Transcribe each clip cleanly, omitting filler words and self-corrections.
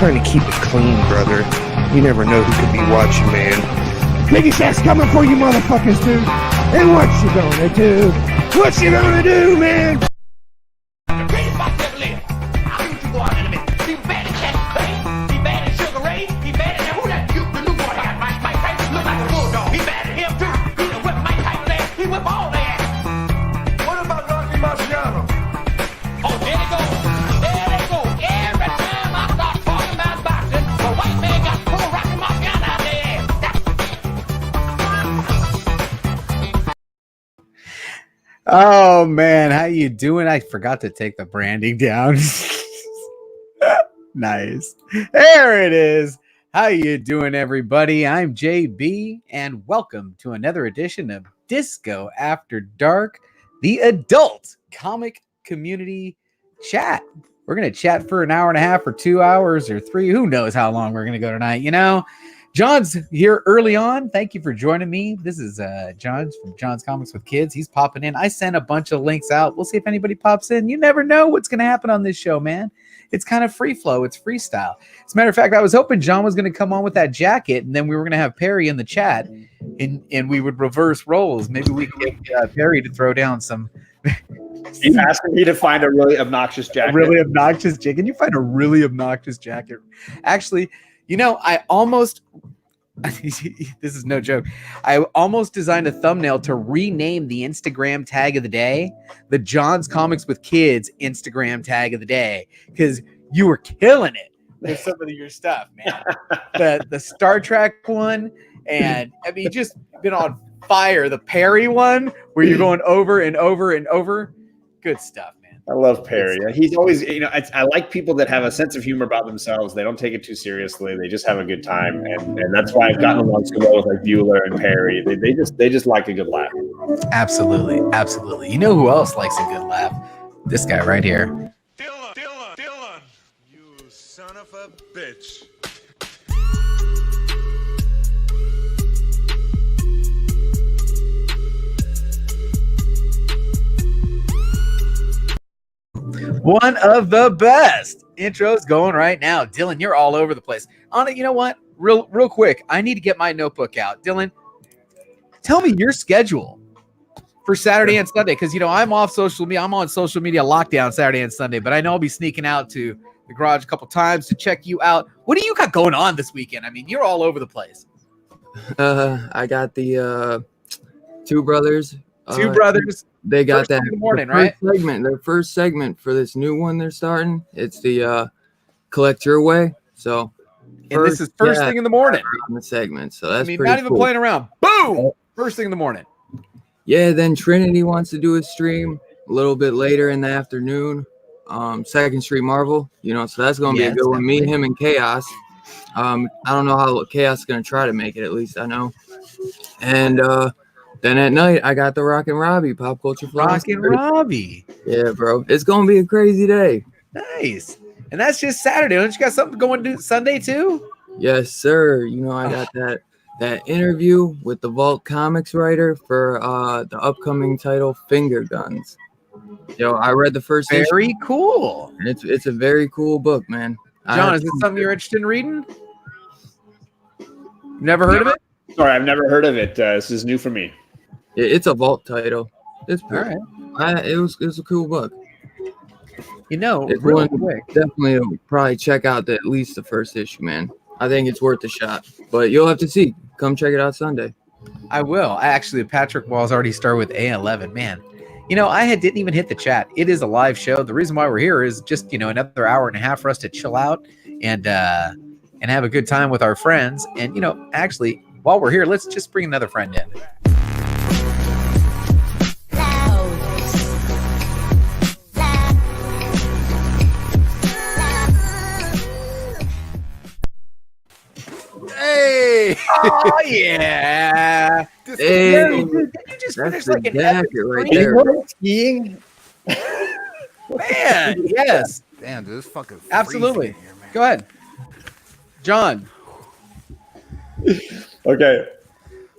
Trying to keep it clean, brother. You never know who could be watching, man. Biggie Shack's coming for you motherfuckers, dude. And what you gonna do? What you gonna do, man? Oh man, how you doing? I forgot to take the branding down. Nice. There it is. How you doing, everybody? I'm JB, and welcome to another edition of Disco After Dark, the adult comic community chat. We're going to chat for an hour and a half or 2 hours or 3. Who knows how long we're going to go tonight, you know? John's here early on. Thank you for joining me. This is John from John's Comics with Kids. He's popping in. I sent a bunch of links out. We'll see if anybody pops in. You never know what's going to happen on this show, man. It's kind of free flow. It's freestyle. As a matter of fact, I was hoping John was going to come on with that jacket, and then we were going to have Perry in the chat, and we would reverse roles. Maybe we could get Perry to throw down some... He's asking me to find a really obnoxious jacket. Can you find a really obnoxious jacket? Actually, you know, this is no joke. I almost designed a thumbnail to rename the Instagram tag of the day, the John's Comics with Kids Instagram tag of the day, because you were killing it with some of your stuff, man. the Star Trek one, and I mean, just been on fire. The Perry one, where you're going over and over and over. Good stuff, man. I love Perry. He's always, you know, I like people that have a sense of humor about themselves. They don't take it too seriously. They just have a good time, and that's why I've gotten along so well with like Bueller and Perry. They just like a good laugh. Absolutely. You know who else likes a good laugh? This guy right here. Dylan, you son of a bitch. One of the best intros going right now. Dylan, you're all over the place. Anna, you know what? Real quick, I need to get my notebook out. Dylan, tell me your schedule for Saturday and Sunday, because, you know, I'm off social media. I'm on social media lockdown Saturday and Sunday, but I know I'll be sneaking out to the garage a couple times to check you out. What do you got going on this weekend? I mean, you're all over the place. I got the two brothers. They got that in the morning, right? Their first segment for this new one they're starting. It's the Collect Your Way. So, and this is first thing in the morning on the segment. So that's not even playing around. Boom! First thing in the morning. Yeah. Then Trinity wants to do a stream a little bit later in the afternoon. Second Street Marvel. You know, so that's gonna be a good one. Me, him, and Chaos. I don't know how Chaos is gonna try to make it. At least I know. And then at night, I got the Rock and Robbie Pop Culture Flash. Rock and Robbie. Yeah, bro. It's going to be a crazy day. Nice. And that's just Saturday. Don't you got something going to do Sunday too? Yes, sir. You know, I got that interview with the Vault Comics writer for the upcoming title, Finger Guns. Yo, I read the first issue. Very cool. It's a very cool book, man. John, is this something you're interested in reading? Never heard of it? Sorry, I've never heard of it. This is new for me. It's a Vault title. It's all right. It was a cool book. You know, real quick, definitely probably check out at least the first issue, man. I think it's worth a shot. But you'll have to see. Come check it out Sunday. I will. Actually, Patrick Walls already started with A11. Man, you know, didn't even hit the chat. It is a live show. The reason why we're here is just, you know, another hour and a half for us to chill out and have a good time with our friends. And, you know, actually, while we're here, let's just bring another friend in. Hey! Oh, yeah! Hey, did you just finish like an epic right there? Skiing? Man, yes. Damn, dude, it's fucking Absolutely. freezing here, man. Go ahead. John. Okay.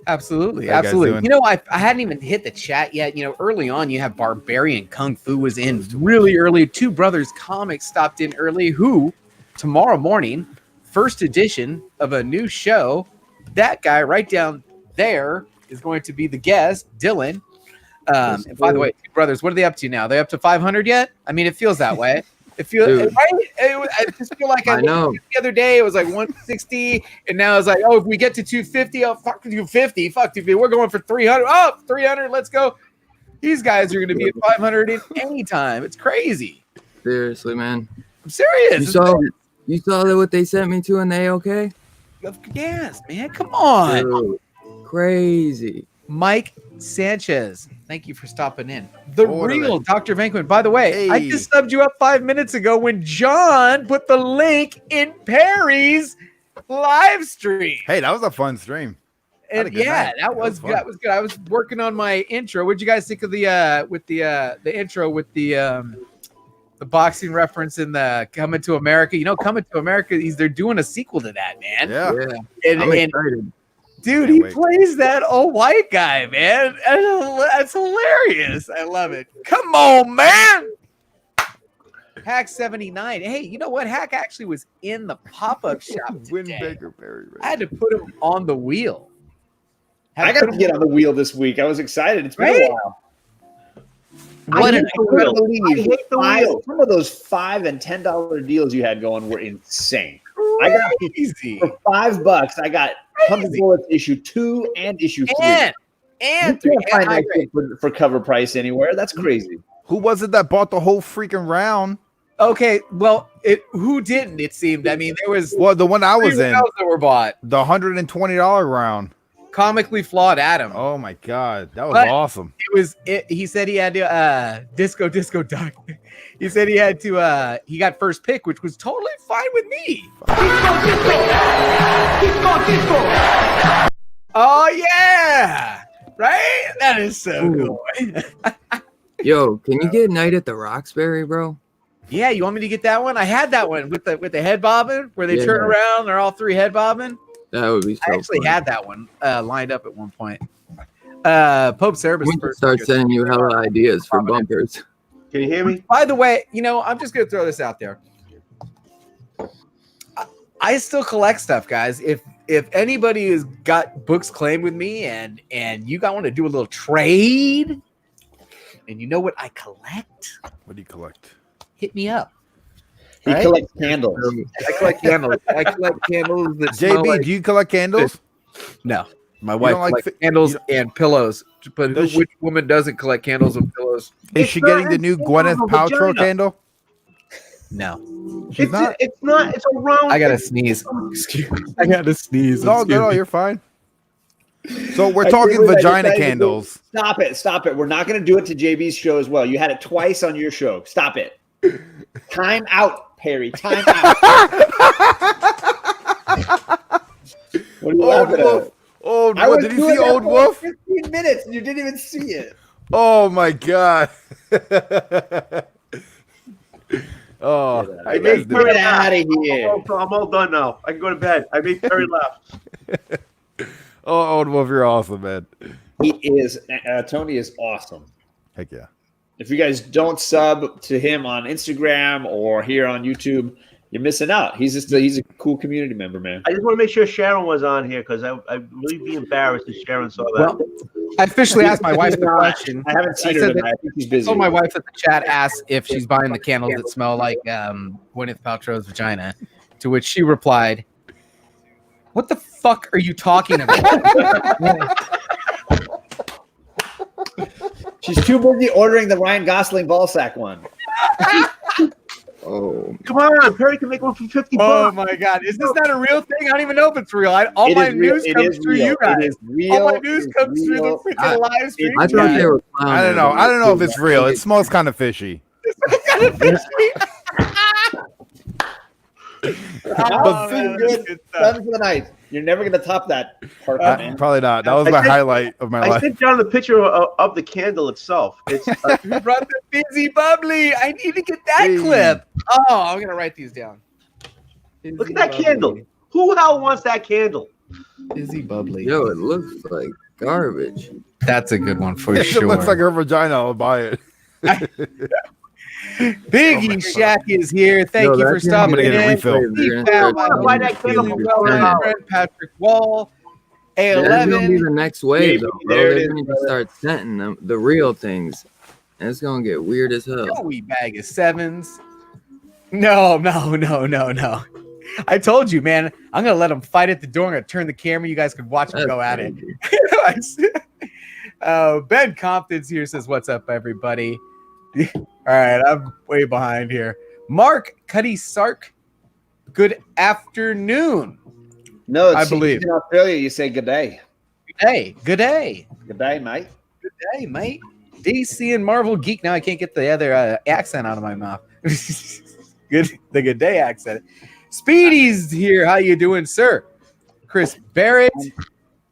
Absolutely. How you guys Absolutely. doing? You know, I hadn't even hit the chat yet. You know, early on, you have Barbarian Kung Fu was in really early. Two Brothers Comics stopped in early, who tomorrow morning, first edition of a new show. That guy right down there is going to be the guest, Dylan. And by the way, brothers, what are they up to now? Are they up to 500 yet? I mean, it feels that way. It feels right. I just feel like I know the other day it was like 160, and now it's like, oh, if we get to 250, oh fuck 250, fuck 250. We're going for 300. Oh, 300. Let's go. These guys are going to be at 500 in any time. It's crazy. Seriously, man. I'm serious. You saw that what they sent me to in the AOK? Yes, man. Come on. Dude, crazy. Mike Sanchez, thank you for stopping in. The real Dr. Venkman. By the way, I just subbed you up 5 minutes ago when John put the link in Perry's live stream. Hey, that was a fun stream. And yeah, that was good. That was good. I was working on my intro. What'd you guys think of the intro with the boxing reference in the Coming to America? You know, Coming to America, they're doing a sequel to that, man. Yeah. I'm excited. Dude, he plays that old white guy, man. That's hilarious. I love it. Come on, man. Hack 79. Hey, you know what? Hack actually was in the pop-up shop today. I had to put him on the wheel. I got to get on the wheel this week. I was excited. It's been a while. I couldn't believe some of those $5 and $10 deals you had going were insane. I got for $5. I got 100 Bullets issue 2 and issue 3. And you can't find that shit for cover price anywhere. That's crazy. Who was it that bought the whole freaking round? Okay, well, who didn't? It seemed. I mean, there was the one I was in that were bought. The $120 round. Comically Flawed Adam. Oh my god, that was awesome. He said he had to disco duck. He said he had to he got first pick, which was totally fine with me. Oh yeah, right? That is so cool. Yo, can you get Night at the Roxbury, bro? Yeah, you want me to get that one? I had that one with the head bobbing where they turn around, they're all three head bobbing. That would be so I actually had that one lined up at one point. Pope Cerebus start sending you hella ideas for bumpers. Can you hear me? By the way, I'm just gonna throw this out there. I still collect stuff, guys. If anybody has got books claimed with me and you want to do a little trade, and you know what I collect? What do you collect? Hit me up. He collects candles. I collect candles. I collect candles that smell JB, do you collect candles? No. My wife collects candles and pillows. But which woman doesn't collect candles and pillows? Is she getting the new Gwyneth Paltrow candle? No. She's not? It's not. It's a round. I got to sneeze. Excuse me. I got to sneeze. No, you're fine. So we're talking vagina candles. Stop it. We're not going to do it to JB's show as well. You had it twice on your show. Stop it. Time out, Perry. Time out. What are you laughing at? Old Wolf. Did you see Old Wolf? 15 minutes and you didn't even see it. Oh my god. Oh, I made Perry out of here. I'm all done now. I can go to bed. I made Perry laugh. Oh, Old Wolf, you're awesome, man. He is. Tony is awesome. Heck yeah. If you guys don't sub to him on Instagram or here on YouTube, you're missing out. He's a cool community member, man. I just want to make sure Sharon was on here because I'd really be embarrassed if Sharon saw that. Well, I officially asked my wife the question. I haven't seen her tonight. I think she's busy. I told my wife that the chat asked if she's buying the candles that smell like Gwyneth Paltrow's vagina, to which she replied, "What the fuck are you talking about?" She's too busy ordering the Ryan Gosling ballsack one. Oh, come on, Perry can make one for $50. Oh my god, is this not a real thing? I don't even know if it's real. All my news comes through you guys. It is real. All my news comes through the freaking live stream. I thought they were clowning. I don't know if it's real. It smells kind of fishy. It's kind of fishy. But good. Done for the night. You're never gonna top that part, man. Probably not. That was my highlight of my life. I sent down the picture of the candle itself. It's you brought the busy bubbly. I need to get that clip. Oh, I'm gonna write these down. Look at that candle. Who the hell wants that candle? Busy bubbly. Yo, it looks like garbage. That's a good one for If sure. it looks like her vagina, I'll buy it. Biggie Shack is here. Thank you for stopping gonna get a in. refill. Why that candle My going out? friend Patrick Wall. That's gonna be A11. the next wave, though, bro. There it They're is, going to brother. start sending them the real things, and it's gonna get weird as hell. Joey Bag of Sevens. No. I told you, man. I'm gonna let them fight at the door. I'm gonna turn the camera. You guys can watch them That's go at crazy. it. Ben Compton's here. Says, "What's up, everybody?" All right, I'm way behind here. Mark Cuddy Sark. Good afternoon. No, I believe. in Australia you say good day. Good day. Good day, mate. Good day, mate. DC and Marvel Geek. Now I can't get the other accent out of my mouth. The good day accent. Speedy's here. How you doing, sir? Chris Barrett.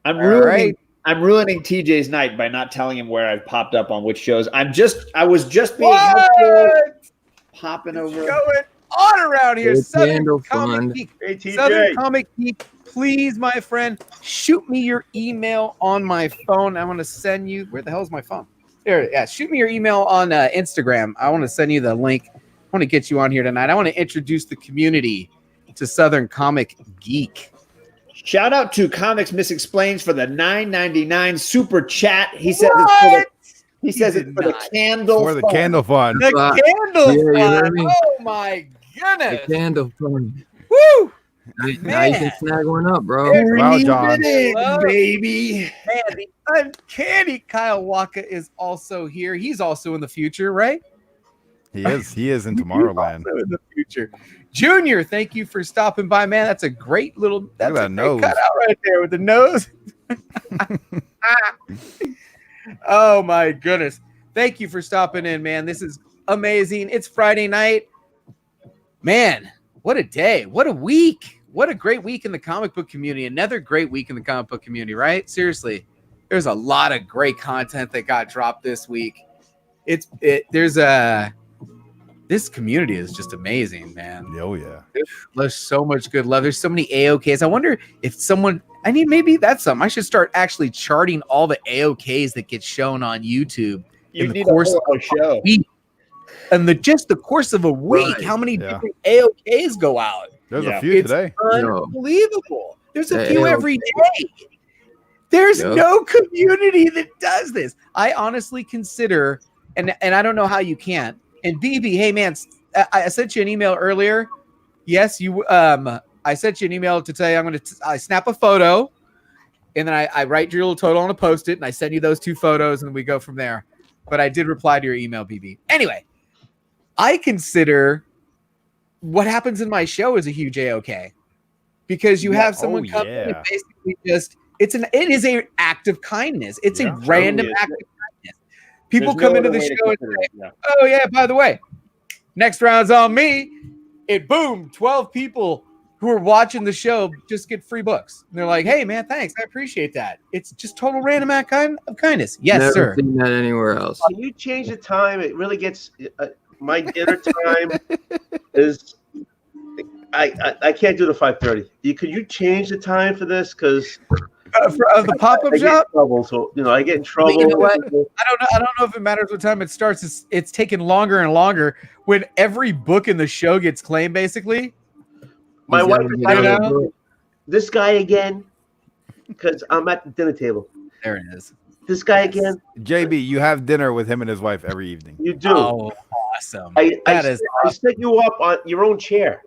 I'm All ruining right. I'm ruining TJ's night by not telling him where I've popped up on which shows. I was just being What? helpful, popping over. Going on around here. Good Southern candle Comic fund. Geek. Hey, TJ. Southern Comic Geek, please, my friend, shoot me your email on my phone. I want to send you. Where the hell is my phone? There. Yeah, shoot me your email on Instagram. I want to send you the link. I want to get you on here tonight. I want to introduce the community to Southern Comic Geek. Shout out to Comics Misexplains for the $9.99 super chat. He says it's for the candle. For the fund. candle fund. The candle Yeah, you heard fund. me. Oh my The goodness. candle fund. Woo! Now you can snag one up, bro. Wow, John. Breathe in, Hello. baby. Man, the uncanny Kyle Waka is also here. He's also in the future, right? He is in He's Tomorrowland. also in the future. Junior, thank you for stopping by, man. That's a great little at that nose. cut out right there with the nose. Oh my goodness. Thank you for stopping in, man. This is amazing. It's Friday night. Man, what a day. What a week. What a great week in the comic book community. Another great week in the comic book community, right? Seriously. There's a lot of great content that got dropped this week. This community is just amazing, man. Oh yeah. There's so much good love. There's so many AOKs. I wonder if maybe that's something. I should start actually charting all the AOKs that get shown on YouTube You in the need course a of whole show. a week. And just the course of a week, Right. how many Yeah. different AOKs go out? There's Yeah. a few It's today. unbelievable. There's a The few every day. There's Yep. no community that does this. I honestly consider, and I don't know how you can't. And BB, hey man, I sent you an email earlier. Yes, you. I sent you an email to tell you I snap a photo, and then I write your little total on a post-it, and I send you those two photos, and we go from there. But I did reply to your email, BB. Anyway, I consider what happens in my show is a huge AOK because you have someone come in and basically it is an act of kindness. It's a random act of kindness. People come into the show and say, "Oh yeah, by the way, next round's on me." Boom, 12 people who are watching the show just get free books. And they're like, "Hey man, thanks. I appreciate that." It's just total random act of kindness. Yes, Never sir. seen that anywhere else. Can you change the time? It really gets my dinner time is. I can't do the 5:30. Could you change the time for this? Because For the pop-up I get in shop. trouble. So I get in trouble. You know what? I don't know if it matters what time it starts. It's taking longer and longer when every book in the show gets claimed. Basically, My He's wife gotta is get like, on the know? book. this guy again, because I'm at the dinner table. there it is. This guy again. JB, you have dinner with him and his wife every evening. You do. Oh, awesome! I I set you up on your own chair.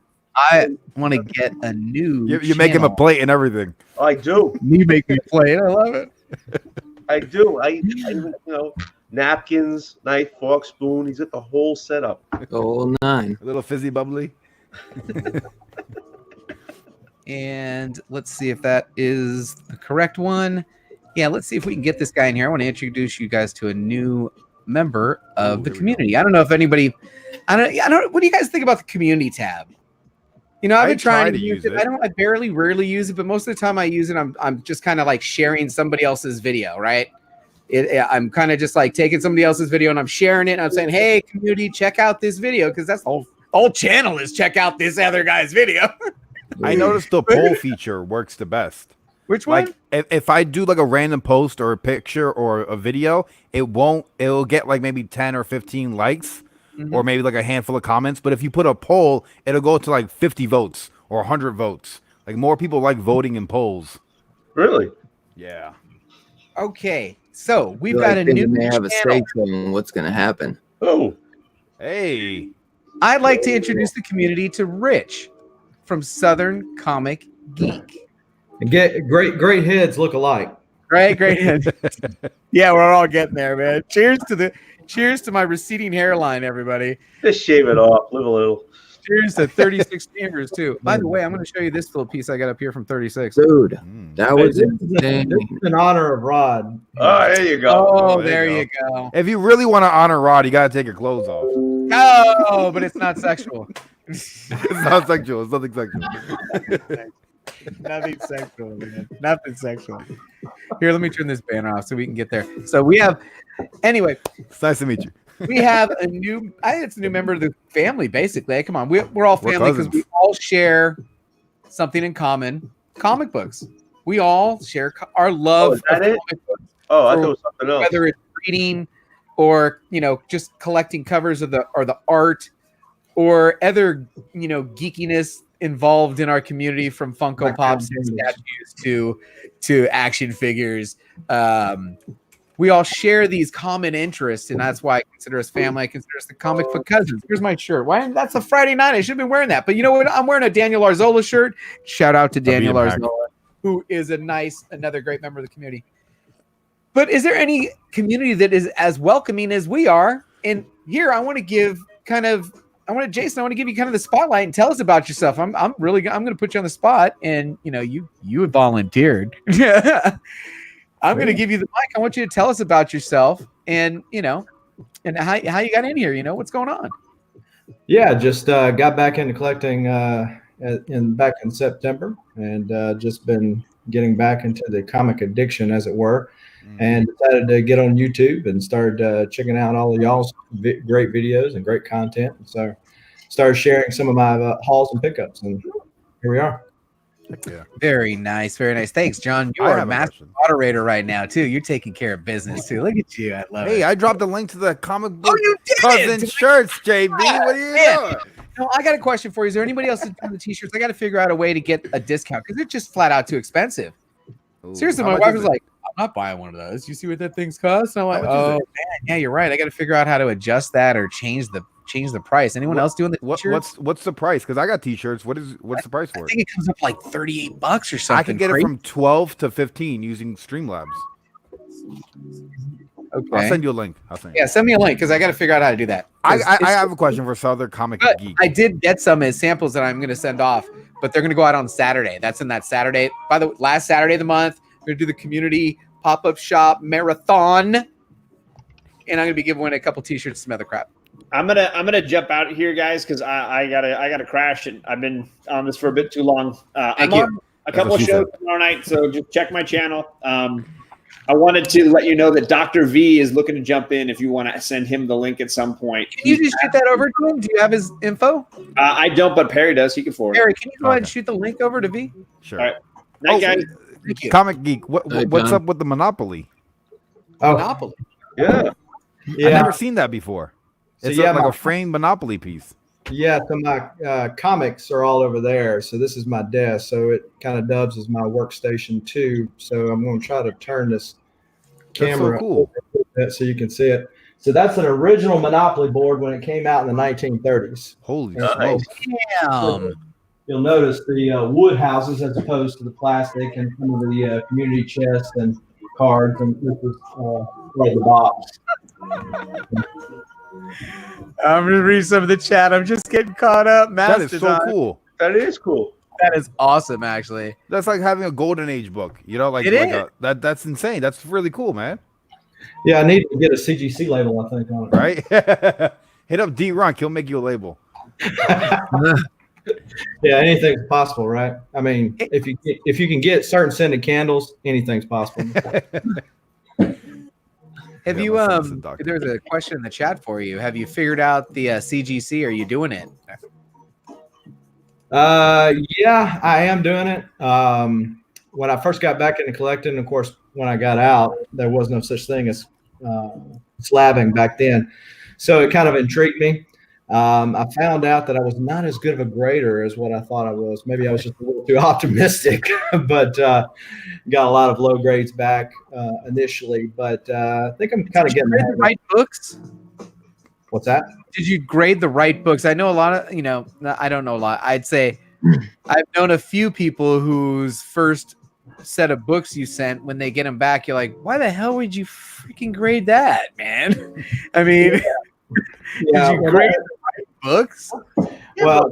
want to get a new. You make him a channel. plate and everything. I do. You make me play it. I love it. I do. I napkins, knife, fork, spoon. He's got the whole setup. The whole 9. A little fizzy bubbly. And let's see if that is the correct one. Yeah, let's see if we can get this guy in here. I want to introduce you guys to a new member of the community. I don't know if anybody. I don't. What do you guys think about the community tab? You know, I've been trying to use it. I rarely use it, but most of the time I use it. I'm just kind of like sharing somebody else's video, right? I'm kind of just like taking somebody else's video and I'm sharing it. And I'm saying, hey, community, check out this video because that's the whole channel is check out this other guy's video. I noticed the poll feature works the best. Which one? Like if I do like a random post or a picture or a video, it'll get like maybe 10 or 15 likes. or maybe like a handful of comments. But if you put a poll, it'll go to like 50 votes or 100 votes. Like more people like voting in polls. Really? Yeah. Okay, so we've Feel got like a new they may have a say channel. so in what's going to happen. Oh, Hey. I'd like to introduce the community to Rich from Southern Comic Geek. Get great heads look alike. Right, great. Yeah, we're all getting there, man. Cheers to my receding hairline, everybody. just shave it off. Live a little. Cheers to 36 fingers too. By the way, I'm going to show you this little piece I got up here from 36. Dude, that was This insane. is in honor of Rod. Oh, there you go. Oh, there there you you go. If you really want to honor Rod, you got to take your clothes off. Oh, but it's not sexual. It's not sexual. It's nothing sexual. Nothing sexual, man. Nothing sexual. Here, let me turn this banner off so we can get there. So we have, anyway, It's nice to meet you. we have a new, it's a new member of the family, basically. Come on, we're all We're family because we cousins. all share something in common: comic books. We all share our love is that of it? comic books, Oh, I thought it was something else. whether it's reading or just collecting covers of the art or other geekiness involved in our community, from Funko Like Pops and statues to action figures. We all share these common interests, and that's why I consider us family. I consider us the comic book cousins. Here's my shirt. Why? That's a Friday night. I should have been wearing that. But you know what? I'm wearing a Daniel Arzola shirt. Shout out to Daniel impact. Arzola, who is another great member of the community. But is there any community that is as welcoming as we are? And here I want to give Jason, I want to give you kind of the spotlight and tell us about yourself. I'm going to put you on the spot, and you volunteered. I'm going to give you the mic. I want you to tell us about yourself and and how you got in here. What's going on? Yeah, just got back into collecting back in September, and just been getting back into the comic addiction, as it were, and decided to get on YouTube and started checking out all of y'all's great videos and great content. So started sharing some of my hauls and pickups, and here we are. Yeah. Very nice. Very nice. Thanks, John. You I are a have a master question. moderator right now, too. You're taking care of business, too. Look at you. I love it. Hey, I dropped a link to the comic book you did cousin it! shirts, JB. What are you Yeah. doing? No, I got a question for you. Is there anybody else that's doing the t-shirts? I got to figure out a way to get a discount because they're just flat out too expensive. Ooh, Seriously, how my much wife is was it? like, I'm not buying one of those. You see what that thing's cost? And I'm like, How much is oh, it? man, yeah, you're right. I got to figure out how to adjust that or change the price. Anyone else doing the t-shirts? What's the price? Because I got t-shirts. What's the price I for think it? it comes up like $38 or something. I can get crazy. it from 12 to 15 using Streamlabs. Okay. I'll send you a link. Yeah, send me a link because I got to figure out how to do that. I 'Cause it's- have a question for Southern Comic But Geek. I did get some as samples that I'm going to send off, but they're going to go out on Saturday. That's in that Saturday. By the way, last Saturday of the month, we're going to do the community pop-up shop marathon, and I'm going to be giving away a couple t-shirts, some other crap. I'm gonna jump out here, guys, because I gotta crash, and I've been on this for a bit too long. I'm you. on a couple what of she shows tomorrow night, so just check my channel. I wanted to let you know that Dr. V is looking to jump in if you want to send him the link at some point. Can you just shoot that over to him? Do you have his info? I don't, but Perry does. He can forward it. Harry, can you go ahead and Okay. shoot the link over to V? Sure. All right. Night, guys. Thank you. Comic Geek. Hey, What's John. up with the Monopoly? Oh, Monopoly. Yeah. I've yeah, never seen that before. So, It's yeah, like my- a framed Monopoly piece. yeah. So my comics are all over there. So this is my desk. So it kind of dubs as my workstation too. So I'm going to try to turn this That's so camera cool. so you can see it. So that's an original Monopoly board when it came out in the 1930s. Holy Nice. smokes. Damn. You'll notice the wood houses as opposed to the plastic, and some of the community chests and cards, and this is like the box. I'm going to read some of the chat. I'm just getting caught up. That is so cool. That is cool. That is awesome, actually. That's like having a golden age book. You know, like, It like is. that's insane. That's really cool, man. Yeah, I need to get a CGC label, I think, on it. Right? Hit up D-Runk. He'll make you a label. Yeah, anything's possible, right? I mean, if you can get certain scented candles, anything's possible. Have Yeah, you my son's a doctor. there's a question in the chat for you. Have you figured out the CGC? Are you doing it? Yeah, I am doing it. When I first got back into collecting, of course, when I got out, there was no such thing as slabbing back then. So it kind of intrigued me. I found out that I was not as good of a grader as what I thought I was. Maybe I was just a little too optimistic, but got a lot of low grades back initially. But I think I'm kind of getting the right books. What's that? Did you grade the right books? I know a lot of, I don't know a lot. I'd say I've known a few people whose first set of books you sent, when they get them back, you're like, why the hell would you freaking grade that, man? I mean, did you grade the right books? Well,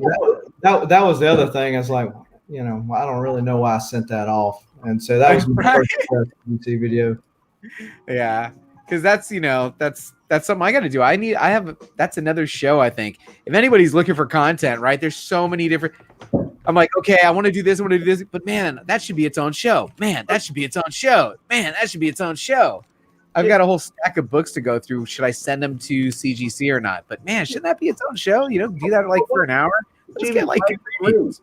that was the other thing. I was like, I don't really know why I sent that off. And so that was my first YouTube video. Yeah. Because that's something I got to do. That's another show. I think if anybody's looking for content, right, there's so many different, I'm like, okay, I want to do this, but man, that should be its own show. Man, that should be its own show. Man, that should be its own show. I've got a whole stack of books to go through. Should I send them to CGC or not? But man, shouldn't that be its own show? Do that like for an hour. Let's get like reviews.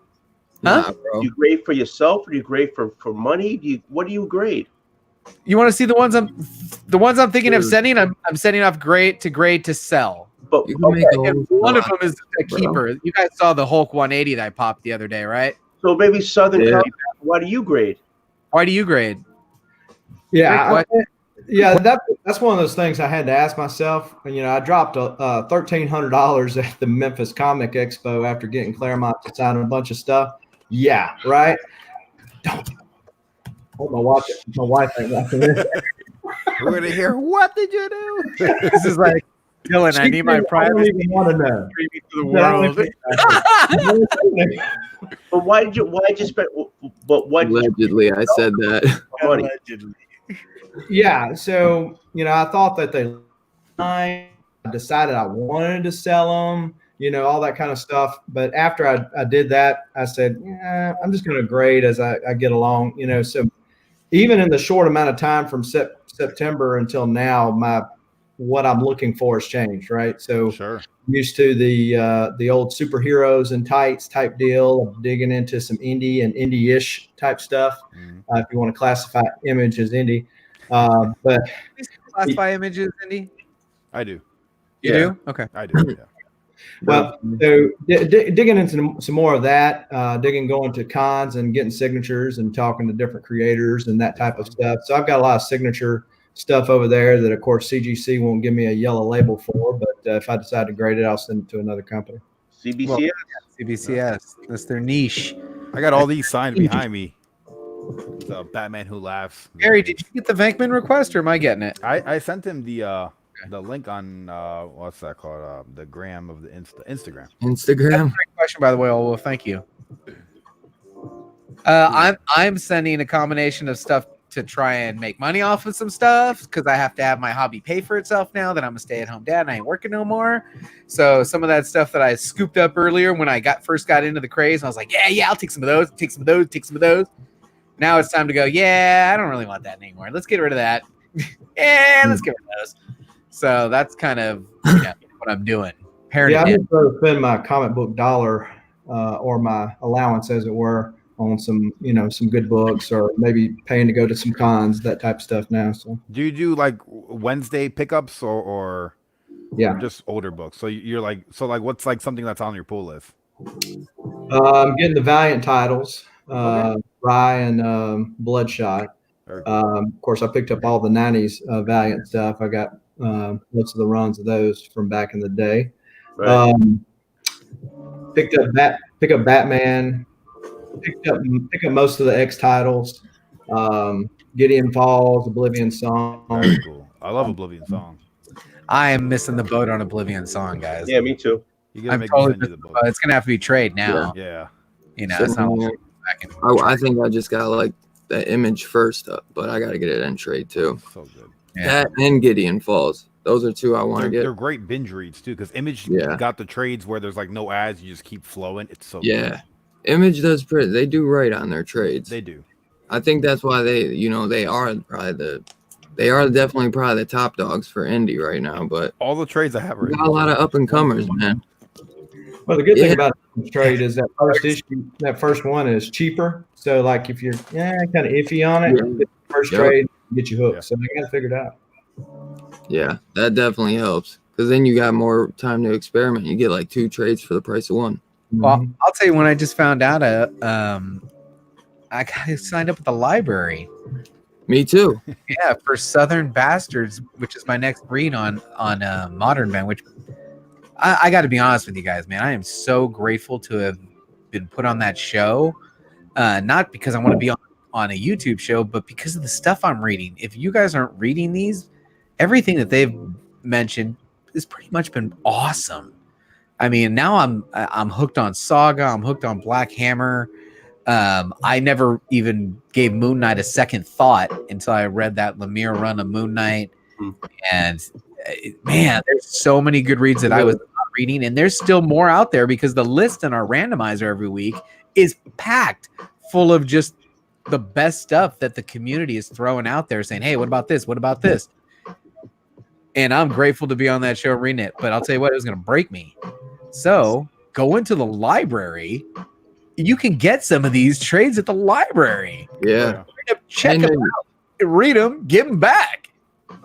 Huh? Do you grade for yourself, or do you grade for money? What do you grade? You want to see the ones I'm thinking of sending? I'm sending off grade to sell. But and one of them is a keeper. You guys saw the Hulk 180 that I popped the other day, right? So maybe Southern California. Why do you grade? Yeah, that's one of those things I had to ask myself. I dropped $1,300 at the Memphis Comic Expo after getting Claremont to sign a bunch of stuff. Yeah, right. Don't hold my watch. My wife ain't watching this. We're gonna hear. What did you do? This is like, Dylan, I need my privacy. I don't even want to know. To the world. But why did you spend? But what? Allegedly, I said that. Allegedly. Yeah, so I thought that I decided I wanted to sell them, all that kind of stuff. But after I did that, I said, I'm just going to grade as I get along, So even in the short amount of time from September until now, what I'm looking for has changed, right? So sure. I'm used to the old superheroes and tights type deal of digging into some indie and indie-ish type stuff. If you want to classify Image as indie. But classify Images, Indy? I do. You do? Okay. I do. Yeah. Well, so digging into some more of that, going to cons and getting signatures and talking to different creators and that type of stuff. So I've got a lot of signature stuff over there that, of course, CGC won't give me a yellow label for. But if I decide to grade it, I'll send it to another company. CBCS. CBCS. That's their niche. I got all these signed behind me. The Batman Who Laughs. Gary, did you get the Venkman request, or am I getting it? I sent him the link on what's that called? The gram of the Instagram. That's a great question, by the way. Well, thank you. I'm sending a combination of stuff to try and make money off of some stuff because I have to have my hobby pay for itself now that I'm a stay-at-home dad and I ain't working no more. So some of that stuff that I scooped up earlier when I first got into the craze, I was like, yeah, I'll take some of those. Now it's time to go, I don't really want that anymore. Let's get rid of that. Let's get rid of those. So that's kind of what I'm doing. I'm going to spend my comic book dollar or my allowance, as it were, on some good books, or maybe paying to go to some cons, that type of stuff now. So do you do like Wednesday pickups or just older books? So you're like, what's like something that's on your pull list? I'm getting the Valiant titles. Rye and Bloodshot. Of course, I picked up all the 90s Valiant stuff. I got most of the runs of those from back in the day. Right. Pick up Batman. Pick up most of the X titles. Gideon Falls, Oblivion Song. Very cool. I love Oblivion Song. I am missing the boat on Oblivion Song, guys. Yeah, me too. I'm totally the boat. It's gonna have to be trade now. Yeah. It's not. I think I just got like that Image first up, but I got to get it in trade too. So good. That and Gideon Falls. Those are two I want to get. They're great binge reads too, because Image got the trades where there's like no ads, you just keep flowing. It's so good. Image does pretty. They do right on their trades. They do. I think that's why they are definitely probably the top dogs for indie right now. But all the trades I have got a lot of up and comers, man. Well, the good thing about trade is that first issue, that first one is cheaper. So, like, if you're kind of iffy on it, first trade get you hooked. So they got to figure it out. Yeah, that definitely helps because then you got more time to experiment. You get like 2 trades for the price of 1. Well, I'll tell you when I just found out I got signed up with the library. Me too. Yeah, for Southern Bastards, which is my next read on Modern Man, which I got to be honest with you guys, man. I am so grateful to have been put on that show. Not because I want to be on a YouTube show, but because of the stuff I'm reading. If you guys aren't reading these, everything that they've mentioned has pretty much been awesome. I mean, now I'm hooked on Saga. I'm hooked on Black Hammer. I never even gave Moon Knight a second thought until I read that Lemire run of Moon Knight. And man, there's so many good reads that I was not reading, and there's still more out there because the list in our randomizer every week is packed full of just the best stuff that the community is throwing out there, saying, "Hey, what about this? What about this?" And I'm grateful to be on that show reading it. But I'll tell you what, it was going to break me. So go into the library. You can get some of these trades at the library. Yeah. Check them out. Read them. Give them back.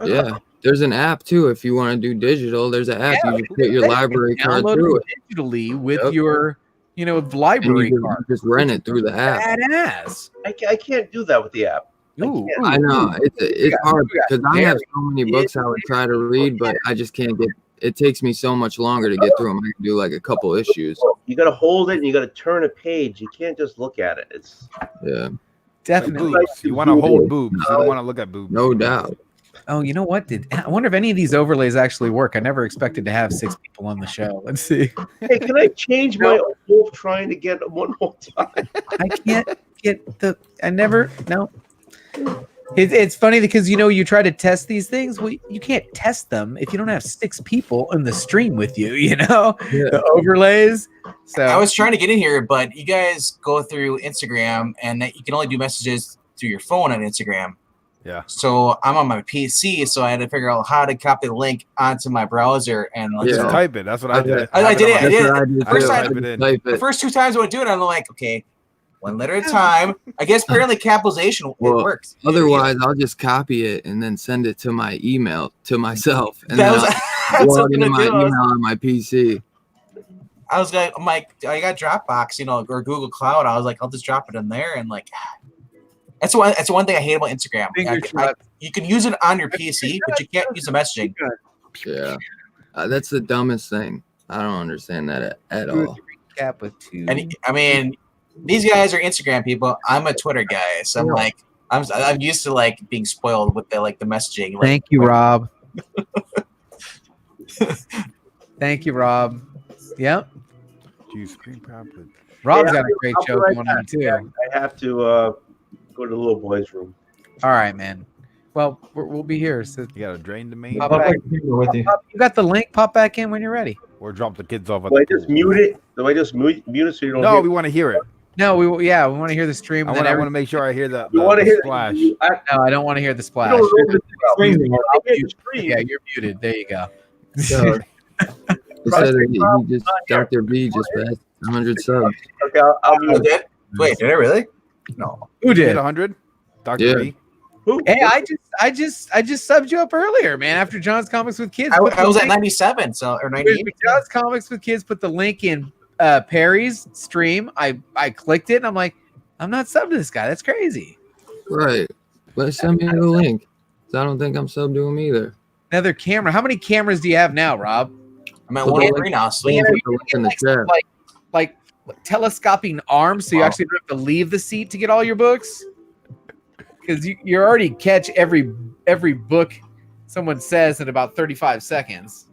Yeah. There's an app too. If you want to do digital, there's an app. You just put your library card through it digitally with your, library card. You just rent it through the app. Badass. I can't do that with the app. I know it's hard because I have so many books I would try to read, but I just can't get. It takes me so much longer to get through them. I can do like a couple issues. You got to hold it and you got to turn a page. You can't just look at it. It's definitely. Boobs. You want to hold boobs. You don't want to look at boobs. No doubt. Oh, you know what? I wonder if any of these overlays actually work. I never expected to have 6 people on the show. Let's see. Hey, can I change my wolf trying to get one more time? I can't get the. I never. No. It's funny because you try to test these things. Well, you can't test them if you don't have 6 people in the stream with you. The overlays. So I was trying to get in here, but you guys go through Instagram, and you can only do messages through your phone on Instagram. Yeah. So I'm on my PC, so I had to figure out how to copy the link onto my browser and type it. That's what I did. I did it. The first 2 times I would do it, I'm like, okay, 1 letter at a time. I guess apparently capitalization works. Otherwise, I'll just copy it and then send it to my email to myself, and that's I'll log into my email on my PC. I was like, I got Dropbox, or Google Cloud. I was like, I'll just drop it in there, and that's one thing I hate about Instagram. You can use it on your PC, but you can't use the messaging. Yeah, that's the dumbest thing. I don't understand that at all. Recap with 2. And I mean, these guys are Instagram people. I'm a Twitter guy, so I'm used to being spoiled with the messaging. Thank you, Rob. Thank you, Rob. Yep. Rob's got a great show going on too. I have to go to the little boy's room. All right, man. Well, we'll be here. So you got to drain the main. You got the link. Pop back in when you're ready. Or drop the kids off. Do I just mute it? Do I just mute it so you don't? No, we want to hear it. No, we want to hear the stream. I want to make sure I hear the splash. No, I don't want to hear the splash. Yeah, you're muted. There you go. So, he just Dr. B just passed 100 subs. Okay, I'll mute it. Wait, did I really? No. Who did? 100? Dr. B. Who? Hey, I just subbed you up earlier, man. After John's Comics with Kids, I was at 97, or 98. John's Comics with Kids put the link in Perry's stream. I clicked it and I'm like, I'm not subbed to this guy. That's crazy. Right. Let's send me the link. I don't think I'm subbed to him either. Another camera. How many cameras do you have now, Rob? I'm at 103 now. So like telescoping arms, so you actually don't have to leave the seat to get all your books. Because you already catch every book someone says in about 35 seconds.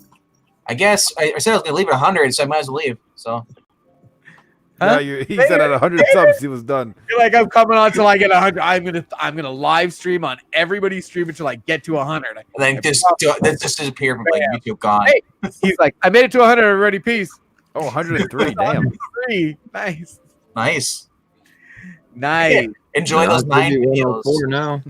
I guess I said I was gonna leave at 100, so I might as well leave. So. Huh? Yeah, he said at 100 subs he was done. You're like, I'm coming on till I get 100. I'm gonna live stream on everybody's stream until I get to 100. And then just disappear from YouTube. Gone. Hey, he's like, I made it to 100 already. Peace. Oh, 103. Damn. 103. Nice. Nice. Yeah. Enjoy those 9 videos. Now.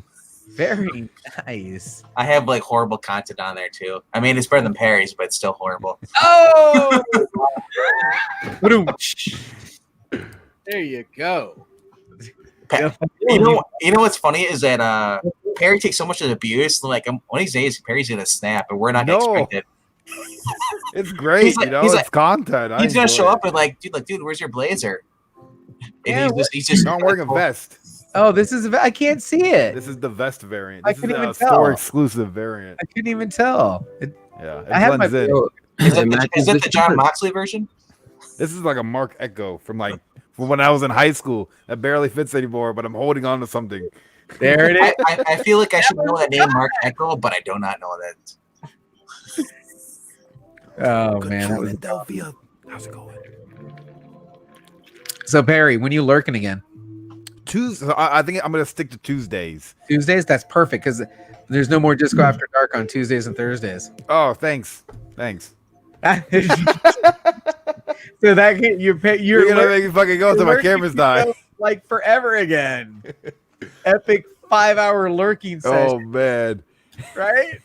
Very nice. I have horrible content on there too. I mean, it's better than Perry's, but it's still horrible. Oh. There you go. You know what's funny is that Perry takes so much of the abuse. Like one of these days, Perry's gonna snap, and we're not gonna expect it. It's great, He's like- you know. he's It's like- content. He's gonna enjoy show it. up and dude, where's your blazer? And Yeah, he's just No, I'm wearing a vest. Oh, this is. I can't see it. This is the vest variant. I This is couldn't even a tell. store exclusive variant. I couldn't even tell. Yeah, it I have blends in. Yo, Is it it matches the John shirt. Moxley version? This is like a Mark Echo from when I was in high school. That barely fits anymore, but I'm holding on to something. There it is. I feel like I should know that name, Mark Echo, but I do not know that. Oh man. that was- Philadelphia. How's it going? So Perry, when you lurking again? Tuesday. I think I'm gonna stick to Tuesdays. Tuesdays. That's perfect because there's no more Disco After Dark on Tuesdays and Thursdays. Oh, thanks. So that you're gonna make me fucking go until my cameras die. Like forever again. Epic 5-hour lurking Oh session, man, right?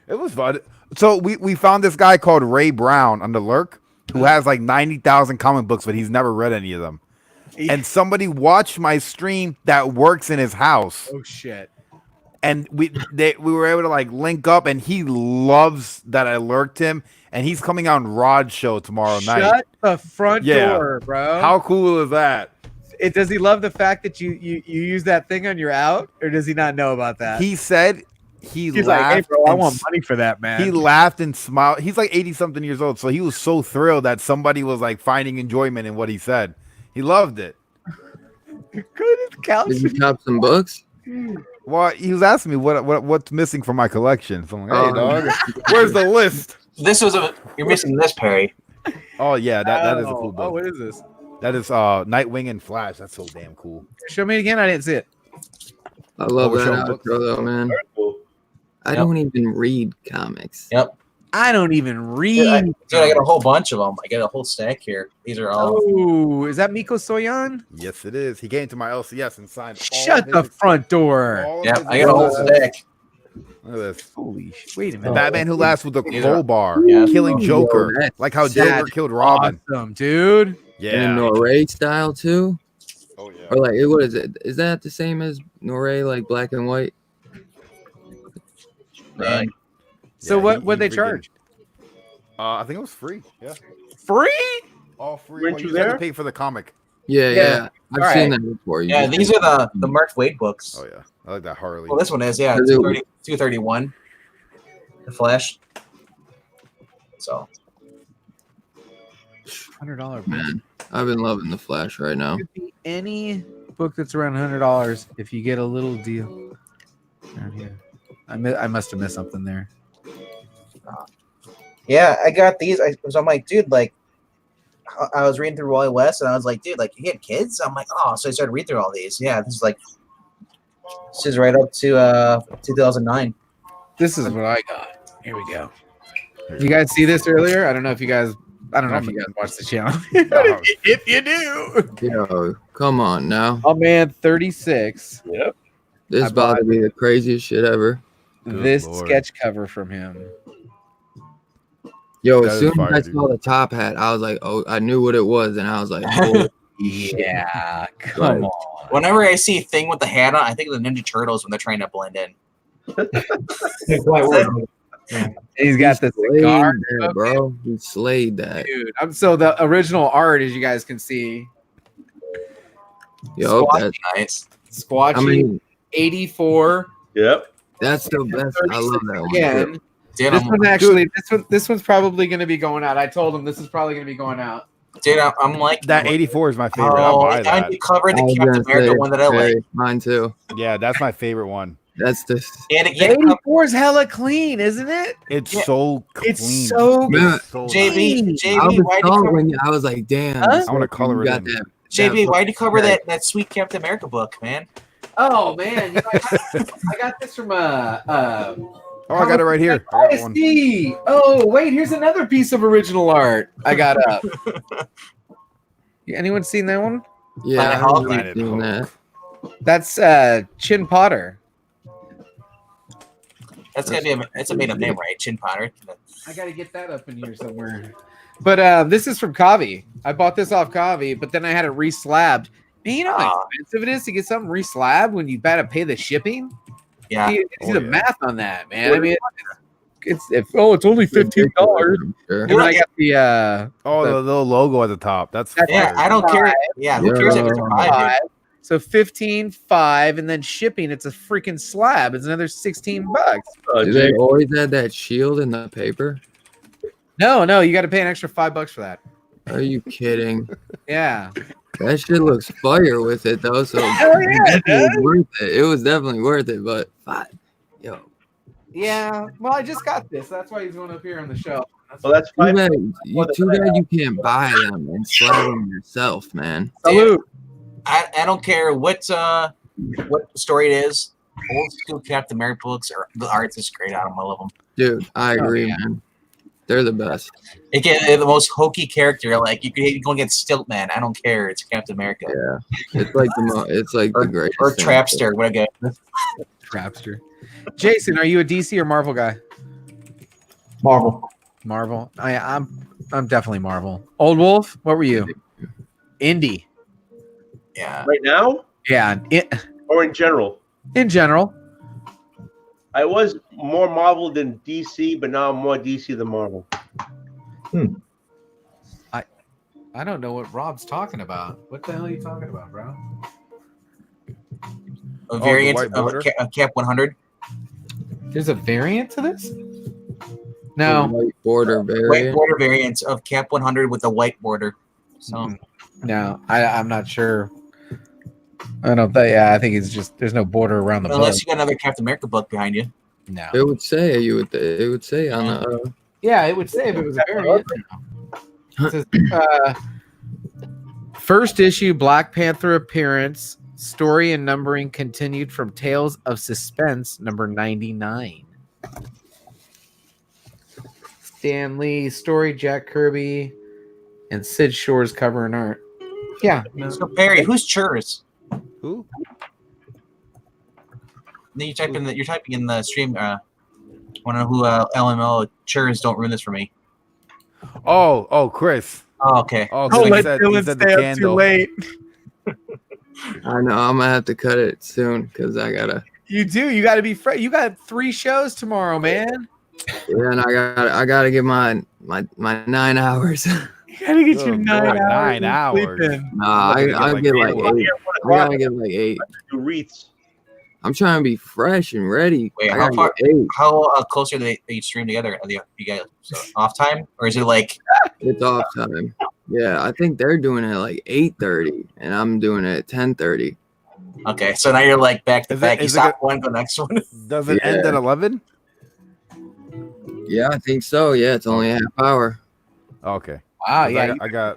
it was fun. So we found this guy called Ray Brown on the lurk who has like 90,000 comic books, but he's never read any of them. And somebody watched my stream that works in his house. Oh shit. And we were able to like link up, and he loves that I lurked him, and he's coming on Rod's show tomorrow night. Shut the front door, bro. How cool is that? Does he love the fact that you use that thing on your out, or does he not know about that? He said he's like, laughed. hey, bro, I and want money for that, man. He laughed and smiled. He's like 80 something years old, so he was so thrilled that somebody was like finding enjoyment in what he said. He loved it. Good couch. Did you cop some books? Well, he was asking me what's missing from my collection. So I'm like, hey, Oh. dog, where's the list? You're missing this, Perry. Oh yeah, that is a cool book. Oh, what is this? That is Nightwing and Flash. That's so damn cool. Show me it again. I didn't see it. I love we're that showing outro books. though, man. I don't even read comics. Yep. I don't even read. Dude, I got a whole bunch of them. I got a whole stack here. These are all. Oh, is that Miko Soyan? Yes, it is. He came to my LCS and signed. Shut the front door. Yeah, I got a whole stack. Look at this. Holy shit. Wait a The minute. Batman who laughs with the These are- crowbar, Yeah. killing Joker, that's like how sad. Joker killed Robin. Awesome, dude. In Yeah. Norray style too? Oh yeah. Or like what is it? Is that the same as Norray, like black and white? Right. So Yeah, what they freaking- charge? I think it was free. Yeah. Free? All free. Weren't Well, you just had to there? pay for the comic. Yeah. I've All seen right. that before. You Yeah, just- these are the Mark Waid books. Oh yeah. I like that Harley. Well, this one is 231. The Flash. So $100. Man, I've been loving the Flash right now. Could be any book that's around $100 if you get a little deal. Down here. I must have missed something there. yeah, I got these. I'm like, dude, like, I was reading through Wally West, and I was like, dude, like, you had kids? I'm like, oh, so I started reading through all these. Yeah, this is right up to 2009. This is what I got. Here we go. You guys see this earlier? I don't know if you guys watch the channel. If you do. Yo, come on now. Oh man, 36. Yep. This I is about to be the craziest shit ever. Good This Lord. sketch cover from him. Yo, That as is soon fire, as I dude. saw the top hat, I was like, oh, I knew what it was, and I was like, oh, Yeah, come on. Whenever I see a thing with the hat on, I think of the Ninja Turtles when they're trying to blend in. He's got the slayed cigar, that, bro. He slayed that. dude. So the original art, as you guys can see, Yo, Squatchy, that's, nice. Squatchy I mean, 84. Yep. that's the best. I love that one. Again, Dude, this I'm, one actually, this one's probably going to be going out. I told him this is probably going to be going out. dude, I'm like That 84 is my favorite. I'll Oh, buy I that. covered I the was Captain gonna America say, one that I like. hey, mine too. Yeah, that's my favorite one. That's the And The again, 84 is hella clean, isn't it? It's Yeah. so clean. It's so Man, It's so JB, nice. I JB, why'd you was cover, when I was like, damn. Huh? this I wanna fucking color it got in. that- JB, that why'd you cover fucking- that sweet Captain America book, man? Oh man, I got this from Oh, I got it right here. I got one. ISD. Oh wait, here's another piece of original art I got up. Anyone seen that one? Yeah, Planet Hulk. I Planet seen Hulk. that. That's Chin Potter. That's gotta be it's a made up name, right? Chin Potter. I gotta get that up in here somewhere. But this is from Kavi. I bought this off Kavi, but then I had it reslabbed. Man, you know how expensive it is to get something reslabbed when you gotta pay the shipping? Yeah. See Oh, the yeah. math on that, man. I mean, it's only $15. Sure. And then I got the the little logo at the top. That's Yeah, fire. I don't care. Yeah, who cares if it's a 5, dude? so 15, 5, and then shipping. It's a freaking slab. It's another $16. Do they always add that shield in the paper? No, you got to pay an extra $5 for that. Are you kidding? Yeah. That shit looks fire with it though. So it was worth it. It was definitely worth it. But yo, yeah. Well, I just got this. That's why he's going up here on the shelf. Well, that's too fine. bad you can't buy them and slab them yourself, man. Salute. I don't care what story it is. Old school Captain America books are the art's is great on them. I love them. Dude, I agree, man. They're the best. They're the most hokey character. Like you could go against Stiltman. I don't care. It's Captain America. Yeah, it's like the greatest. Or Trapster. What a guy. Trapster. Jason, are you a DC or Marvel guy? Marvel. I'm definitely Marvel. Old Wolf, what were you? Indie. Yeah. Right now? Yeah. Or in general? In general. I was more Marvel than DC, but now I'm more DC than Marvel. I don't know what Rob's talking about. What the hell are you talking about, bro? A variant white of border? a Cap 100. There's a variant to this? No. White border White variant. border variant of Cap 100 with a white border. So No, I'm not sure. I don't think. Yeah, I think it's just there's no border around the book. unless you got another Captain America book behind you. No. It would say it would say on the. Yeah, it would say if it was a variant. It says, first issue Black Panther appearance, story and numbering continued from Tales of Suspense number 99. Stan Lee, story Jack Kirby, and Sid Shore's cover and art. Yeah. So Barry, who's Churs? Who? Then you're typing in the stream. I want to know who LML Churs. Don't ruin this for me. Oh, Chris. Oh, okay. Oh, Don't he let said Dylan the stay up too candle. late. I know I'm gonna have to cut it soon because I gotta. You do. You got to be fresh. You got 3 shows tomorrow, man. Yeah, and I gotta get my 9 hours. You got to get your Oh, 9 boy, hours. 9 hours. Sleeping. Nah, I get like 8. I gotta get like 8. Do wreaths. I'm trying to be fresh and ready. Wait, I how gotta far? get 8. How close are they stream together? Are you guys off time, or is it like? It's off time. Yeah, I think they're doing it at like 8:30, and I'm doing it at 10:30. Okay, so now you're like back to Is back. it- You is it stop one, go next one. Does it end at 11? Yeah, I think so. Yeah, it's only a half hour. Okay. Wow. 'Cause Yeah.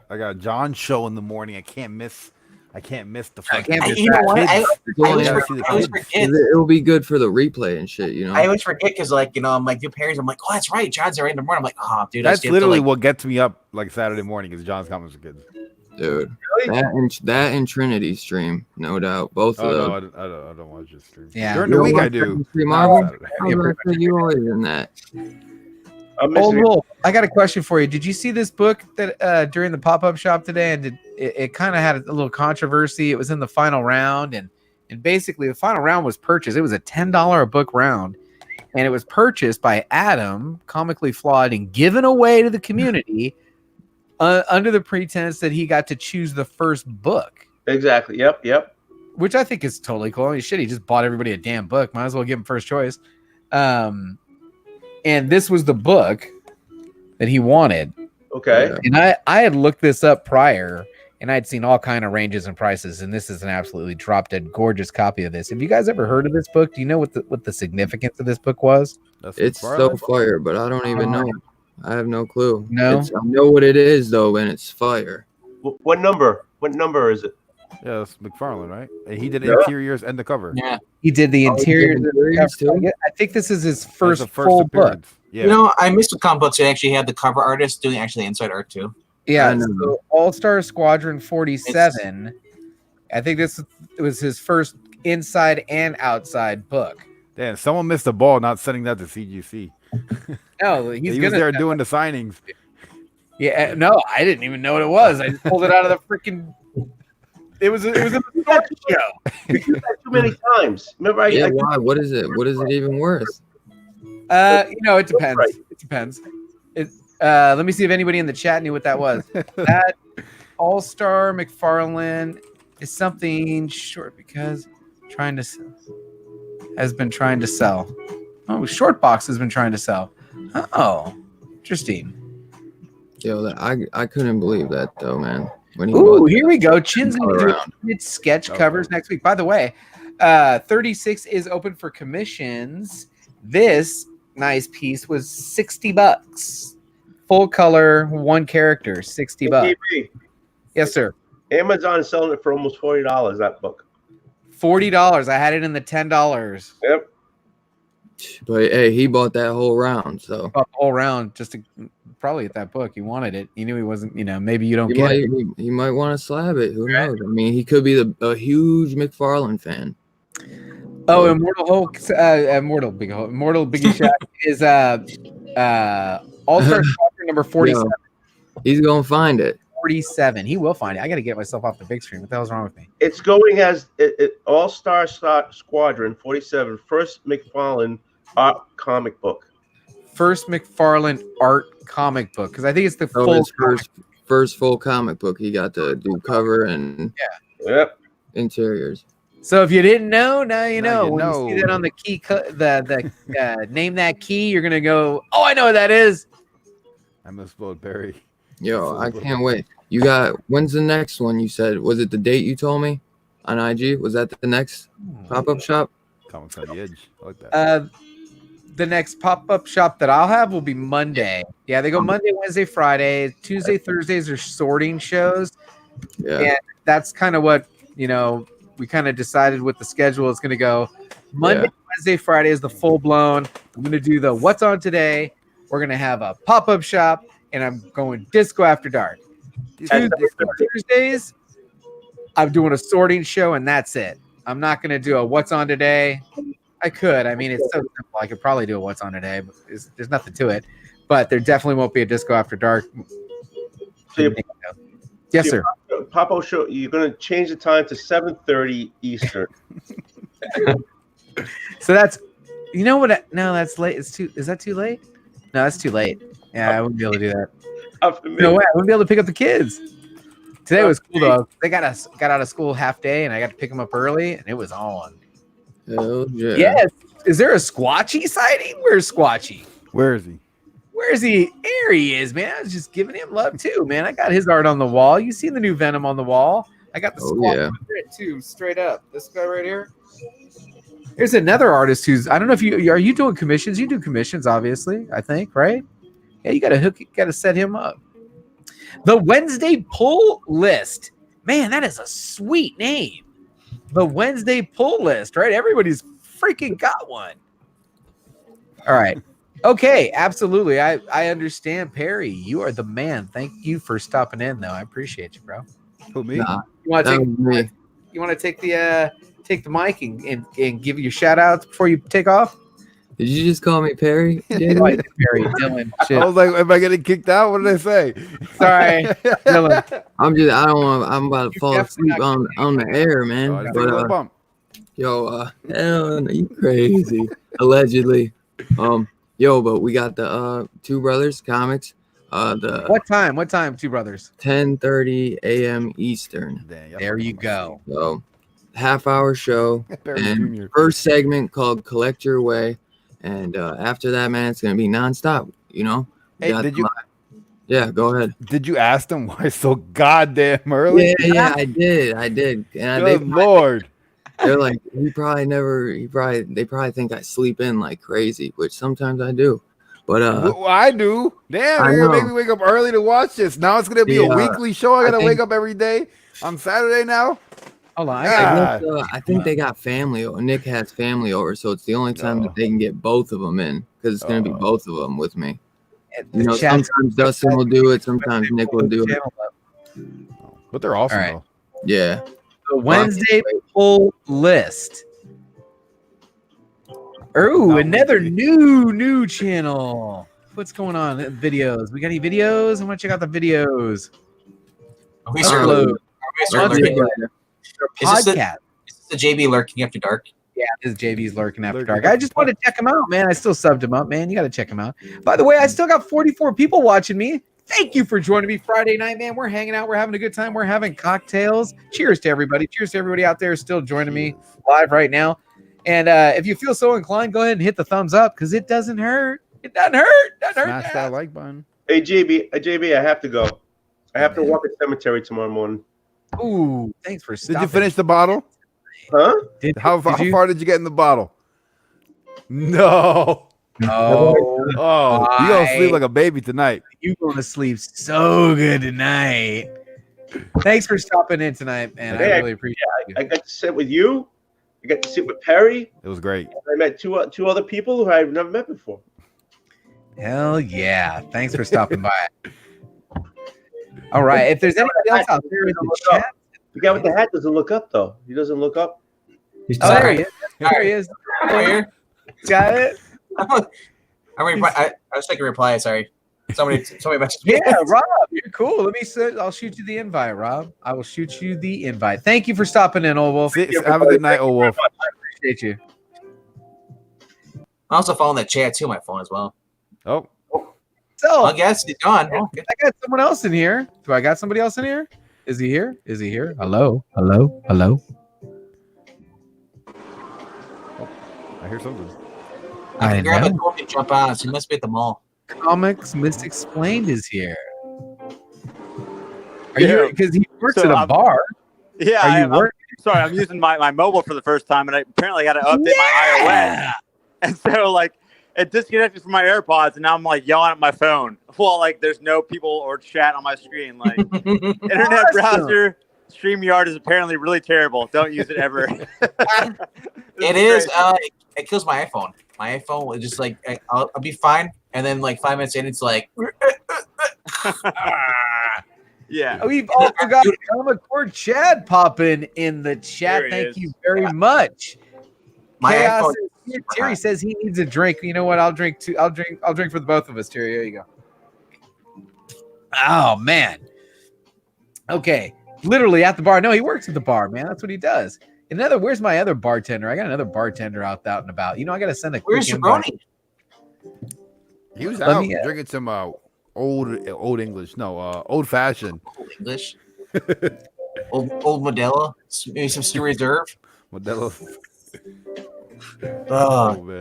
I got John's show in the morning. I can't miss the fucking. can't miss You know what? I always Yeah, forget. It'll be good for the replay and shit, you know. I always forget because, like, I'm like, your parents. I'm like, oh, that's right. John's already in the morning. I'm like, oh, dude, That's I still literally have to, what gets me up like Saturday morning is John's Comments for Kids. Dude, that and Trinity stream, no doubt. Both of Oh those. no, I don't watch this stream. Yeah. During You the don't week I watch do. Trinity stream, Not Marvel? Saturday. I was gonna say you always in that. I'm Old missing Wolf, I got a question for you. Did you see this book that during the pop-up shop today? And it kind of had a little controversy. It was in the final round, and basically the final round was purchased. It was a $10 a book round, and it was purchased by Adam, comically flawed, and given away to the community under the pretense that he got to choose the first book. Exactly. Yep. Which I think is totally cool. I mean, shit, he just bought everybody a damn book. Might as well give him first choice. And this was the book that he wanted. Okay. And I had looked this up prior, and I'd seen all kind of ranges and prices, and this is an absolutely drop-dead gorgeous copy of this. Have you guys ever heard of this book? Do you know what the significance of this book was? It's so fire, but I don't even know. I have no clue. No? I know what it is though, and it's fire. What number? What number is it? Yeah, that's McFarlane, right? And he did interiors and the cover. Yeah. He did the interior. interiors too? I think this is his That's first the full book. appearance. Yeah. You know, I missed the comic books that actually had the cover artist doing actually inside art too. Yeah, I know. so All-Star Squadron 47. I think this was his first inside and outside book. Damn, someone missed the ball not sending that to CGC. No, He he's was gonna there doing the signings. Yeah, no, I didn't even know what it was. I just pulled it out of the freaking. It was a store show. You did that too many times. Remember, Yeah, why? What is it? What is it even worth? It depends. Right. It depends. Let me see if anybody in the chat knew what that was. That All-Star McFarlane is something short because has been trying to sell. Oh, Short Box has been trying to sell. Oh, interesting. Yo, I couldn't believe that though, man. When he Ooh, here we go. Chin's gonna do around. its sketch covers next week. By the way, 36 is open for commissions. This nice piece was $60. Full color, one character, $60. TV. Yes, sir. Amazon is selling it for almost $40. That book. $40. I had it in the $10. Yep. But hey, he bought that whole round, so Bought the whole round just to probably at that book. He wanted it. He knew he wasn't. Maybe you don't he get might, it. he might want to slab it. Who knows? I mean, he could be a huge McFarlane fan. Oh, Immortal Hulk, Immortal Biggie Shaq is All-Star Squadron number 47. Yo, he's gonna find it. 47. He will find it. I got to get myself off the big screen. What the hell's wrong with me? It's going as All-Star Squadron 47, first McFarlane art comic book. First McFarlane art comic book, because I think it's the So full his first full comic book. He got to do cover and Yep. interiors. So if you didn't know, now you Now know. you When know. you see that on the key, name that key, you're gonna go, oh, I know what that is. I misspelled Perry. Yo, I can't wait. You got when's the next one? You said was it the date you told me on IG? Was that the next pop-up shop? Comics on the Edge. I like that. The next pop-up shop that I'll have will be Monday. Yeah, they go Monday, Wednesday, Friday. Tuesday, Thursdays are sorting shows. Yeah. And that's kind of what, we kind of decided with the schedule. It's going to go Monday, Wednesday, Friday is the full-blown. I'm going to do the What's On Today. We're going to have a pop-up shop, and I'm going Disco After Dark. Tuesdays and Thursdays, I'm doing a sorting show, and that's it. I'm not going to do a What's On Today. I could. I mean, it's so simple. I could probably do a What's On Today, but there's nothing to it. But there definitely won't be a Disco After Dark. Yes, sir. Pop-up show. You're going to change the time to 7:30 Eastern. So that's, no, that's late. Is that too late? No, that's too late. Yeah, I wouldn't be able to do that. No way. I wouldn't be able to pick up the kids. Today was cool though. They got out of school half day, and I got to pick them up early, and it was on. Hell yeah. Yes. Is there a Squatchy sighting? Where's Squatchy? Where is he? Where's he? There he is, man. I was just giving him love too, man. I got his art on the wall. You see the new Venom on the wall? I got the Squatchy too, straight up. This guy right here. There's another artist who's, I don't know if are you doing commissions? You do commissions, obviously, I think, right? Yeah, you gotta set him up. The Wednesday Pull List. Man, that is a sweet name. The Wednesday Pull List, right? Everybody's freaking got one. All right. Okay, absolutely. I understand, Perry. You are the man. Thank you for stopping in, though. I appreciate you, bro. Who, me? Nah, You want to take the mic and give your shout outs before you take off? Did you just call me Perry? Perry, Dylan. Shit. I was like, am I getting kicked out? What did I say? Sorry, Dylan. I'm about to fall asleep on the air, man. Oh, I just took a little bump. Yo, hell no, you crazy. Allegedly. But we got the Two Brothers comics. What time, Two Brothers? 10:30 a.m. Eastern. There you go. So, half-hour show. And first segment called Collect Your Way. And after that, man, it's going to be nonstop, Hey, did you? Yeah, go ahead. Did you ask them why so goddamn early? Yeah, I did. And Good Lord. They're like, they probably think I sleep in like crazy, which sometimes I do. But Well, I do. Damn, you're gonna make me wake up early to watch this. Now it's gonna be a weekly show. I gotta wake up every day on Saturday now. Hold on. I think they got family. Nick has family over, so it's the only time that they can get both of them in because it's gonna be both of them with me. Sometimes Dustin will do it, sometimes Nick will do it. But they're awesome though. Yeah. The Wednesday Pull List. Oh, another new channel. What's going on? Videos. We got any videos? I want to check out the videos. Are we Upload. Is this Podcast. the JB Lurking After Dark? Yeah, this is JB's Lurking After Dark. I just wanted to check him out, man. I still subbed him up, man. You got to check him out. By the way, I still got 44 people watching me. Thank you for joining me Friday night, man. We're hanging out. We're having a good time. We're having cocktails. Cheers to everybody. Cheers to everybody out there still joining me live right now. And if you feel so inclined, go ahead and hit the thumbs up because it doesn't hurt. It doesn't hurt. Smash that like button. Hey, JB, I have to go. I have to walk the cemetery tomorrow morning. Ooh, thanks for stopping. Did you finish the bottle? Huh? How far did you get in the bottle? No. Oh, you gonna sleep like a baby tonight. You going to sleep so good tonight. Thanks for stopping in tonight, man. Hey, I really appreciate it. I got to sit with you. I got to sit with Perry. It was great. I met two other people who I've never met before. Hell yeah. Thanks for stopping by. All right. If there's anybody else out there in the chat. The guy with the hat doesn't look up, though. He doesn't look up. There he is. There he is. Here. Got it. I was taking a reply. Sorry. Somebody messaged me. Yeah, Rob, you're cool. I'll shoot you the invite, Rob. I will shoot you the invite. Thank you for stopping in, Old Wolf. Have a good night, Old Wolf. I appreciate you. I'm also following the chat too, my phone as well. Oh. So I guess he's gone. I got someone else in here. Do I got somebody else in here? Is he here? Is he here? Hello? Hello? Hello? I hear something. I can grab a coat and jump on. So he must be at the mall. Comics Misexplained is here. Are you? Because he works at a bar. Yeah, I'm sorry. I'm using my mobile for the first time, and I apparently got to update my iOS. And so, like, it disconnected from my AirPods, and now I'm like yelling at my phone. Well, like, there's no people or chat on my screen. Like, internet browser, StreamYard is apparently really terrible. Don't use it ever. It is. It kills my iPhone. My iPhone will just like I'll be fine, and then like 5 minutes in, it's like. Yeah. We've also got Comic Cord Chad popping in the chat. Thank you very much. My Chaos iPhone. Terry says he needs a drink. You know what? I'll drink too. I'll drink for the both of us, Terry. There you go. Oh man. Okay. Literally at the bar. No, he works at the bar, man. That's what he does. Where's my other bartender? I got another bartender out and about. You know, I got to send a Where's quick Jabroni? He was out drinking some old English. No, old fashioned. Old English. old Modelo. Maybe some Still Reserve. Modelo.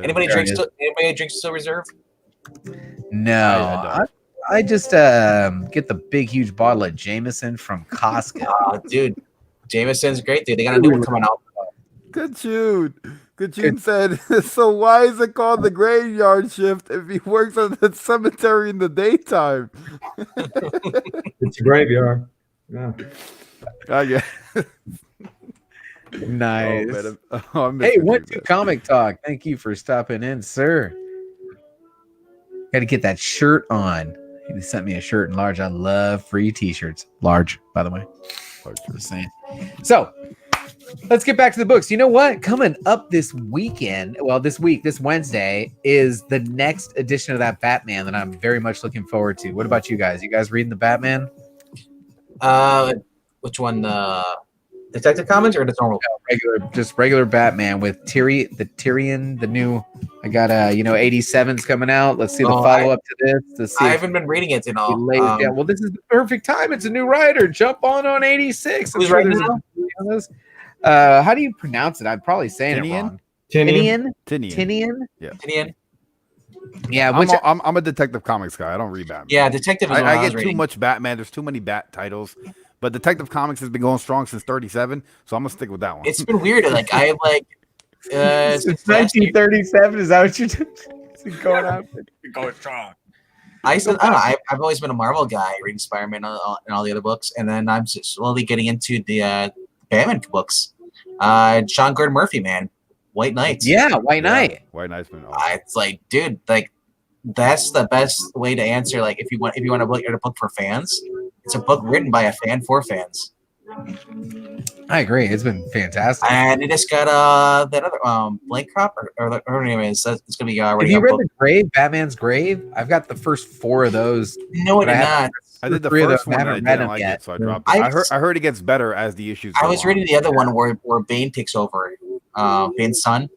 Anybody drinks Still Reserve? No. I just get the big, huge bottle of Jameson from Costco. Oh, dude. Jameson's great, dude. They got a new one coming out. Good tune. Good tune said, so why is it called the graveyard shift if he works at the cemetery in the daytime? It's a graveyard. Yeah. Yeah. Nice. Oh, hey, 1-2 Comic Talk. Thank you for stopping in, sir. Got to get that shirt on. He sent me a shirt in large. I love free t-shirts. Large, by the way. Just saying. So let's get back to the books. You know what? Coming up this weekend, this Wednesday, is the next edition of that Batman that I'm very much looking forward to. What about you guys? You guys reading the Batman? Which one? Detective Comics or the normal? No, regular Batman with Tyrion, the new. I got 87's coming out. Let's see the follow up to this. I haven't been reading it at all. Well, this is the perfect time. It's a new writer. Jump on 86. Who's writing this? How do you pronounce it? I'm probably saying it wrong. Tinian. Yeah. Tinian. Yeah, I'm a Detective Comics guy. I don't read Batman. Yeah, Detective. I get too much Batman. There's too many Bat titles. But Detective Comics has been going strong since 37, so I'm gonna stick with that one. It's been weird. Like I have since 1937. Is that what you're doing? Going on? Going strong. I've always been a Marvel guy, reading Spider-Man and all the other books, and then I'm just slowly getting into the Batman books. Sean Gordon Murphy, man, White Knight. Yeah, White Knight. White Knight's been awesome. It's like, dude, like that's the best way to answer. Like, if you want to write a book for fans, it's a book written by a fan for fans. I agree. It's been fantastic. And it just got that other Blank Crop or her name is. It's gonna be already. Have you read the Grave? Batman's Grave. I've got the first 4 of those. No, I did not. I did the first one. I didn't like it, so I dropped it. I heard it gets better as the issues. I was reading the other one where Bane takes over. Finn's son.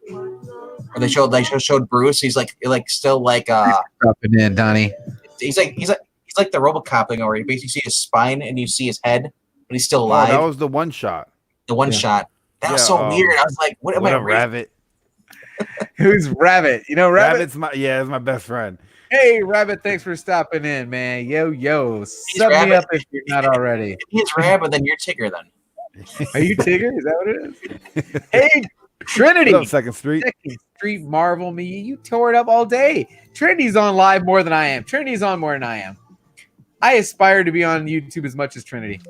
Or they showed Bruce. He's like still like dropping in, Donnie. He's like the RoboCop thing, where you basically see his spine and you see his head, but he's still alive. Oh, that was the one shot. The one shot. That was so weird. I was like, what am I? Rabbit. Who's Rabbit? You know Rabbit? Rabbit's it's my best friend. Hey, Rabbit, thanks for stopping in, man. Yo. Sub me up if you're not already. If he's Rabbit, then you're Tigger then. Are you Tigger? Is that what it is? Hey, Trinity. What's up, Second Street? Second Street Marvel me. You tore it up all day. Trinity's on live more than I am. Trinity's on more than I am. I aspire to be on YouTube as much as Trinity.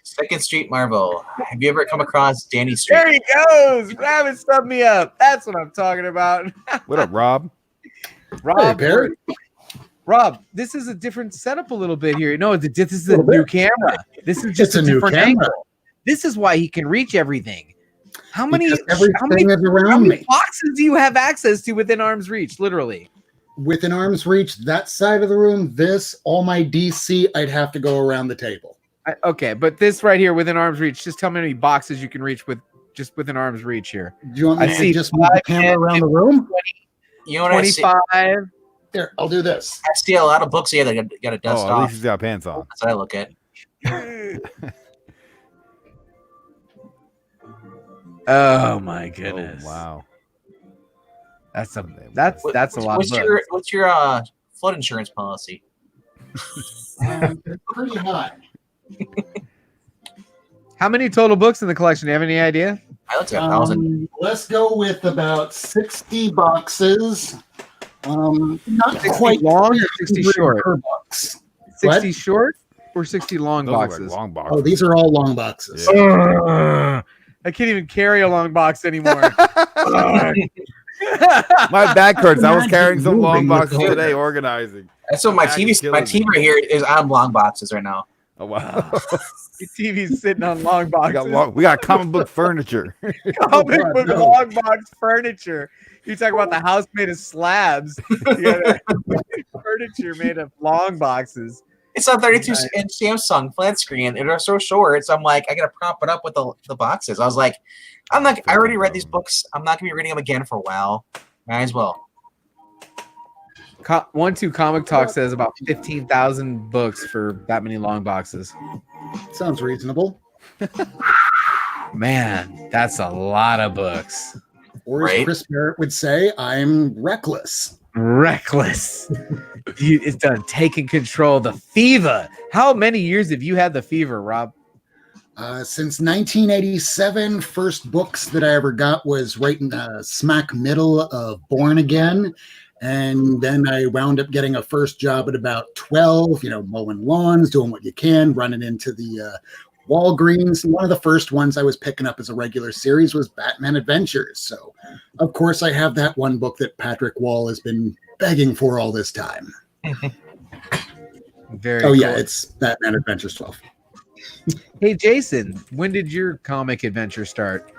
Second Street Marvel. Have you ever come across Danny Street? There he goes. Rabbit sub me up. That's what I'm talking about. What up, Rob? Rob, hey, Rob, this is a different setup a little bit here. No, this is a new camera. This is just a different angle. This is why he can reach everything. How many boxes do you have access to within arm's reach? Literally. Within arm's reach, that side of the room, all my DC, I'd have to go around the table. Okay, but this right here within arm's reach, just tell me how many boxes you can reach within arm's reach here. Do you want me to just move the camera around the room? 20, you know what 25. I see? There, I'll do this. I see a lot of books here that got to dust at off. least he's got pants on. That's what I look at. Oh my goodness! Oh, wow, that's a lot of books. What's your flood insurance policy? Pretty high. How many total books in the collection? Do you have any idea? I looked at 1,000. Let's go with about 60 boxes. Not 60 quite long or 60 short? Per box. 60 short or 60 long boxes? Long boxes. Oh, these are all long boxes. Yeah. I can't even carry a long box anymore. My back hurts. I was carrying some long boxes today, organizing. That's what my TV right here is on long boxes right now. Oh wow! Your TV's sitting on long boxes. We got comic book furniture. Comic book long box furniture. You talk about the house made of slabs. You got furniture made of long boxes. It's a 32-inch Samsung flat screen. They're so short. So I'm like, I gotta prop it up with the boxes. I was like, I already read these books. I'm not gonna be reading them again for a while. Might as well. 1-2 Comic Talk says about 15,000 books for that many long boxes. Sounds reasonable. Man, that's a lot of books. Or as Chris Barrett would say, I'm reckless. Reckless. It's done taking control. The fever. How many years have you had the fever, Rob? Since 1987, first books that I ever got was right in the smack middle of Born Again. And then I wound up getting a first job at about 12, mowing lawns, doing what you can, running into the Walgreens. And one of the first ones I was picking up as a regular series was Batman Adventures. So, of course, I have that one book that Patrick Wall has been begging for all this time. Very cool. Yeah, it's Batman Adventures 12. Hey, Jason, when did your comic adventure start?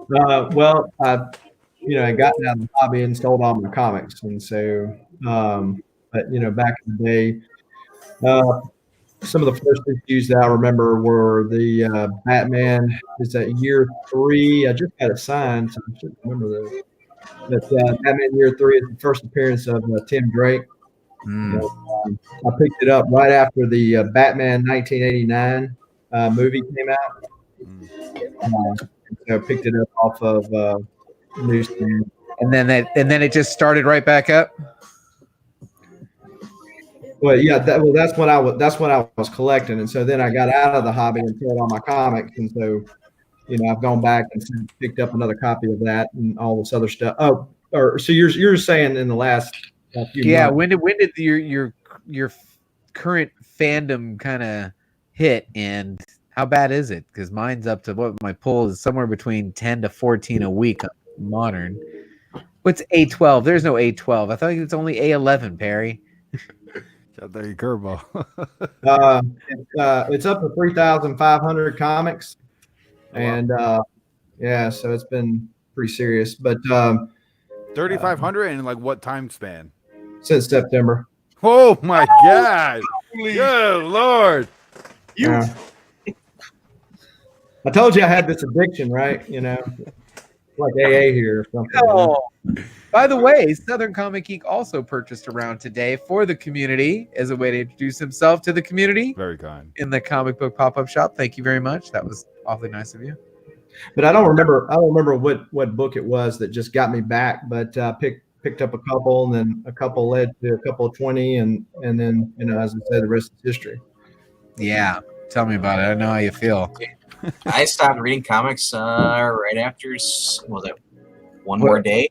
Well, I got down the hobby and sold all my comics. And so, but, back in the day, some of the first issues that I remember were the Batman. Is that year 3? I just had it signed, so I should remember those. But Batman year 3 is the first appearance of Tim Drake. I picked it up right after the Batman 1989 movie came out. So I picked it up off of newsstand. And then it just started right back up. Well, yeah, that's when I was collecting, and so then I got out of the hobby and sold all my comics, and so I've gone back and picked up another copy of that and all this other stuff. Oh, so you're saying in the last few months? When did your current fandom kind of hit, and how bad is it? Because mine's up to what my pull is somewhere between 10 to 14 a week on modern. What's A12? There's no A12. I thought it's only A11, Perry. There you curveball. It's up to 3,500 comics, and so it's been pretty serious. But 3,500 in like what time span? Since September. Oh my God! Good Lord! I told you I had this addiction, right? You know, like AA here or something. Oh. By the way, Southern Comic Geek also purchased a round today for the community as a way to introduce himself to the community. Very kind. In the comic book pop-up shop. Thank you very much. That was awfully nice of you. But I don't remember what book it was that just got me back, but picked up a couple, and then a couple led to a couple of 20, and then, you know, as I said, the rest is history. Yeah. Tell me about it. I know how you feel. I stopped reading comics right after, what was it, One More Day?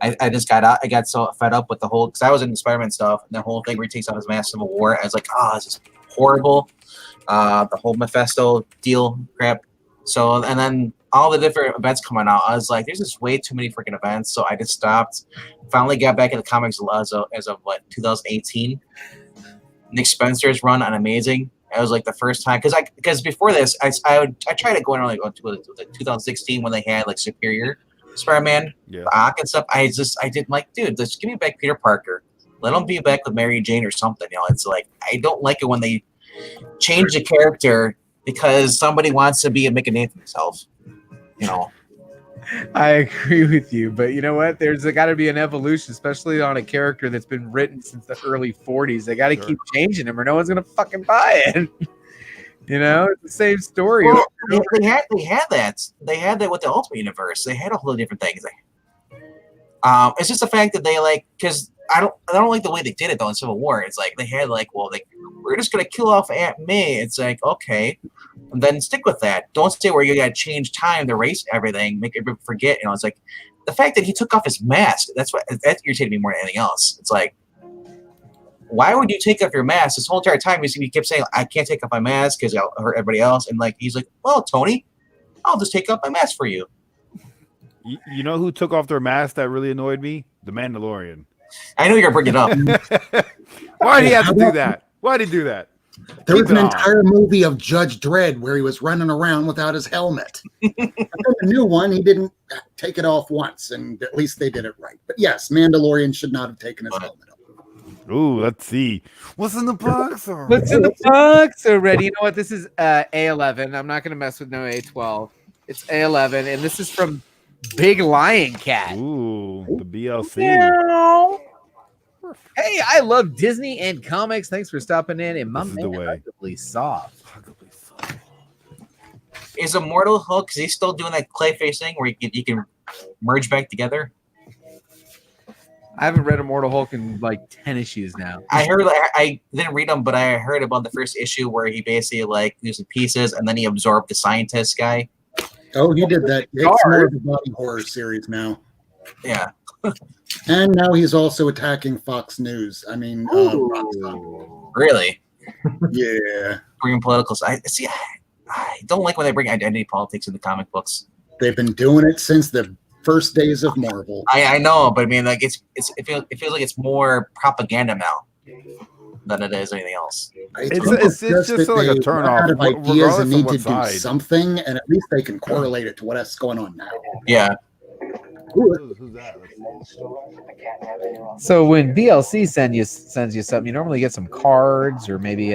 I just got out. I got so fed up with the whole, because I was in Spider-Man stuff, and the whole thing where he takes out his mask Civil War. I was like, oh, this is horrible. The whole Mephisto deal crap. So, and then all the different events coming out, I was like, there's just way too many freaking events. So I just stopped. Finally got back into comics as of what, 2018. Nick Spencer's run on Amazing. It was like the first time, because before this, I tried to go in like 2016 when they had like Superior Spider-Man, and stuff. I didn't like, dude, just give me back Peter Parker. Let him be back with Mary Jane or something. You know, it's like, I don't like it when they change the character because somebody wants to make a name for themselves. You know. I agree with you, but you know what? There's got to be an evolution, especially on a character that's been written since the early 40s. They got to keep changing him, or no one's gonna fucking buy it. You know, it's the same story. Well, they had that. They had that with the Ultimate Universe. They had a whole different things. It's just the fact that they like, because I don't like the way they did it though in Civil War. It's like they had like, well, we're just gonna kill off Aunt May. It's like, okay, and then stick with that. Don't say where you gotta change time to erase everything, make everybody forget. You know, it's like the fact that he took off his mask. That irritated me more than anything else. It's like, why would you take off your mask this whole entire time? He kept saying, I can't take off my mask because I'll hurt everybody else. And like, he's like, well, Tony, I'll just take off my mask for you. You know who took off their mask that really annoyed me? The Mandalorian. I know you're bringing it up. Why did he have to do that? Why did he do that? There was an entire movie of Judge Dredd where he was running around without his helmet. And then the new one, he didn't take it off once, and at least they did it right. But yes, Mandalorian should not have taken his helmet off. Ooh, let's see. What's in the box? What's in the box already? You know what? This is A11. I'm not going to mess with no A12. It's A11, and this is from Big Lion Cat. Ooh, the BLC. Meow. Hey, I love Disney and comics. Thanks for stopping in. And my man, Huggably Soft. Is Immortal Hulk, is he still doing that Clayface thing where you can merge back together? I haven't read Immortal Hulk in like 10 issues now. I heard, I didn't read them, but I heard about the first issue where he basically like used pieces and then he absorbed the scientist guy. Oh, he did that. It's more of a body horror series now. Yeah. And now he's also attacking Fox News. I mean, really? Yeah. Bringing political. I don't like when they bring identity politics into comic books. They've been doing it since the first days of Marvel. I know, but I mean, like it feels like it's more propaganda now than it is anything else. It's just like a turn off. Out of ideas and need to do something, and at least they can correlate it to what's going on now. Yeah. Who's that? So when BLC sends you something, you normally get some cards or maybe he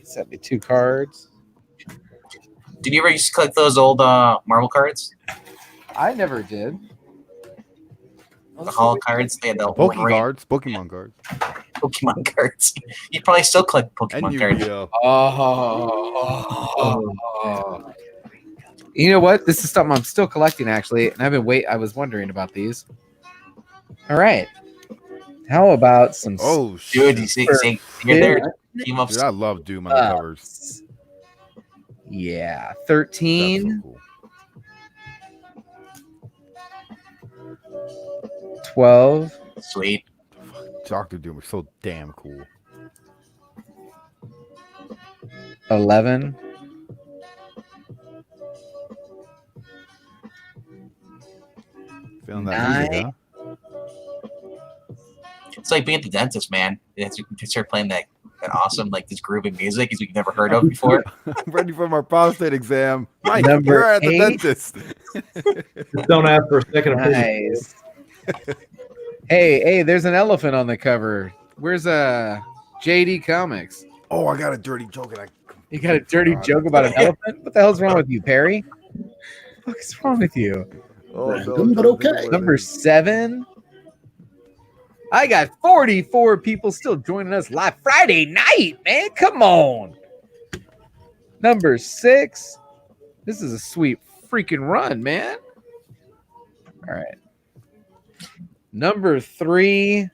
sent me 2 cards. Did you ever used to collect those old Marvel cards? I never did. The Hall cards, they had the Pokemon cards. Pokemon cards. You probably still collect Pokemon cards. Oh. You know what? This is something I'm still collecting actually, and I was wondering about these. All right. How about some? Oh shit! Dude, you see there? Team up. Dude, I love Doom on the covers. Yeah, 13. So cool. 12. Sweet. Dr. Doom is so damn cool. 11. Feeling that music, huh? It's like being at the dentist, man. You start playing that awesome, like this groovy music you've never heard of before. I'm ready for my prostate exam. Mike, Number you're at the 8. dentist. Just don't ask for a second opinion. Nice. Hey, there's an elephant on the cover. Where's JD Comics? Oh, I got a dirty joke and I You got a dirty joke about an elephant? What the hell's wrong with you, Perry? What's wrong with you? Oh, Random, but okay. Number 7. I got 44 people still joining us live Friday night, man. Come on. Number 6. This is a sweet freaking run, man. All right. Number 3.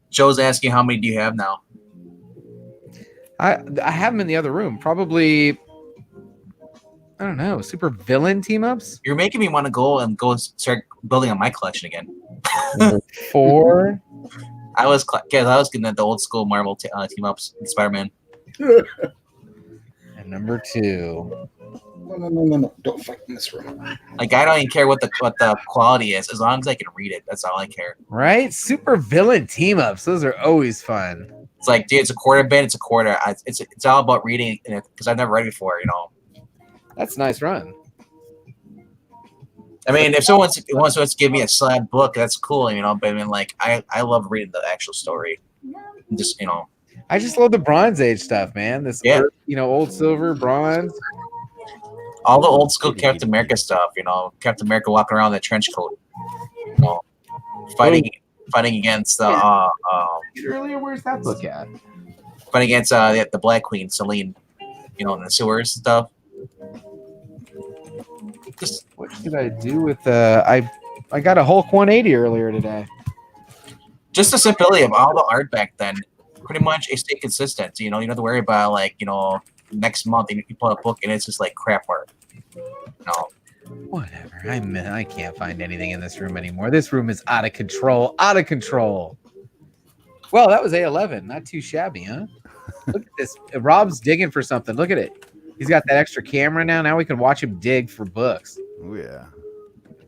Joe's asking how many do you have now? I have them in the other room. Probably, I don't know, super villain team ups. You're making me want to go and start building on my collection again. Number 4. I was getting at the old school Marvel team ups in Spider-Man. And number 2. No. Don't fight in this room. Like, I don't even care what the quality is, as long as I can read it. That's all I care. Right? Super villain team ups. Those are always fun. It's like, dude, it's a quarter bin. It's a quarter. It's all about reading it because I've never read it before. That's a nice run. I mean, if someone wants to give me a slab book, that's cool. But I mean, like, I love reading the actual story. Just I just love the Bronze Age stuff, man. This, old silver, bronze. All the old school Captain America stuff. Captain America walking around in that trench coat. Fighting against the. Earlier, where's that book at? Fighting against the Black Queen, Celine. In the sewers and stuff. What did I do with I got a Hulk 180 earlier today. Just the simplicity of all the art back then. Pretty much it stayed consistent. You don't have to worry about next month you pull a book and it's just like crap art. Whatever. I can't find anything in this room anymore. This room is out of control. Out of control. Well, that was A11. Not too shabby, huh? Look at this. Rob's digging for something. Look at it. He's got that extra camera now. Now we can watch him dig for books. Oh yeah.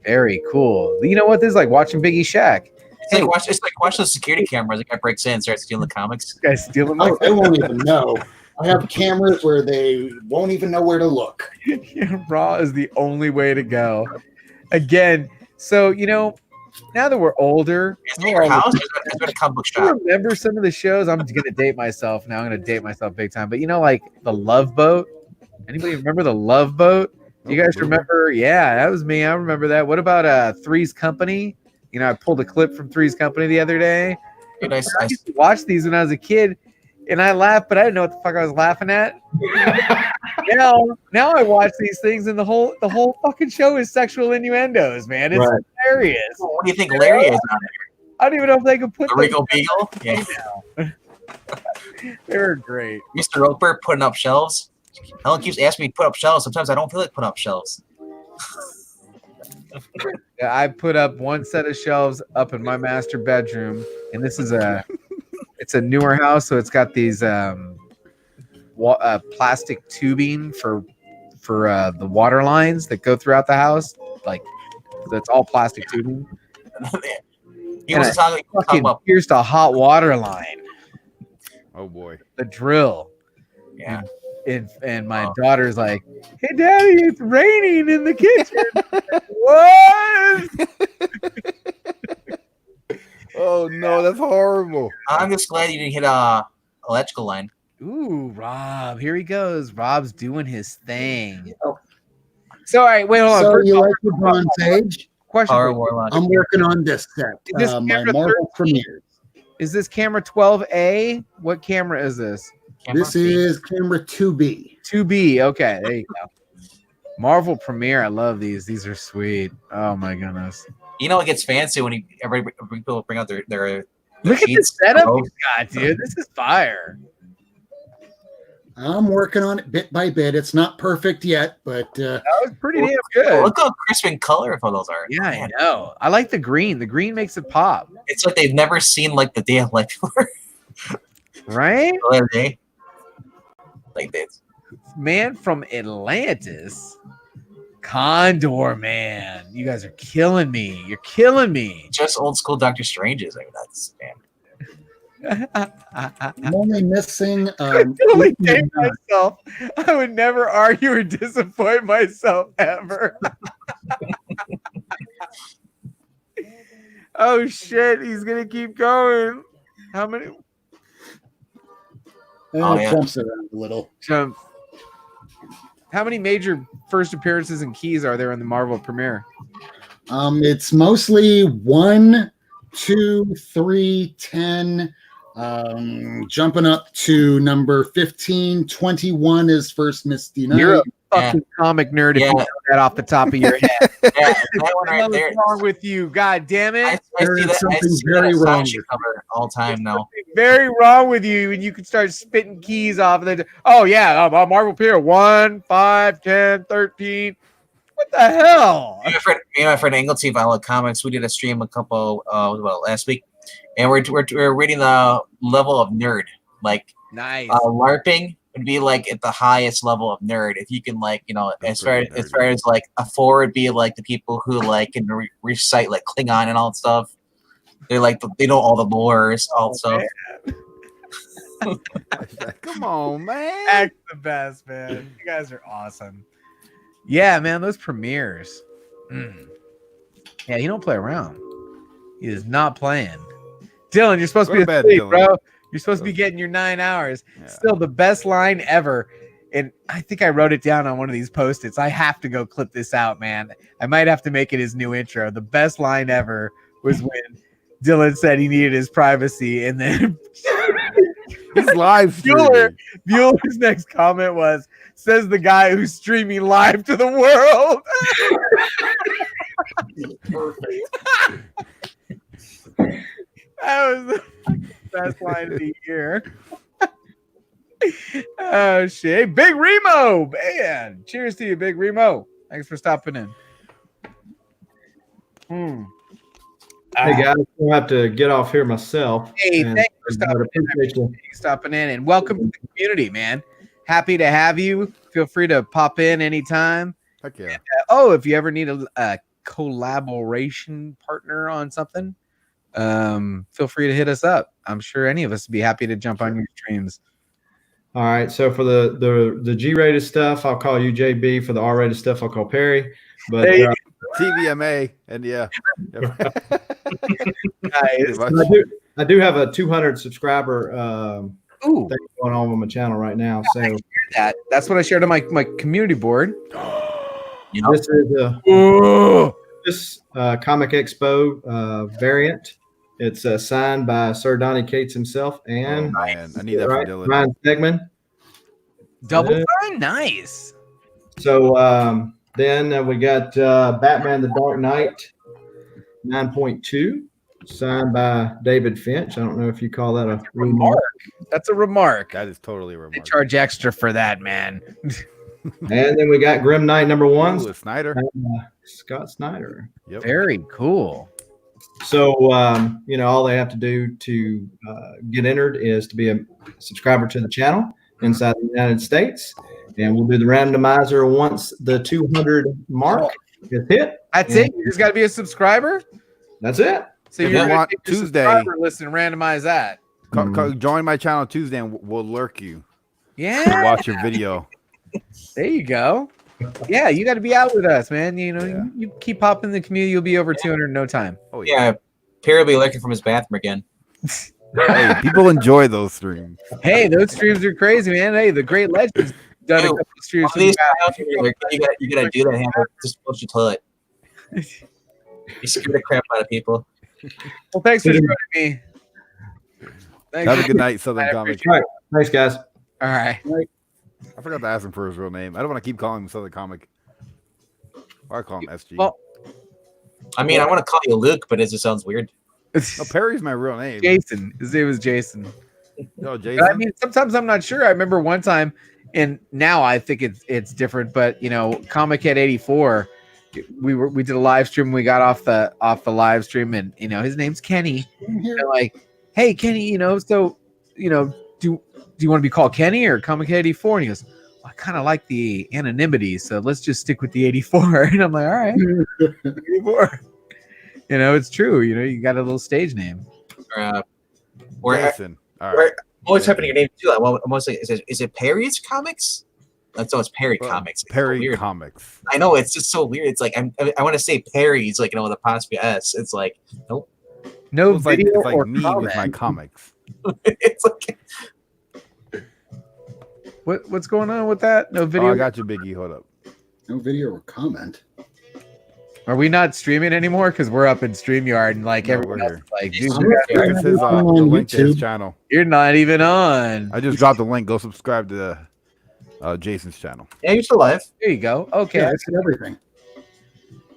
Very cool. You know what? This is like watching Biggie Shack. It's like watching the security cameras. The guy breaks in and starts stealing the comics. This guy's stealing my They won't even know. I have cameras where they won't even know where to look. Yeah, raw is the only way to go. Again, so now that we're older, is it your house? Is it a comic book shop? Remember some of the shows? I'm gonna date myself now. I'm gonna date myself big time. But like the Love Boat. Anybody remember the Love Boat? Do you guys remember? Yeah, that was me. I remember that. What about Three's Company? I pulled a clip from Three's Company the other day. Dude, I used to watch these when I was a kid, and I laughed, but I didn't know what the fuck I was laughing at. now I watch these things, and the whole fucking show is sexual innuendos, man. It's hilarious. What do you think Larry is on there? I don't even know if they could put the Regal Beagle. Yeah, they were great. Mr. Roper putting up shelves. Helen keeps asking me to put up shelves. Sometimes I don't feel like putting up shelves. Yeah, I put up one set of shelves up in my master bedroom, and this is it's a newer house, so it's got these plastic tubing for the water lines that go throughout the house. Like that's all plastic tubing. He was talking about pierced a hot water line. Oh boy, the drill. Yeah. And my daughter's like, "Hey, Daddy, it's raining in the kitchen." What? Oh no, that's horrible. I'm just glad you didn't hit a electrical line. Ooh, Rob, here he goes. Rob's doing his thing. So, all right, wait, hold on. So you like the Bronze Age? Question. I'm working on this set. My Marvel premiere. Is this camera 12A? What camera is this? This is camera 2B. 2B. Okay, there you go. Marvel Premiere. I love these. These are sweet. Oh my goodness. It gets fancy when people bring out their look at the setup you got, dude. This is fire. I'm working on it bit by bit. It's not perfect yet, but that was pretty damn good. Look how crisp and colorful those are. Yeah, I know. I like the green. The green makes it pop. It's like they've never seen like the day of light before. Right? Like this. Man from Atlantis. Condor Man. You guys are killing me. You're killing me. Just old school Doctor Stranges. I mean, that's I'm only missing. I totally hate myself. I would never argue or disappoint myself ever. Oh shit! He's gonna keep going. How many? It jumps around a little. So, how many major first appearances and keys are there in the Marvel premiere? It's mostly 1, 2, 3, 10, jumping up to number 15. 21 is First Misty Knight. You're a fucking comic nerd if you know that off the top of your head. That one right there. What's wrong with you? God damn it! I see that. I see very that wrong. Sashi cover all time now. Very wrong with you, and you can start spitting keys off of it. Oh yeah, Marvel Pier 1, 5, 10, 13. What the hell? Me and my friend Anglesey Violet Comics, we did a stream last week, and we're reading the level of nerd. Like, nice. LARPing would be like at the highest level of nerd. If you can, like, as far as like a 4 would be like the people who like can recite like Klingon and all that stuff. They're like they know all the lores, all stuff. Come on, man. That's the best, man. You guys are awesome. Yeah, man, those premieres. Yeah, you don't play around. He is not playing. Dylan, you're supposed to be asleep, bro. You're supposed to be getting your 9 hours. Yeah. Still the best line ever. And I think I wrote it down on one of these Post-its. I have to go clip this out, man. I might have to make it his new intro. The best line ever was when Dylan said he needed his privacy, and then he's live. Bueller's next comment was, says the guy who's streaming live to the world. That was the best line of the year. Oh shit. Hey, Big Remo, man. Cheers to you, Big Remo. Thanks for stopping in. Hey guys, I'll have to get off here myself. Hey, thanks for stopping in, and welcome to the community, man. Happy to have you. Feel free to pop in anytime. Heck yeah. And, if you ever need a collaboration partner on something, feel free to hit us up. I'm sure any of us would be happy to jump on your streams. All right. So for the G-rated stuff, I'll call you JB. For the R-rated stuff, I'll call Perry. But TVMA and yeah. Nice. I do have a 200 subscriber thing going on with my channel right now. So that's what I shared on my community board. This is this Comic Expo variant. It's signed by Sir Donnie Cates himself and I need that for Dylan. Ryan Stegman. Double sign, nice. So then we got Batman: The Dark Knight 9.2, signed by David Finch. I don't know if you call that a remark. That's a remark. That is totally a remark. They charge extra for that, man. And then we got Grim Knight #1. Snyder. Scott Snyder. Yep. Very cool. So, all they have to do to get entered is to be a subscriber to the channel inside the United States. And we'll do the randomizer once the 200 mark is hit. That's it? You just got to be a subscriber? That's it. So you want Tuesday. Listen, randomize that. Join my channel Tuesday and we'll lurk you. Yeah. Watch your video. There you go. Yeah, you got to be out with us, man. You keep popping the community, you'll be over 200 in no time. Oh yeah. Perry will be lurking from his bathroom again. Hey, people enjoy those streams. Hey, those streams are crazy, man. Hey, the great legends done a couple of streams. You gotta do that, Hammer. Just flush your toilet. You scare the crap out of people. Well, thanks for joining me. Thanks. Have a good night, Southern Comic. All right. Thanks, guys. All right. I forgot to ask him for his real name. I don't want to keep calling him Southern Comic. Or I call him SG. Well, I mean, I want to call you Luke, but it just sounds weird. No, Perry's my real name. Jason. His name was Jason. No, Jason. But I mean, sometimes I'm not sure. I remember one time, and now I think it's different. But Comic Head 84, we did a live stream. We got off the live stream, and his name's Kenny. And like, hey Kenny, so do you want to be called Kenny or Comic Head 84? And he goes, I kind of like the anonymity, so let's just stick with the 84. And I'm like, all right, 84. It's true. You got a little stage name. Jason. All right. I'm always typing your name too. I'm mostly is it Perry's Comics? That's it's Perry Comics. It's Perry Comics. I know, it's just so weird. It's like I want to say Perry's, like with apostrophe S. It's like nope. No it's video like or me comment. with my comics. It's like What's going on with that? No video. Oh, I got you, Biggie. Hold up. No video or comment. Are we not streaming anymore? Because we're up in StreamYard and like everyone else is like, dude, It's his, the link to his channel. you're not even on. I just dropped the link. Go subscribe to Jason's channel. Yeah, you're still live. There you go. Okay. Yeah, I said everything.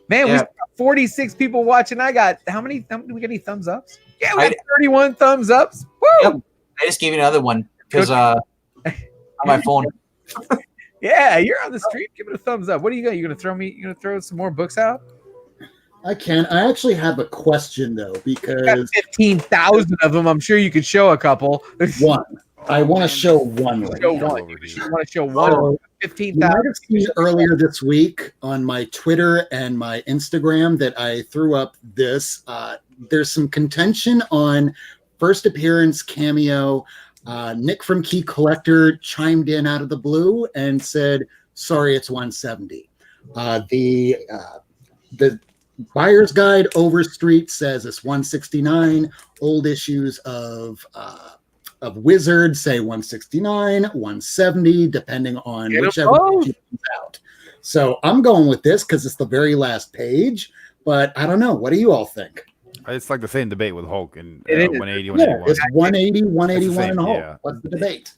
Man, we Yeah. got 46 people watching. I got how many? Do we get any thumbs ups? Yeah, we I- got 31 thumbs ups. Woo! Yep. I just gave you another one because on my phone. Yeah, you're on the street. Give it a thumbs up. What do you got? You gonna throw me? You gonna throw some more books out? I can. I actually have a question though, You got because 15,000 of them. I'm sure you could show a couple. one, I want to show one right Show now. one. You want to show one? So, you 15,000. might have seen earlier this week on my Twitter and my Instagram that I threw up this. There's some contention on first appearance cameo. Nick from Key Collector chimed in out of the blue and said, "Sorry, it's 170." The Buyer's Guide Overstreet says it's 169. Old issues of Wizard say 169, 170, depending on whichever comes out. So I'm going with this because it's the very last page, but I don't know. What do you all think? It's like the same debate with Hulk and It is. 180, Yeah, 181. it's 180, 181 and a whole. yeah. What's the debate?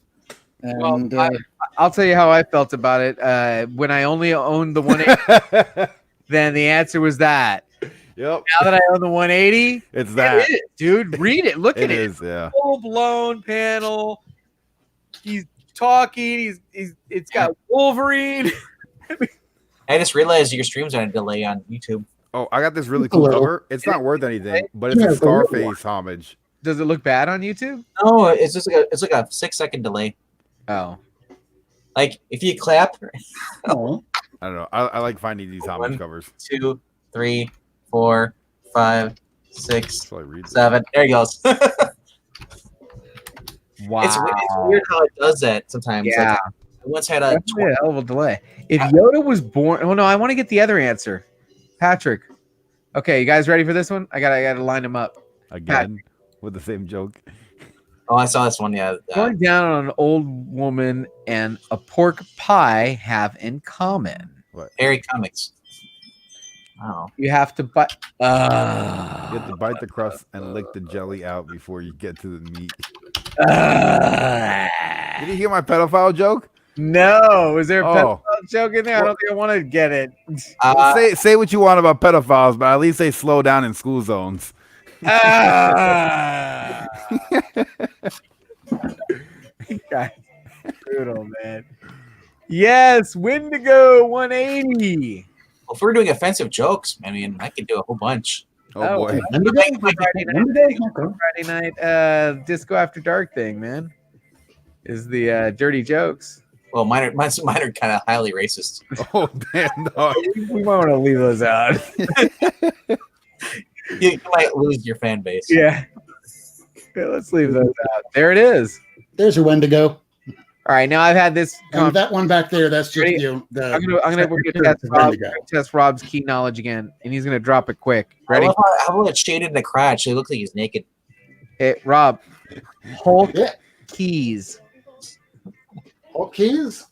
Well, And I'll tell you how I felt about it. When I only owned the 180, then the answer was that. Yep. Now that I own the 180, It's that. it is, dude. Read it. Look at It it. is, yeah. Full blown panel. He's talking. It's got Wolverine. I just realized your stream's on a delay on YouTube. Oh, I got this really cool cover. It's not worth anything, but it's a Scarface homage. Does it look bad on YouTube? No, it's just like a 6-second delay. Oh, Like if you clap, oh, I don't know. I like finding these homage One, covers. 2, 3, 4, 5, 6, So I read 7. There he goes. wow. It's weird how it does that sometimes. Yeah. Like, I once had a That's a hell of a delay. If Yoda was born, oh no, I want to get the other answer. Patrick. Okay, you guys ready for this one? I gotta line them up. Again with the same joke. Oh, I saw this one. Yeah. Going down on an old woman and a pork pie have in common. What? Harry Comics. Oh. You have to buy. You have to bite the crust and lick the jelly out before you get to the meat. Did you hear my pedophile joke? No. Was there a Oh. pedophile joke in there? I don't think I want to get it. Well, say what you want about pedophiles, but at least they slow down in school zones. Ah. God, brutal, man. Yes, Wendigo 180. Well, if we're doing offensive jokes, I mean, I could do a whole bunch. Oh, boy. Friday night disco after dark thing, man. Is the dirty jokes. Well, mine are kind of highly racist. Oh, damn. No. We might want to leave those out. You might lose your fan base. Yeah. Okay, let's leave those out. There it is. there's your Wendigo. All right, now I've had this. And that one back there, that's just Ready? you. I'm gonna test Rob's key knowledge again, and he's gonna drop it quick. Ready? How about it shaded in the crotch? It looks like he's naked. Hey, Rob, Hulk Yeah. keys. Hulk keys.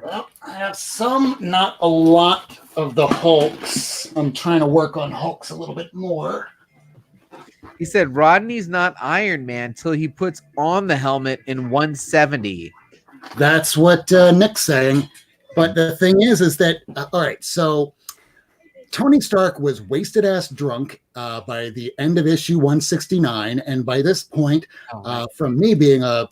Well, I have some, not a lot of the Hulks. I'm trying to work on Hulks a little bit more. He said Rodney's not Iron Man till he puts on the helmet in 170. That's what Nick's saying. But the thing is that, all right, so Tony Stark was wasted ass drunk by the end of issue 169. And by this point, from me being a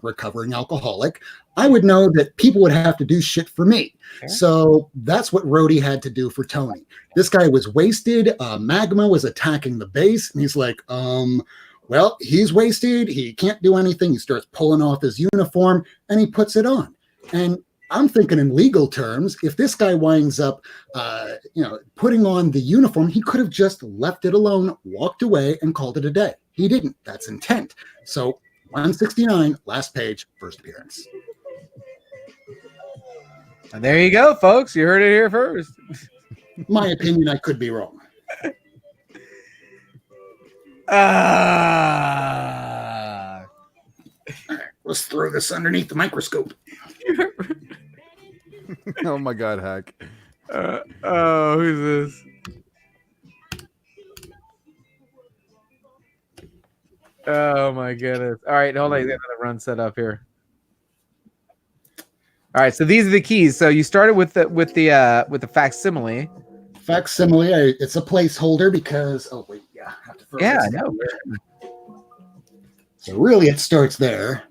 recovering alcoholic, I would know that people would have to do shit for me. Okay. So that's what Rhodey had to do for Tony. This guy was wasted. Magma was attacking the base. And he's like, well, he's wasted. He can't do anything. He starts pulling off his uniform and he puts it on. And I'm thinking in legal terms, if this guy winds up, putting on the uniform, he could have just left it alone, walked away, and called it a day. He didn't. That's intent. So 169, last page, first appearance. And there you go, folks. You heard it here first. My opinion, I could be wrong. Let's throw this underneath the microscope. Oh my God, Hack. Oh, who's this? Oh my goodness! All right, hold on. I got the run set up here. All right, so these are the keys. So you started with the facsimile. Facsimile. It's a placeholder because I have to throw this no. there. So really, it starts there,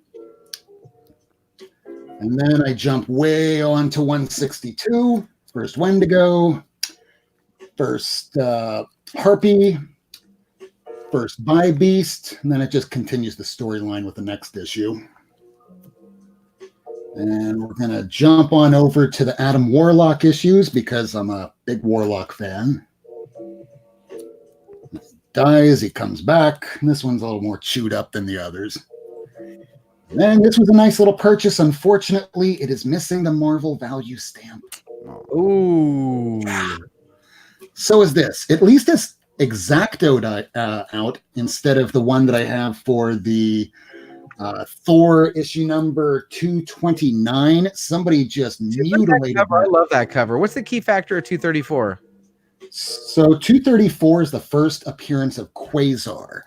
and then I jump way on to 162. First Wendigo, first Harpy, first By Beast, and then it just continues the storyline with the next issue. And we're going to jump on over to the Adam Warlock issues because I'm a big Warlock fan. He dies, he comes back. This one's a little more chewed up than the others. And this was a nice little purchase. Unfortunately, it is missing the Marvel value stamp. Ooh. So is this. At least it's Exactoed out instead of the one that I have for the Thor issue number 229. Somebody just mutilated that. I love that cover. What's the key factor of 234? So 234 is the first appearance of Quasar.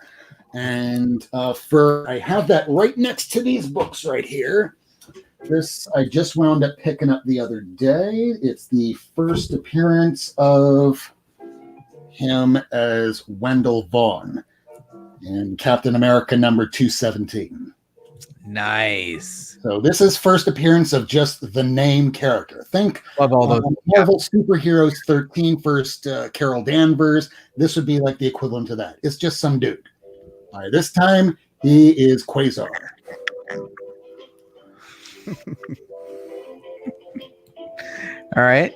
And I have that right next to these books right here. This I just wound up picking up the other day. It's the first appearance of him as Wendell Vaughn in Captain America number 217. Nice. So this is first appearance of just the name character. Think love all those Marvel Superheroes 13 first Carol Danvers. This would be like the equivalent to that. It's just some dude. All right, this time he is Quasar. All right.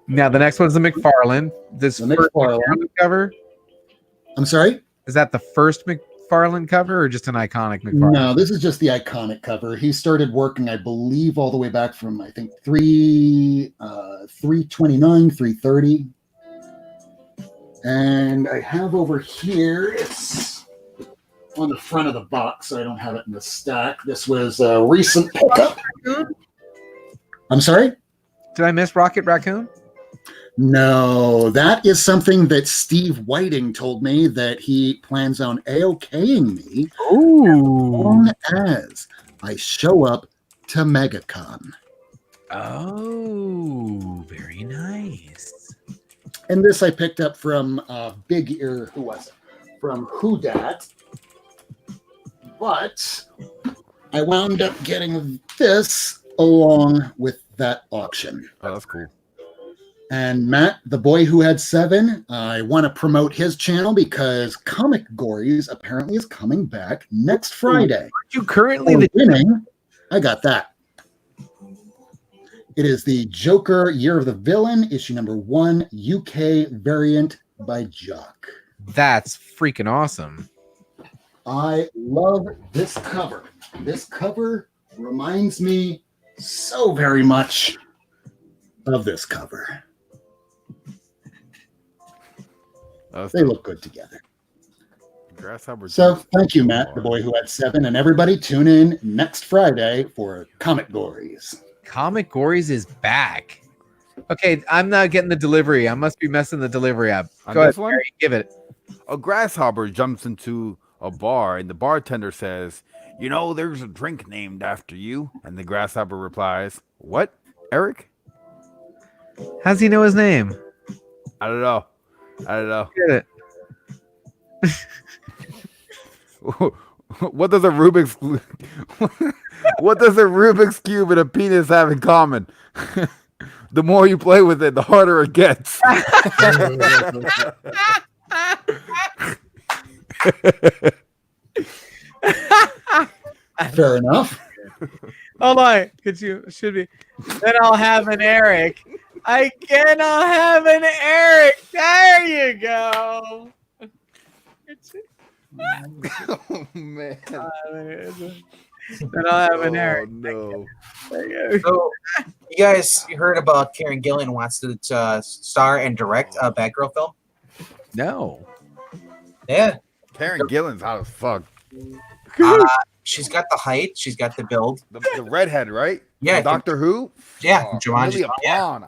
Now the next one's the McFarlane. This the McFarlane cover. I'm sorry? Is that the first McFarlane cover or just an iconic McFarlane? No, this is just the iconic cover. He started working, I believe, all the way back from I think 329, 330. And I have over here, it's on the front of the box, so I don't have it in the stack. This was a recent pickup. I'm sorry? Did I miss Rocket Raccoon? No, that is something that Steve Whiting told me that he plans on AOKing me as long as I show up to MegaCon. Oh, very nice. And this I picked up from Big Ear, who was it? From Who Dat. But I wound up getting this along with that auction. Oh, that's cool. And Matt, the boy who had 7, I want to promote his channel because Comic Gories apparently is coming back next Friday. Aren't you currently the winning? I got that. It is the Joker Year of the Villain, issue number 1, UK variant by Jock. That's freaking awesome. I love this cover. This cover reminds me so very much of this cover. They look good together. So thank you, Matt, the boy who had 7, and everybody tune in next Friday for Comic Gories. Comic Gories is back. Okay, I'm not getting the delivery. I must be messing the delivery up. Go ahead, Barry, give it. A grasshopper jumps into a bar, and the bartender says, "You know, there's a drink named after you." And the grasshopper replies, "What, Eric?" How's he know his name? I don't know. Get it. What does a Rubik's cube and a penis have in common? The more you play with it, the harder it gets. Fair enough. Hold on. Should be. Then I'll have an Eric. I'll have an Eric. There you go. Oh, man. Then I'll have an Eric. No. So, you guys heard about Karen Gillan wants to star and direct a Batgirl film? No. Yeah. Karen Gillan's hot as fuck. she's got the height. She's got the build. The redhead, right? Yeah. Doctor Who? Yeah. Oh, Jumanji. yeah.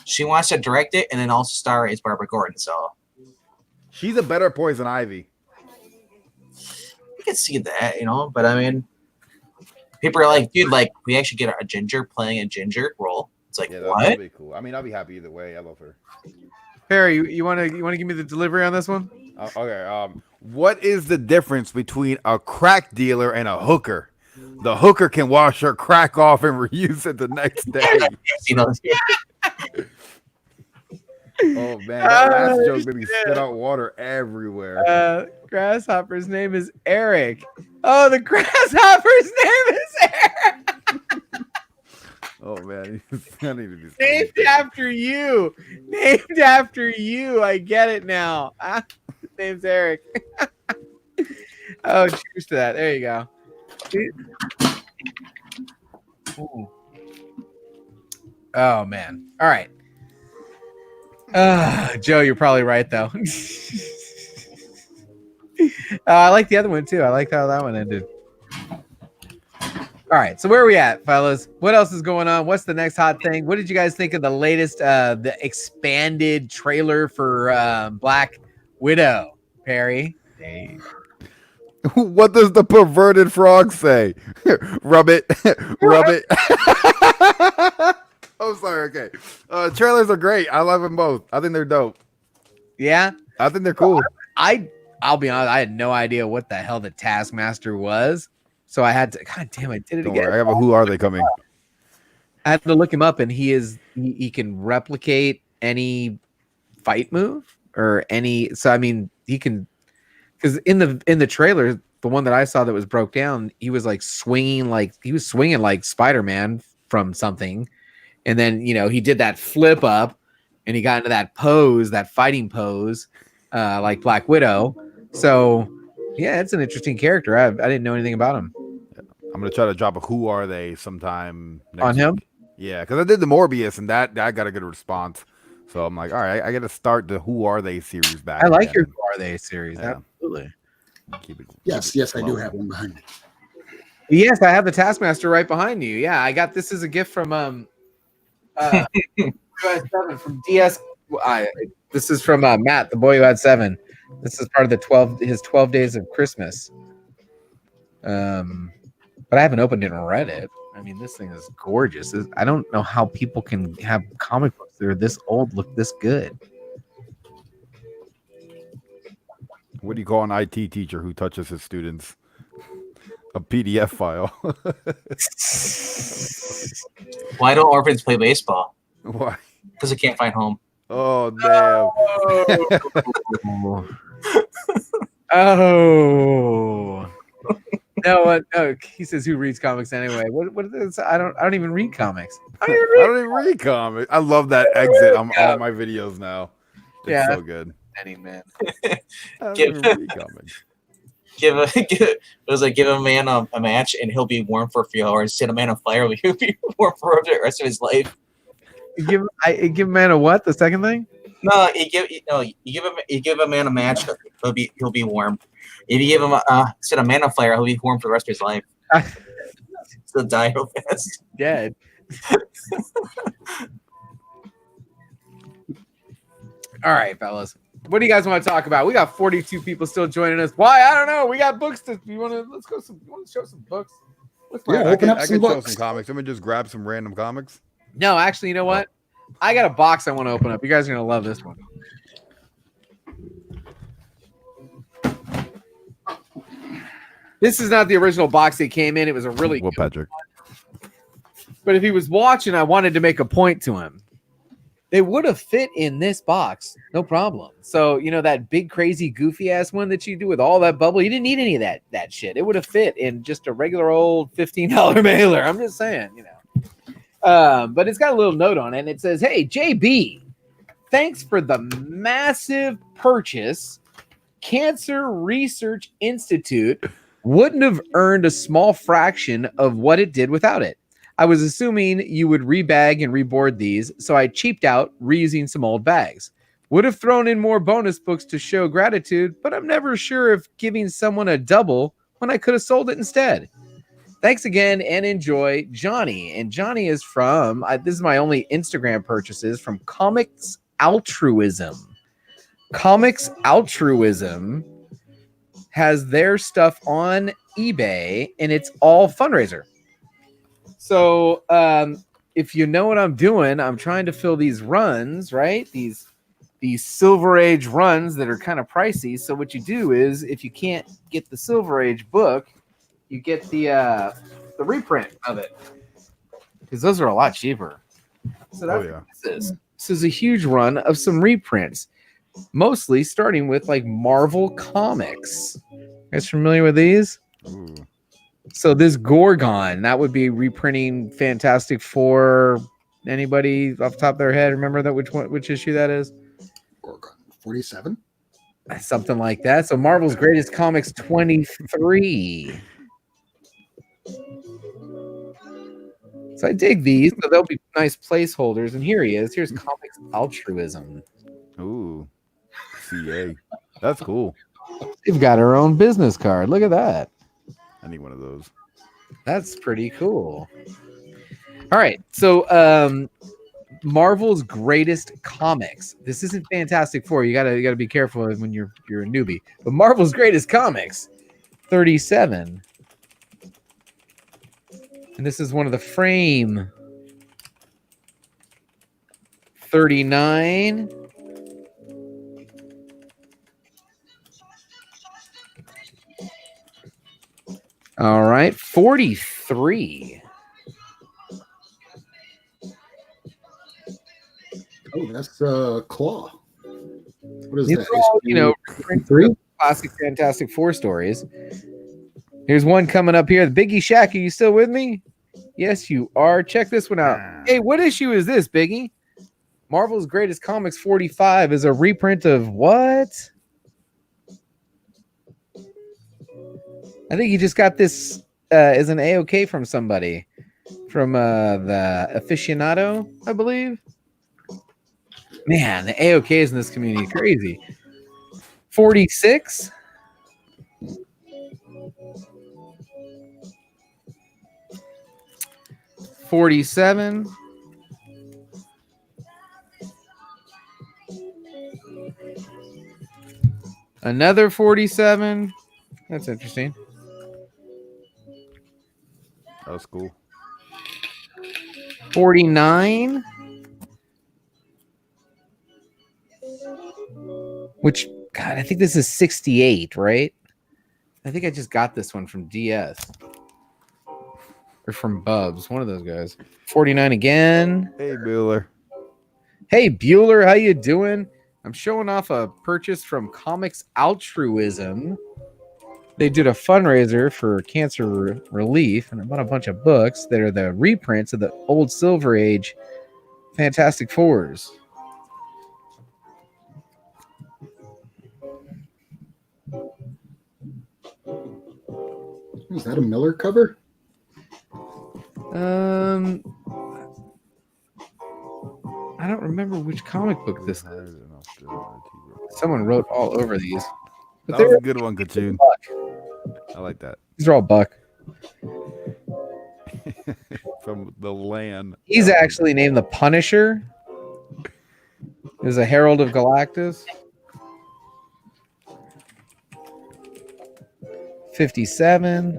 She wants to direct it and then also star as Barbara Gordon. So she's a better Poison Ivy. You can see that, but I mean, people are like, dude, like we actually get a ginger playing a ginger role. It's like, what? That'd be cool. I mean, I'll be happy either way. I love her. Perry, you want to give me the delivery on this one? Okay. What is the difference between a crack dealer and a hooker? The hooker can wash her crack off and reuse it the next day. Oh man, that last joke made me spit out water everywhere. Grasshopper's name is Eric. Oh, the grasshopper's name is Eric. Oh man, named after you. Named after you. I get it now. His name's Eric. Oh, cheers to that. There you go. Ooh. Oh man. All right. Joe, you're probably right though. I like the other one too. I like how that one ended. All right, so where are we at, fellas? What else is going on? What's the next hot thing? What did you guys think of the latest, the expanded trailer for Black Widow, Perry? Hey. What does the perverted frog say? Rub it, rub it. Oh, sorry. Okay, trailers are great. I love them both. I think they're dope. Yeah, I think they're cool. I'll be honest. I had no idea what the hell the Taskmaster was. So I had to, God damn, I did it again. I have a Who Are They coming? I had to look him up, and he can replicate any fight move or any. So I mean, he can, because in the trailer, the one that I saw that was broke down, he was swinging like Spider-Man from something, and then he did that flip up, and he got into that pose, that fighting pose, like Black Widow. So yeah, it's an interesting character. I didn't know anything about him. I'm gonna try to drop a Who Are They sometime next on him. Week. Yeah, because I did the Morbius and that got a good response. So I'm like, all right, I got to start the Who Are They series back. I like your Who Are They series. Yeah. Absolutely. Yes, I do have one behind me. Yes, I have the Taskmaster right behind you. Yeah, I got this as a gift from from DS. This is from Matt, the boy who had 7. This is part of his 12 days of Christmas. But I haven't opened it and read it. I mean, this thing is gorgeous. I don't know how people can have comic books that are this old look this good. What do you call an IT teacher who touches his students? A PDF file. Why don't orphans play baseball? Why? Because they can't find home. Oh, damn. Oh. No, what? Oh, he says who reads comics anyway. What is this? I don't even read comics. I don't even read comics. I love that exit on all my videos now. It's so good. Any man. Give a man a match and he'll be warm for a few hours. Set a man on fire, he'll be warm for the rest of his life. You give a man a what? The second thing? No, you give a man a match, he'll be warm. If you give him set a man on fire, he'll be warm for the rest of his life. He'll die real fast. Dead. All right, fellas. What do you guys want to talk about? We got 42 people still joining us. Why? I don't know. We got books. You want to show some books? I can show some comics. Let me just grab some random comics. No, actually, you know what? I got a box I want to open up. You guys are going to love this one. This is not the original box that came in. It was a really good Patrick. one. But if he was watching, I wanted to make a point to him. They would have fit in this box, no problem. So, that big, crazy, goofy-ass one that you do with all that bubble, you didn't need any of that shit. It would have fit in just a regular old $15 mailer. I'm just saying, But it's got a little note on it, and it says, hey, JB, thanks for the massive purchase. Cancer Research Institute wouldn't have earned a small fraction of what it did without it. I was assuming you would rebag and reboard these, so I cheaped out reusing some old bags. Would have thrown in more bonus books to show gratitude, but I'm never sure if giving someone a double when I could have sold it instead. Thanks again and enjoy Johnny. And Johnny is from, this is my only Instagram purchases, from Comics Altruism. Comics Altruism has their stuff on eBay and it's all fundraiser. So if you know what I'm doing, I'm trying to fill these runs, right? These Silver Age runs that are kind of pricey. So what you do is if you can't get the Silver Age book, you get the reprint of it because those are a lot cheaper. So that's what this is. This is a huge run of some reprints, mostly starting with like Marvel Comics. You guys familiar with these? Ooh. So this Gorgon, that would be reprinting Fantastic Four. Anybody off the top of their head remember that which issue that is? Gorgon 47. Something like that. So Marvel's Greatest Comics 23. So I dig these, so they'll be nice placeholders. And here he is. Here's Comics Altruism. Ooh, CA. That's cool. They've got her own business card. Look at that. I need one of those. That's pretty cool. All right. So Marvel's Greatest Comics. This isn't Fantastic Four. You gotta be careful when you're a newbie. But Marvel's Greatest Comics, 37. And this is one of the frame. 39. All right, 43. Oh, that's Claw. What is These that? are all, three classic Fantastic Four stories. Here's one coming up here. The Biggie Shack. Are you still with me? Yes, you are. Check this one out. Hey, what issue is this, Biggie? Marvel's Greatest Comics 45 is a reprint of what? I think you just got this as an A-OK from somebody. From the aficionado, I believe. Man, the A-OKs in this community are crazy. 46. $47. Another 47. That's interesting. That was cool. 49. Which, God, I think this is 68, right? I think I just got this one from DS. Or from Bubs, one of those guys. 49 again. Hey, Bueller. Hey, Bueller, how you doing? I'm showing off a purchase from Comics Altruism. They did a fundraiser for cancer relief, and I bought a bunch of books that are the reprints of the old Silver Age Fantastic Fours. Is that a Miller cover? I don't remember which comic book this is. Someone wrote all over these. But That was a good one, Kachun. I like that. These are all Buck. From the land. He's actually named the Punisher. There's a Herald of Galactus. 57.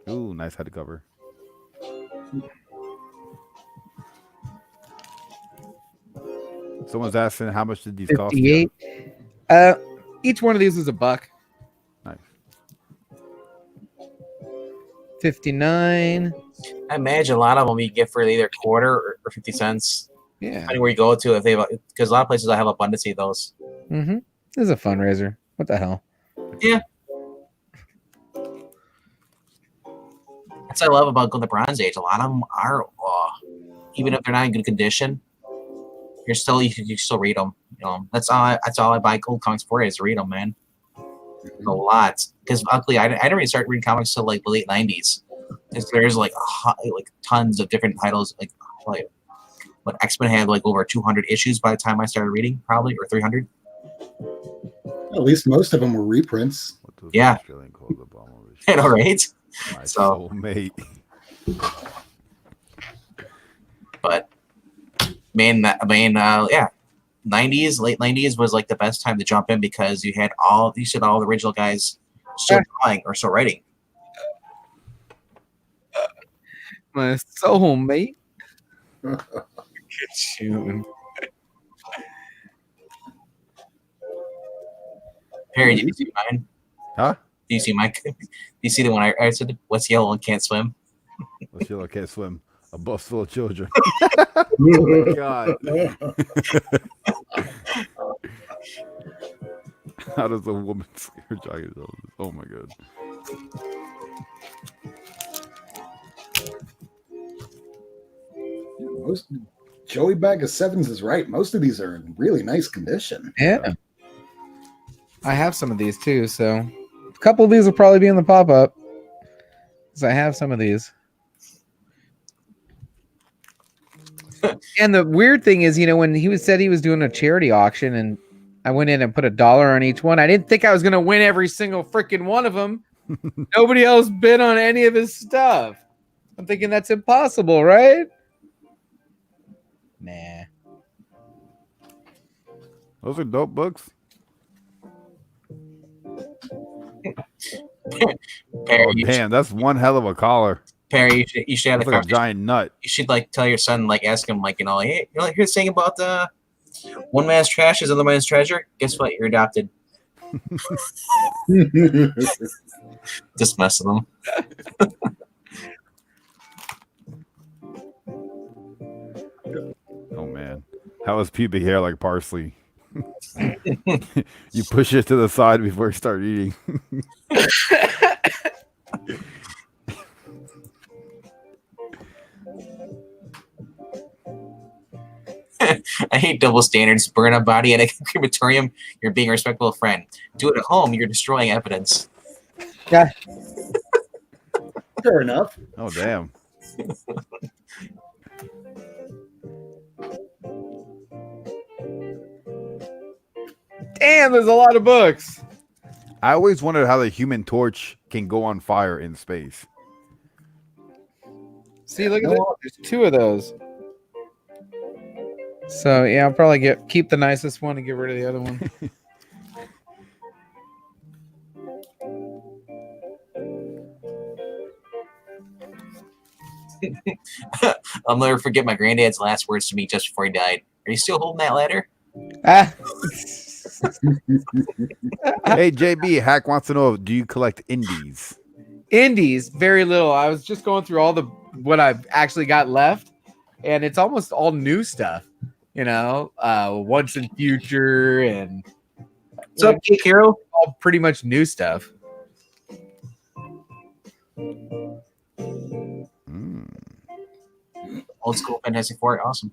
Ooh, nice head cover. Someone's asking how much did these cost? 58. Each one of these was $1. Nice. 59. I imagine a lot of them you get for either quarter or 50 cents. Yeah. Depending where you go to, if they have, because a lot of places I have abundance of those. Mm-hmm. This is a fundraiser. What the hell? Yeah. That's what I love about the Bronze Age. A lot of them are, even if they're not in good condition, you can still read them. You know, that's all I buy old comics for is read them, man. A lot, because luckily I didn't really start reading comics till like the late '90s. There's like tons of different titles. Like what X-Men had like over 200 issues by the time I started reading, probably, or 300. At least most of them were reprints. Yeah. I know, right? My soulmate. But yeah, 90s, late 90s was like the best time to jump in because you had all the original guys still drawing or still writing. My soulmate. Good tune. Perry, did you see mine? Huh? Do you see mine? Do you see the one I said? What's yellow and can't swim? What's yellow can't swim? A bus full of children. Oh my God. How does a woman scare jacket? Oh my God. Most Joey Bag of Sevens is right. Most of these are in really nice condition. Yeah. I have some of these too, so a couple of these will probably be in the pop-up. Because I have some of these. And the weird thing is, when said he was doing a charity auction and I went in and put $1 on each one, I didn't think I was going to win every single freaking one of them. Nobody else bid on any of his stuff. I'm thinking that's impossible, right? Nah. Those are dope books. Perry, oh, damn, that's one hell of a collar. Perry, you should have like a giant nut. You should tell your son, ask him, hey, here's saying about one man's trash is another man's treasure. Guess what? You're adopted. Just messing them. Oh man, how is pubic hair like parsley? You push it to the side before you start eating. I hate double standards. Burn a body at a crematorium. You're being a respectful friend. Do it at home. You're destroying evidence. Yeah. Fair enough. Oh damn. Damn, there's a lot of books. I always wondered how the Human Torch can go on fire in space. See, look at this. There's 2 of those. So yeah, I'll probably keep the nicest one and get rid of the other one. I'll never forget my granddad's last words to me just before he died. Are you still holding that ladder? Ah. Hey JB, Hack wants to know, do you collect indies? Indies, very little. I was just going through all what I've actually got left, and it's almost all new stuff. Once in Future and what's up, Geek Hero? All pretty much new stuff. Old school Fantastic Four, awesome.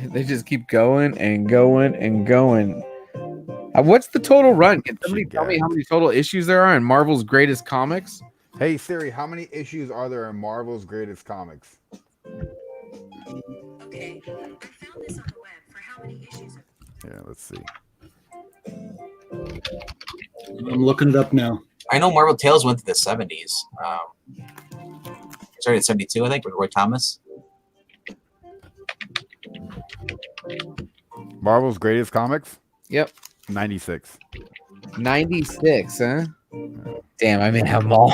They just keep going and going and going. What's the total run? Can somebody tell me how many total issues there are in Marvel's Greatest Comics? Hey Siri, how many issues are there in Marvel's Greatest Comics? Okay, I found this on the web for how many issues. Yeah, let's see. I'm looking it up now. I know Marvel Tales went to the 70s. Started at 72, I think, with Roy Thomas. Marvel's Greatest Comics? Yep. 96. 96, huh? Damn, I may have them all.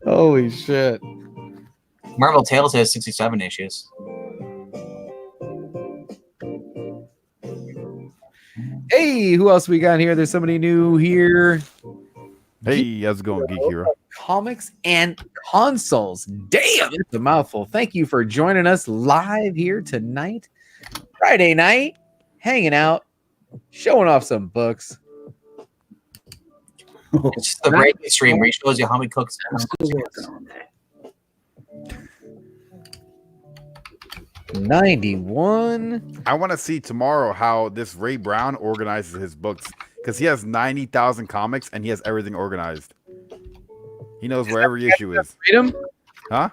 Holy shit. Marvel Tales has 67 issues. Hey, who else we got here? There's somebody new here. Hey, how's it going, Geek Hero? Comics and consoles. Damn, it's a mouthful. Thank you for joining us live here tonight, Friday night, hanging out, showing off some books. It's just the break stream where he shows you how many cooks. 91. I want to see tomorrow how this Ray Brown organizes his books, because he has 90,000 comics and he has everything organized. He knows where every issue is. Read them? Huh?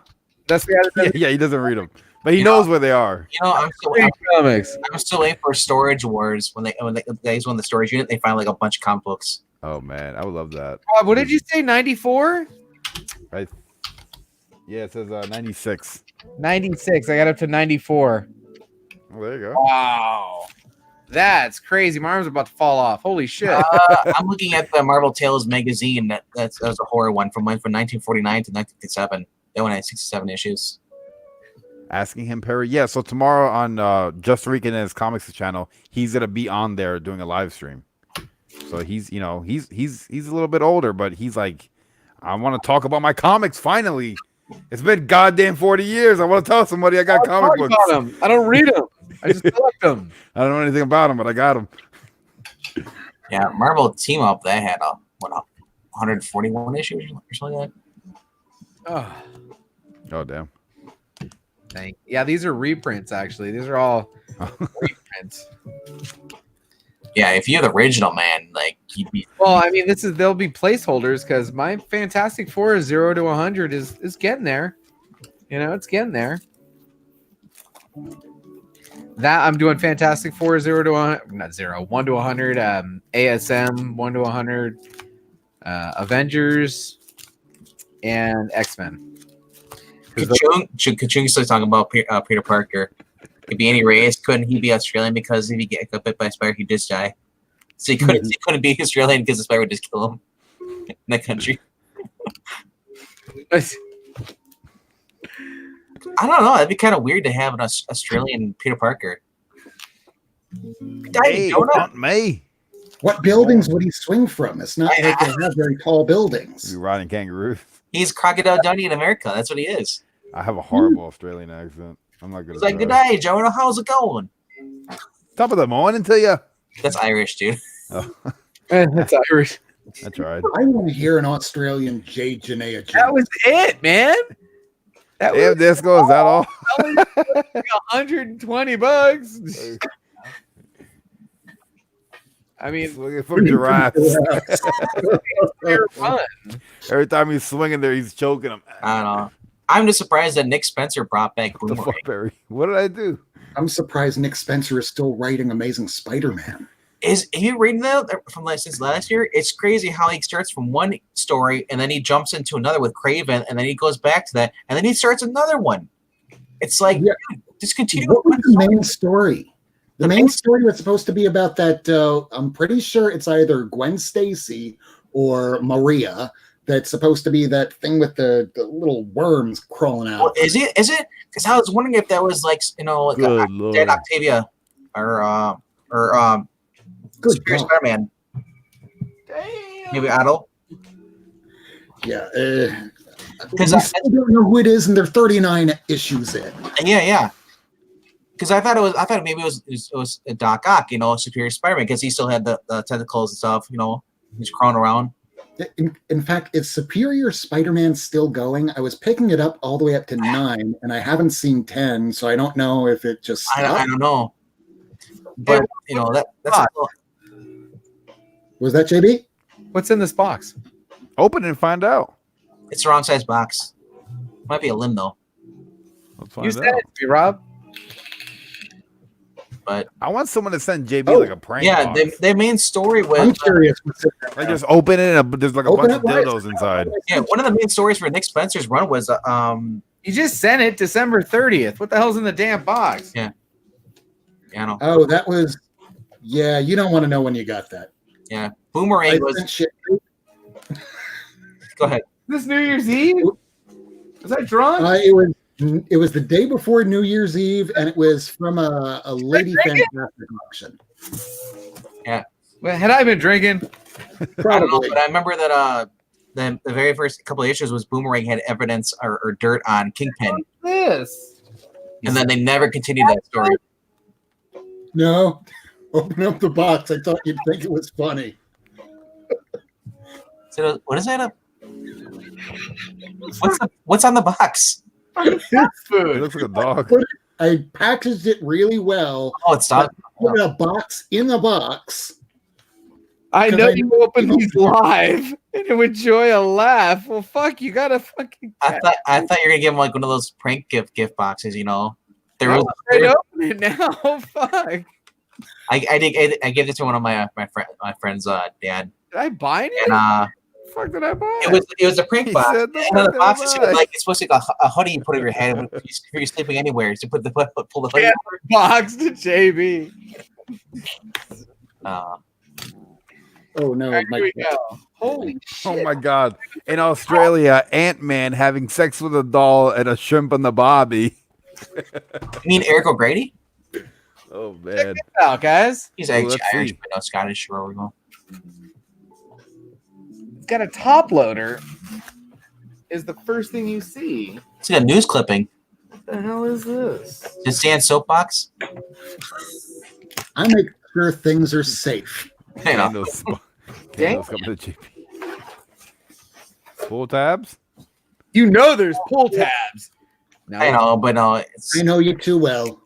That's the yeah, he doesn't read them, but he knows where they are. I'm still waiting for Storage Wars when the guys won the storage unit. They find like a bunch of comic books Oh man, I would love that. What did you say? 94? Right. Yeah, it says 96. 96. I got up to 94. Oh, there you go. Wow. That's crazy. My arm's about to fall off. Holy shit. I'm looking at the Marvel Tales magazine. That was a horror one from 1949 to 1957. That one had 67 issues. Asking him, Perry. Yeah, so tomorrow on Just Rican and his comics channel, he's gonna be on there doing a live stream. So he's a little bit older, but he's like, I want to talk about my comics finally. It's been goddamn 40 years. I want to tell somebody I got comic books. I don't read them. I just collect them. I don't know anything about them, but I got them. Yeah, Marvel Team Up, they had 141 issues or something like that. Oh damn. Yeah, these are reprints actually. These are all reprints. Yeah, if you're the original, man, like you'd be. Well, I mean, they'll be placeholders because my Fantastic Four 0 to 100 is getting there. You know, it's getting there. That I'm doing Fantastic Four 0 to 100, not 0, 1 to 100, ASM 1 to 100, Avengers, and X-Men. Kachung's still talking about Peter Parker. Could be any race. Couldn't he be Australian because if he got bit by a spider, he'd just die? So he couldn't be Australian because the spider would just kill him in that country. I don't know. It'd be kind of weird to have an Australian Peter Parker. Hey, not me. What buildings would he swing from? It's not like they have very tall buildings. You're riding kangaroos. He's Crocodile Dundee in America. That's what he is. I have a horrible Australian accent. I'm not good. He's like, "Good day, Jonah. How's it going?" Top of the morning to you. That's Irish, dude. Oh. That's Irish. That's right. I want to hear an Australian J. Janaea. That was it, man. That Damn, Disco, is that all? $120. I mean, looking for giraffes. Every time he's swinging there, he's choking him. I don't know. I'm just surprised that Nick Spencer brought back Boomerang. What did I do? I'm surprised Nick Spencer is still writing Amazing Spider-Man. Are you reading that from since last year? It's crazy how he starts from one story and then he jumps into another with Craven and then he goes back to that and then he starts another one. It's like, dude, just continue. What was the main story? The main story was supposed to be about that. I'm pretty sure it's either Gwen Stacy or Maria. That's supposed to be that thing with the little worms crawling out. Well, is it? Because I was wondering if that was like Dead Octavia or Superior Spider-Man. Damn. Maybe Otto. Yeah. Because I still don't know who it is, and they're 39 issues in. Yeah. Because I thought maybe it was Doc Ock, Superior Spider-Man, because he still had the tentacles and stuff, he's crawling around. In fact, is Superior Spider-Man still going? I was picking it up all the way up to 9, and I haven't seen 10, so I don't know if it just stopped. I don't know. But, that's... Was that JB? What's in this box? Open it and find out. It's the wrong size box. Might be a limb, though. Let's find You out. said it to me, Rob. But I want someone to send JB like a prank. Yeah, their main story was. I'm curious. Like just open it and there's like a bunch of dildos inside. Yeah, one of the main stories for Nick Spencer's run was You just sent it December 30th. What the hell's in the damn box? Yeah, I know. Oh, that was. Yeah, you don't want to know when you got that. Yeah, Boomerang was. Go ahead. This New Year's Eve? Was I drunk? It was the day before New Year's Eve, and it was from a Lady Fantastic auction. Yeah. Well, had I been drinking? Probably. I don't know, but I remember that the very first couple of issues was Boomerang had evidence or dirt on Kingpin. This. And then they never continued that story. No. Open up the box. I thought you'd think it was funny. So what is that? What's on the box? Food. It looks like a dog. I packaged it really well. Oh, it's not. Put a box in the box. I know you open these live and you enjoy a laugh. Well, fuck, you gotta fucking. I thought you were gonna give him like one of those prank gift boxes, There was. Open it now. Fuck. I gave it to one of my friend's dad. Did I buy anything? And fuck did I buy? It was a prank He box. said, "The And on the fuck box, did I it buy?" said, like it's supposed to be like a hoodie you put over your head if you're sleeping anywhere. So pull the hoodie. Yeah, box to JB. Oh no, Here my we go. Holy shit. Oh my god! In Australia, Ant-Man having sex with a doll and a shrimp on the bobby. You mean Eric O'Grady? Oh man! Out, guys. He's Ooh, actually let's Irish, see. but no Scottish. Where we go? It's got a top loader. Is the first thing you see. It's like a news clipping. What the hell is this? Just stand soapbox. I make sure things are safe. You know. Candles coming to JP. Pull tabs. You know there's pull tabs. No. I know, but no. I know you too well.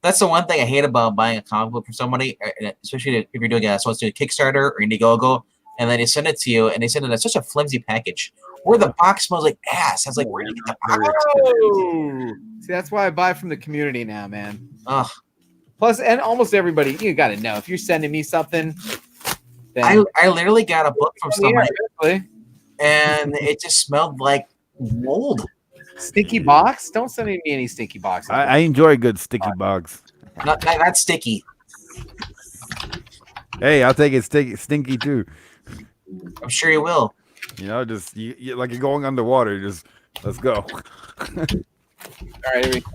That's the one thing I hate about buying a comic book from somebody, especially if you're doing supposed to do a Kickstarter or Indiegogo, and then they send it to you, and they send it in such a flimsy package, where the box smells like ass. I was like, where do you get the box? Oh. See, that's why I buy from the community now, man. Ugh. Plus, and almost everybody, you got to know if you're sending me something. Then I literally got a book from somebody, yeah, and it just smelled like mold. Stinky box? Don't send me any stinky boxes. I enjoy a good sticky box. Not sticky. Hey, I'll take it stinky too. I'm sure you will. You know, just you like you're going underwater. Just let's go. All right, here we go.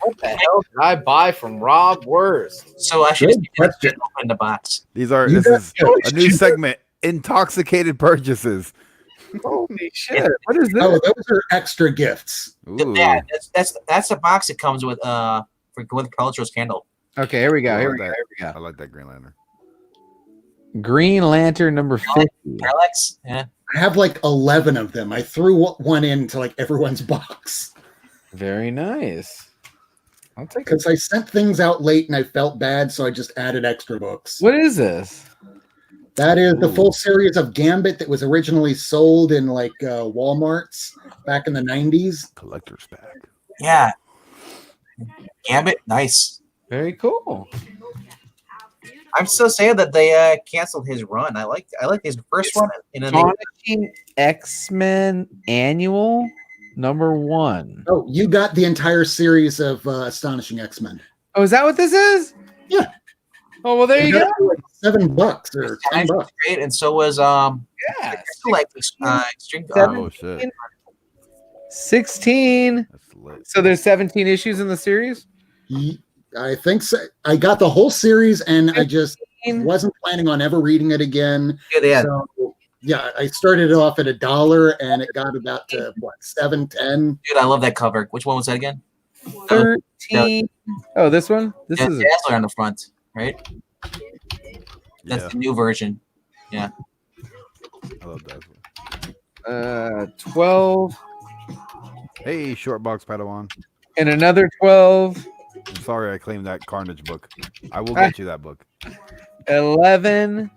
What the hell did I buy from Rob Wurst? So I should just open the box. This is a new segment: intoxicated purchases. Holy shit! What is this? Oh, those are extra gifts. Yeah, that's the box that comes with for Gwyneth Paltrow's candle. Okay, here we go. I Here like we go. that. Here we go. I like that Green Lantern. Green Lantern number 50. Parallax? Yeah. I have like 11 of them. I threw one into like everyone's box. Very nice. I'll take it. Because I sent things out late and I felt bad, so I just added extra books. What is this? That is the full series of Gambit that was originally sold in like Walmarts back in the 90s. Collector's pack. Yeah. Gambit, nice. Very cool. I'm so sad that they canceled his run. I like his first one, and then Astonishing X-Men Annual number 1. Oh, you got the entire series of Astonishing X-Men. Oh, is that what this is? Yeah. Oh well, there you go. Like $7 or $10. Great, and so was Yeah. like Extreme. Oh shit. 16. That's lit. So there's 17 issues in the series. I think so. I got the whole series, and I just wasn't planning on ever reading it again. Yeah. So, yeah, I started it off at $1, and it got about to what, $7.10. Dude, I love that cover. Which one was that again? 13. Oh, this one. This is Dazzler on the front, right? That's Yeah. the new version. Yeah. I love that. 12 Hey, short box Padawan. and another 12. I'm sorry I claimed that Carnage book. I will get you that book. 11.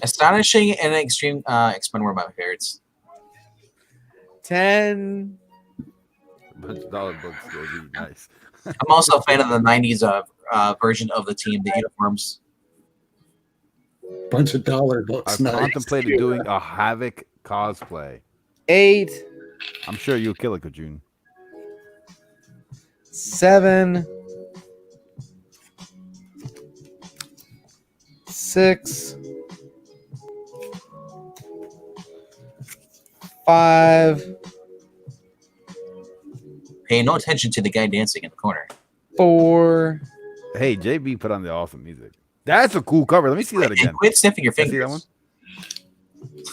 Astonishing and Extreme X-Men were my favorites. 10. $100 books will be nice. I'm also a fan of the 90s version of the team, the uniforms. Bunch of dollar books. I've Nice. contemplated doing a Havoc cosplay. 8. I'm sure you'll kill it, Kajun. 7. 6. 5. Pay no attention to the guy dancing in the corner. 4. Hey, JB put on the awesome music. That's a cool cover. Let me see that again. Quit sniffing your Can I fingers. see that one?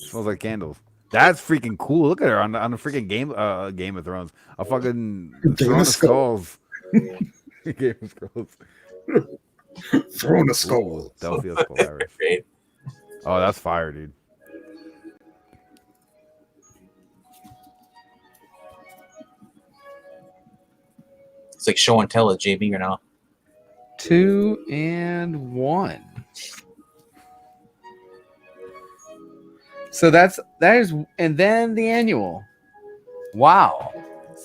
Smells like candles. That's freaking cool. Look at her on the freaking Game of Thrones. A fucking Throne of Skulls. Game of Skulls. Throne of Skulls. Delphia's Polaris. Oh, that's fire, dude. It's like show and tell with JB or now. 2 and 1. So that is, and then the annual. Wow.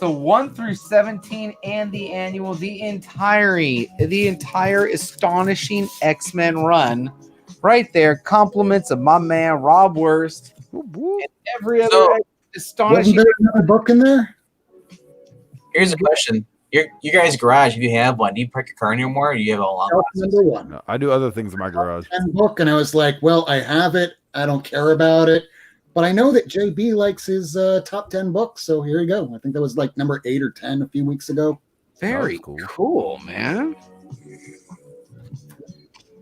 So 1 through 17 and the annual, the entire astonishing X-Men run, right there. Compliments of my man Rob Wurst and every other astonishing. Wasn't there another book in there? Here's a question: your guys' garage, if you have one, do you park your car anymore, or do you have a long? Number one. No, I do other things in my garage. Book, and I was like, well, I have it. I don't care about it. But I know that JB likes his top 10 books, so here you go. I think that was like number 8 or 10 a few weeks ago. Very cool, man.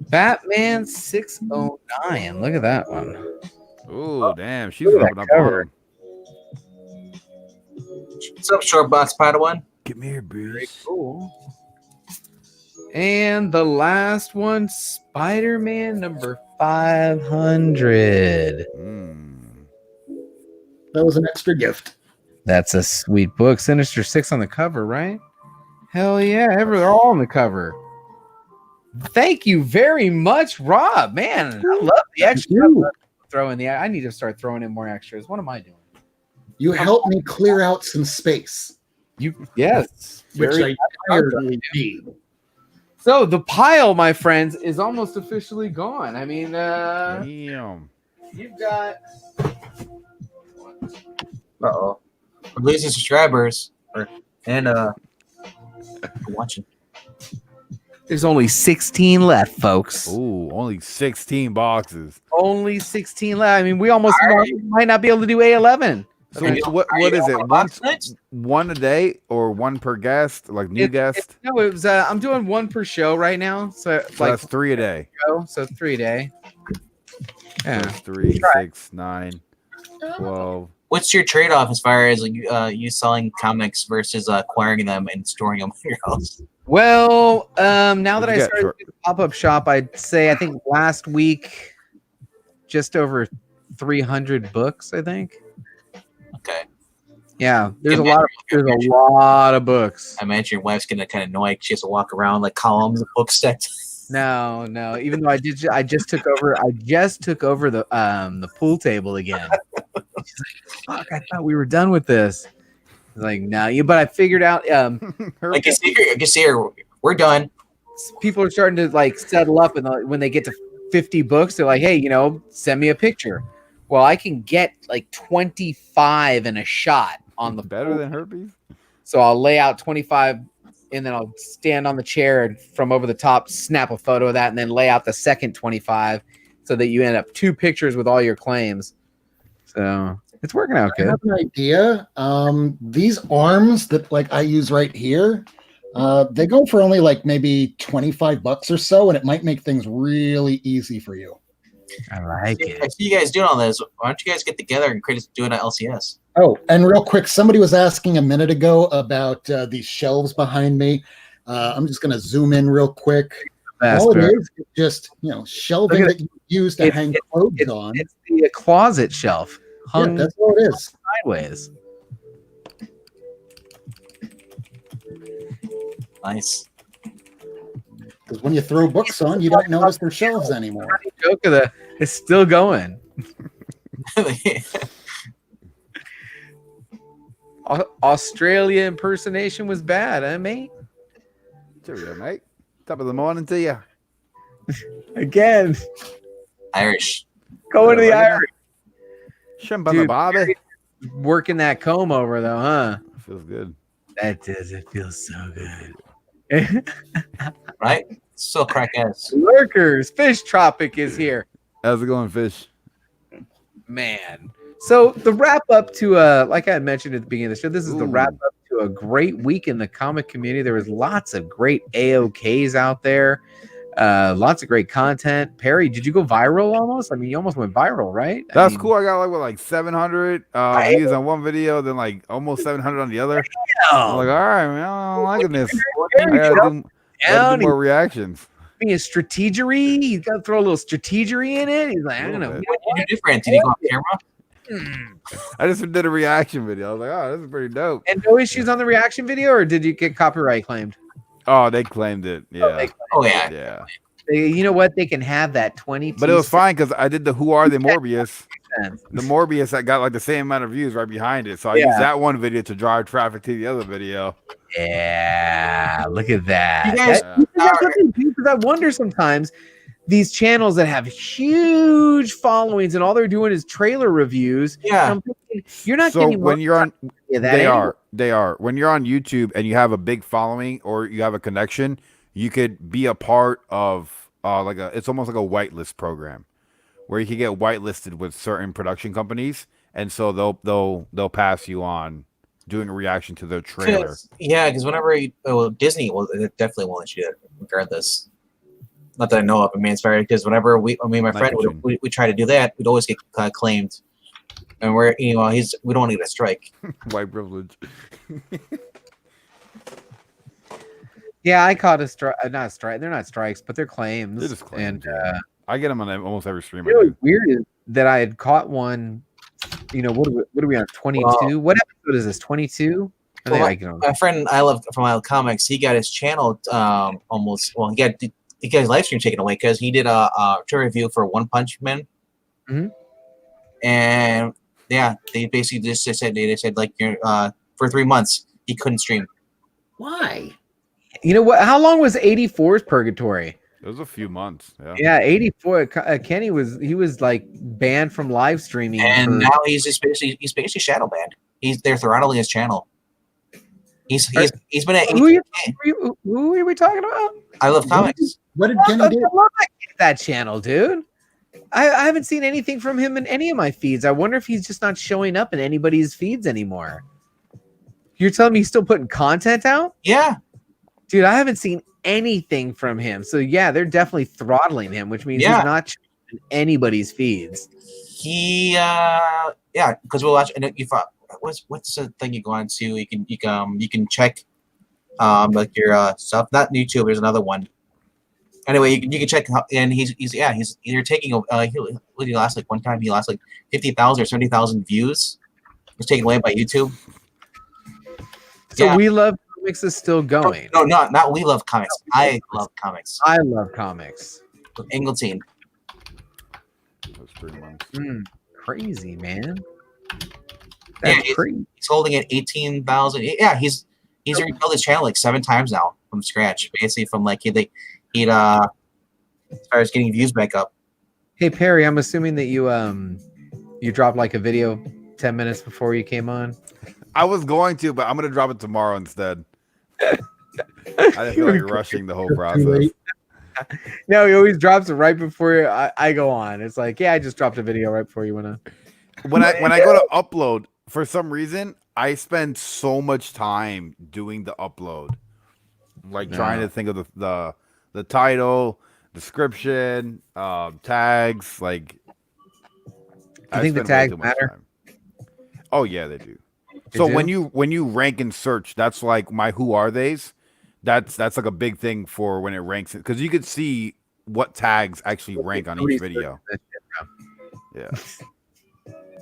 Batman 609. Look at that one. Oh, damn. She's rubbing up on him. What's up, Short Box Padawan? Get me here, Bruce. Very cool. And the last one, Spider-Man number 500. That was an extra gift. That's a sweet book. Sinister 6 on the cover, right? Hell yeah. They're all on the cover. Thank you very much, Rob. Man, I love the extra. Throw in the. I need to start throwing in more extras. What am I doing? You helped me clear out some space. Yes. Which I entirely need. So the pile, my friends, is almost officially gone. I mean, damn. You've got. Uh-oh. We're losing subscribers. And watching. There's only 16 left, folks. Ooh, only 16 boxes. Only 16 left. I mean, we almost might not be able to do A11. So what is it? One a day or one per guest? Like new guest? No, it was. I'm doing one per show right now. So like that's 3 a day. So 3 a day. Yeah. So 3, 6, 9, 12. What's your trade-off as far as you selling comics versus acquiring them and storing them in your house? Well, now that I started the pop-up shop, I'd say I think last week just over 300 books, I think. Okay. Yeah, there's a lot of books. I imagine your wife's gonna kind of annoy. She has to walk around like columns of books stacked. No. Even though I just took over the pool table again. She's like, "Fuck! I thought we were done with this." I was like, "No, but I figured out." I can see her. We're done. People are starting to like settle up, and when they get to 50 books, they're like, "Hey, send me a picture." Well, I can get like 25 in a shot on the better than herpes. So I'll lay out 25, and then I'll stand on the chair and from over the top, snap a photo of that, and then lay out the second 25, so that you end up 2 pictures with all your claims. So it's working out good. I have an idea. These arms that like I use right here, they go for only like maybe $25 or so, and it might make things really easy for you. I like it. I see you guys doing all this. Why don't you guys get together and do it at LCS? Oh, and real quick, somebody was asking a minute ago about these shelves behind me. I'm just going to zoom in real quick. All it is just shelving that you use to hang clothes on. It's the closet shelf. Yeah, that's all it is. Sideways. Nice. Because when you throw books on, you don't notice their shelves anymore. Joke of the, it's still going. Australia impersonation was bad, huh, mate? Cheerio, mate. Top of the morning to you. Again. Irish. Going to the Irish. Dude, Bobby. Working that comb over, though, huh? Feels good. That does. It feels so good. Right? So crack ass. Lurkers. Fish Tropic is here. How's it going, Fish? Man. So the wrap up to like I had mentioned at the beginning of the show, this is the wrap up to a great week in the comic community. There was lots of great AOKs out there. Lots of great content. Perry, did you go viral almost? I mean, you almost went viral, right? That's cool. I got like 700 views on one video, then like almost 700 on the other. I'm like, all right, man, I'm liking this. I gotta do more reactions. Being a strategery, you got to throw a little strategery in it. He's like, I don't know. What did you do different? Did you go on camera? I just did a reaction video. I was like, oh, this is pretty dope. And no issues on the reaction video, or did you get copyright claimed? Oh, they claimed it. Yeah. Yeah. You know what? They can have that 20. But it was fine because I did the Who Are They Morbius. sense. The Morbius that got like the same amount of views right behind it. So I used that one video to drive traffic to the other video. Yeah, look at that. You guys, Because I wonder sometimes these channels that have huge followings and all they're doing is trailer reviews. Yeah. I'm thinking, you're not So getting when you're on, they are. When you're on YouTube and you have a big following or you have a connection, you could be a part of it's almost like a whitelist program where you can get whitelisted with certain production companies, and so they'll pass you on doing a reaction to their trailer. Because whenever Disney it definitely won't let you do it regardless. Not that I know of. I mean, it's very because whenever me and my friend we try to do that, we'd always get claimed, and we don't want to get a strike. White privilege. Yeah, I caught a strike. Not a strike. They're not strikes, but they're claims. They're just claims, and I get them on almost every stream. Really weird is that I had caught one. What are we on? 22. What episode is this? 22. My friend I love from Wild Comics. He got his channel almost. Well, he got his live stream taken away because he did a review for One Punch Man. Mm-hmm. And yeah, they basically just said like for 3 months he couldn't stream. Why? You know what? How long was 84's purgatory? It was a few months. Yeah, 84. Kenny was like banned from live streaming, and now he's basically shadow banned. They're throttling his channel. He's been at who are we talking about? I Love Comics. What did Kenny do? I love that channel, dude. I haven't seen anything from him in any of my feeds. I wonder if he's just not showing up in anybody's feeds anymore. You're telling me he's still putting content out? Yeah. Dude, I haven't seen anything from him. So yeah, they're definitely throttling him, which means he's not in anybody's feeds. Because we'll watch. And what's the thing you go on to? You can check like your stuff. Not YouTube. There's another one. Anyway, you can check, and he's either taking he lost like one time he lost like 50,000 or 70,000 views. It was taken away by YouTube. So We Love Comics is still going. No, not We Love Comics. I Love Comics. I Love Comics. With Ingleton. That's 3 months. Crazy, man. That's crazy. He's holding it 18,000. Yeah, he's rebuilt his channel like 7 times now from scratch. Basically, from like he'd starts getting views back up. Hey Perry, I'm assuming that you dropped like a video 10 minutes before you came on. I was going to, but I'm going to drop it tomorrow instead. I didn't feel like rushing the whole process. No, he always drops it right before I go on. It's like, yeah, I just dropped a video right before you went on. When I go to upload, for some reason, I spend so much time doing the upload, like trying to think of the title, description, tags. Like, I think the tags matter. Oh yeah, they do. So when you rank and search, that's like my who are they's. That's like a big thing for when it ranks it, because you could see what tags actually rank on each video. Yeah.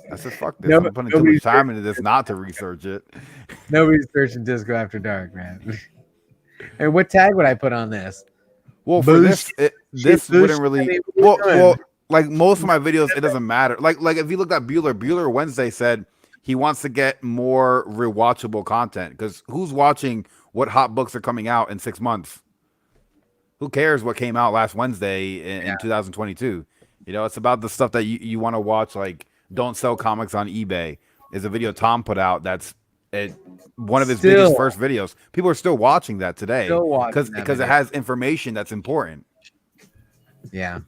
I said, fuck this. I'm putting too much time into this not to research it. Nobody's searching Disco After Dark, man. And what tag would I put on this? Well, for this wouldn't really. Well, like most of my videos, it doesn't matter. Like if you look at Bueller Wednesday said he wants to get more rewatchable content, because who's watching what hot books are coming out in 6 months? Who cares what came out last Wednesday in 2022? You know, it's about the stuff that you want to watch. Like, Don't Sell Comics on eBay is a video Tom put out. That's one of his biggest first videos. People are still watching that today because it has information that's important. Yeah.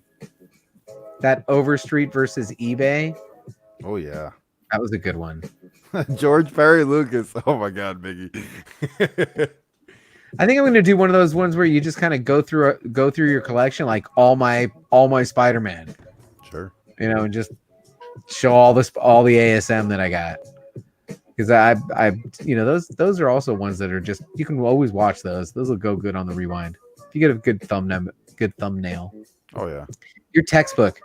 That Overstreet versus eBay. Oh, yeah. That was a good one. George Perry Lucas. Oh, my God, Biggie. I think I'm going to do one of those ones where you just kind of go through your collection, like all my Spider-Man. Sure. You know, and just show all the ASM that I got. Because I those are also ones that are just, you can always watch those. Those will go good on the rewind. If you get a good thumbnail. Oh yeah. Your textbook,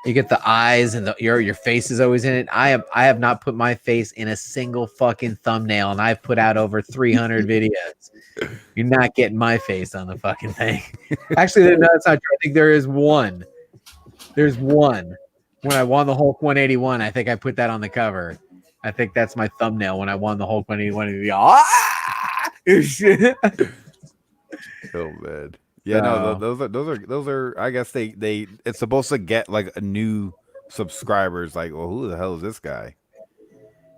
you get the eyes and your face is always in it. I have not put my face in a single fucking thumbnail, and I've put out over 300 videos. You're not getting my face on the fucking thing. Actually, no, that's not true. I think there is one. There's one when I won the Hulk 181. I think I put that on the cover. I think that's my thumbnail when I won the Hulk 181. Oh man. Yeah, no, those are. I guess they. It's supposed to get like a new subscribers. Like, well, who the hell is this guy?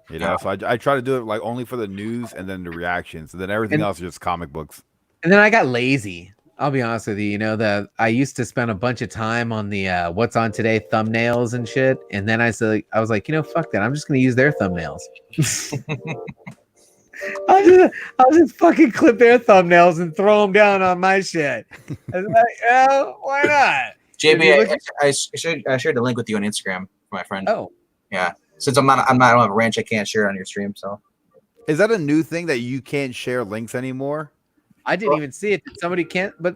You know. So I try to do it like only for the news and then the reactions, and then everything else is just comic books. And then I got lazy. I'll be honest with you. You know that I used to spend a bunch of time on the what's on today thumbnails and shit, and then I was like, you know, fuck that. I'm just gonna use their thumbnails. I'll just fucking clip their thumbnails and throw them down on my shit. I was like, why not? JB, I shared the link with you on Instagram for my friend. Oh, yeah. Since I don't have a ranch, I can't share it on your stream. So, is that a new thing that you can't share links anymore? I didn't even see it.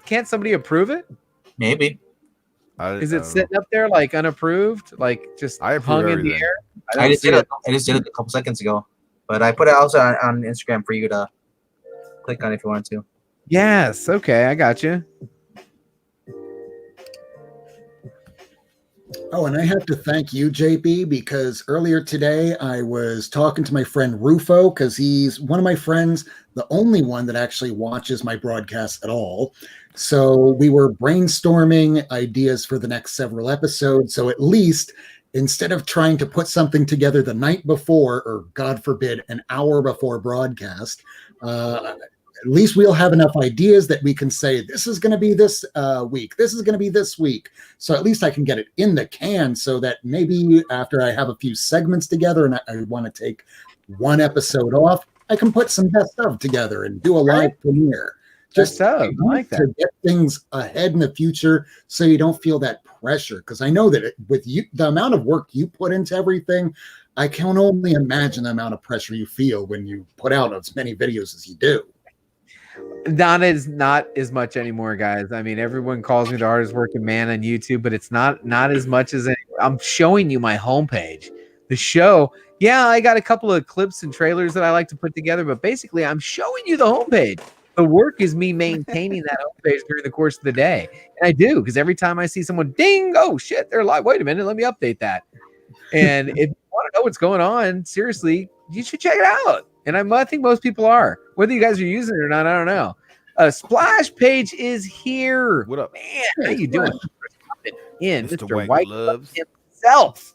Can't somebody approve it? Maybe. Is it sitting up there like unapproved, like just hung in the air? I just did it a couple seconds ago, but I put it also on Instagram for you to click on if you want to. Yes. Okay, I got you. Oh, and I have to thank you, JB, because earlier today I was talking to my friend Rufo, because he's one of my friends, the only one that actually watches my broadcasts at all. So we were brainstorming ideas for the next several episodes. So at least instead of trying to put something together the night before, or God forbid, an hour before broadcast, at least we'll have enough ideas that we can say, this is going to be this week. This is going to be this week. So at least I can get it in the can so that maybe after I have a few segments together and I want to take one episode off, I can put some best of together and do a live premiere. Just I like that. To get things ahead in the future so you don't feel that pressure. Because I know that with you, the amount of work you put into everything, I can only imagine the amount of pressure you feel when you put out as many videos as you do. Not as much anymore, guys. I mean, everyone calls me the hardest working man on YouTube, but it's not as much as I'm showing you my homepage. The show, yeah, I got a couple of clips and trailers that I like to put together, but basically I'm showing you the homepage. The work is me maintaining that homepage during the course of the day. And I do, because every time I see someone ding, oh shit, they're live. Wait a minute, let me update that. And if you want to know what's going on, seriously, you should check it out. And I think most people are. Whether you guys are using it or not, I don't know. Splash Page is here. What up? Man, how you doing? Mr. White Gloves himself.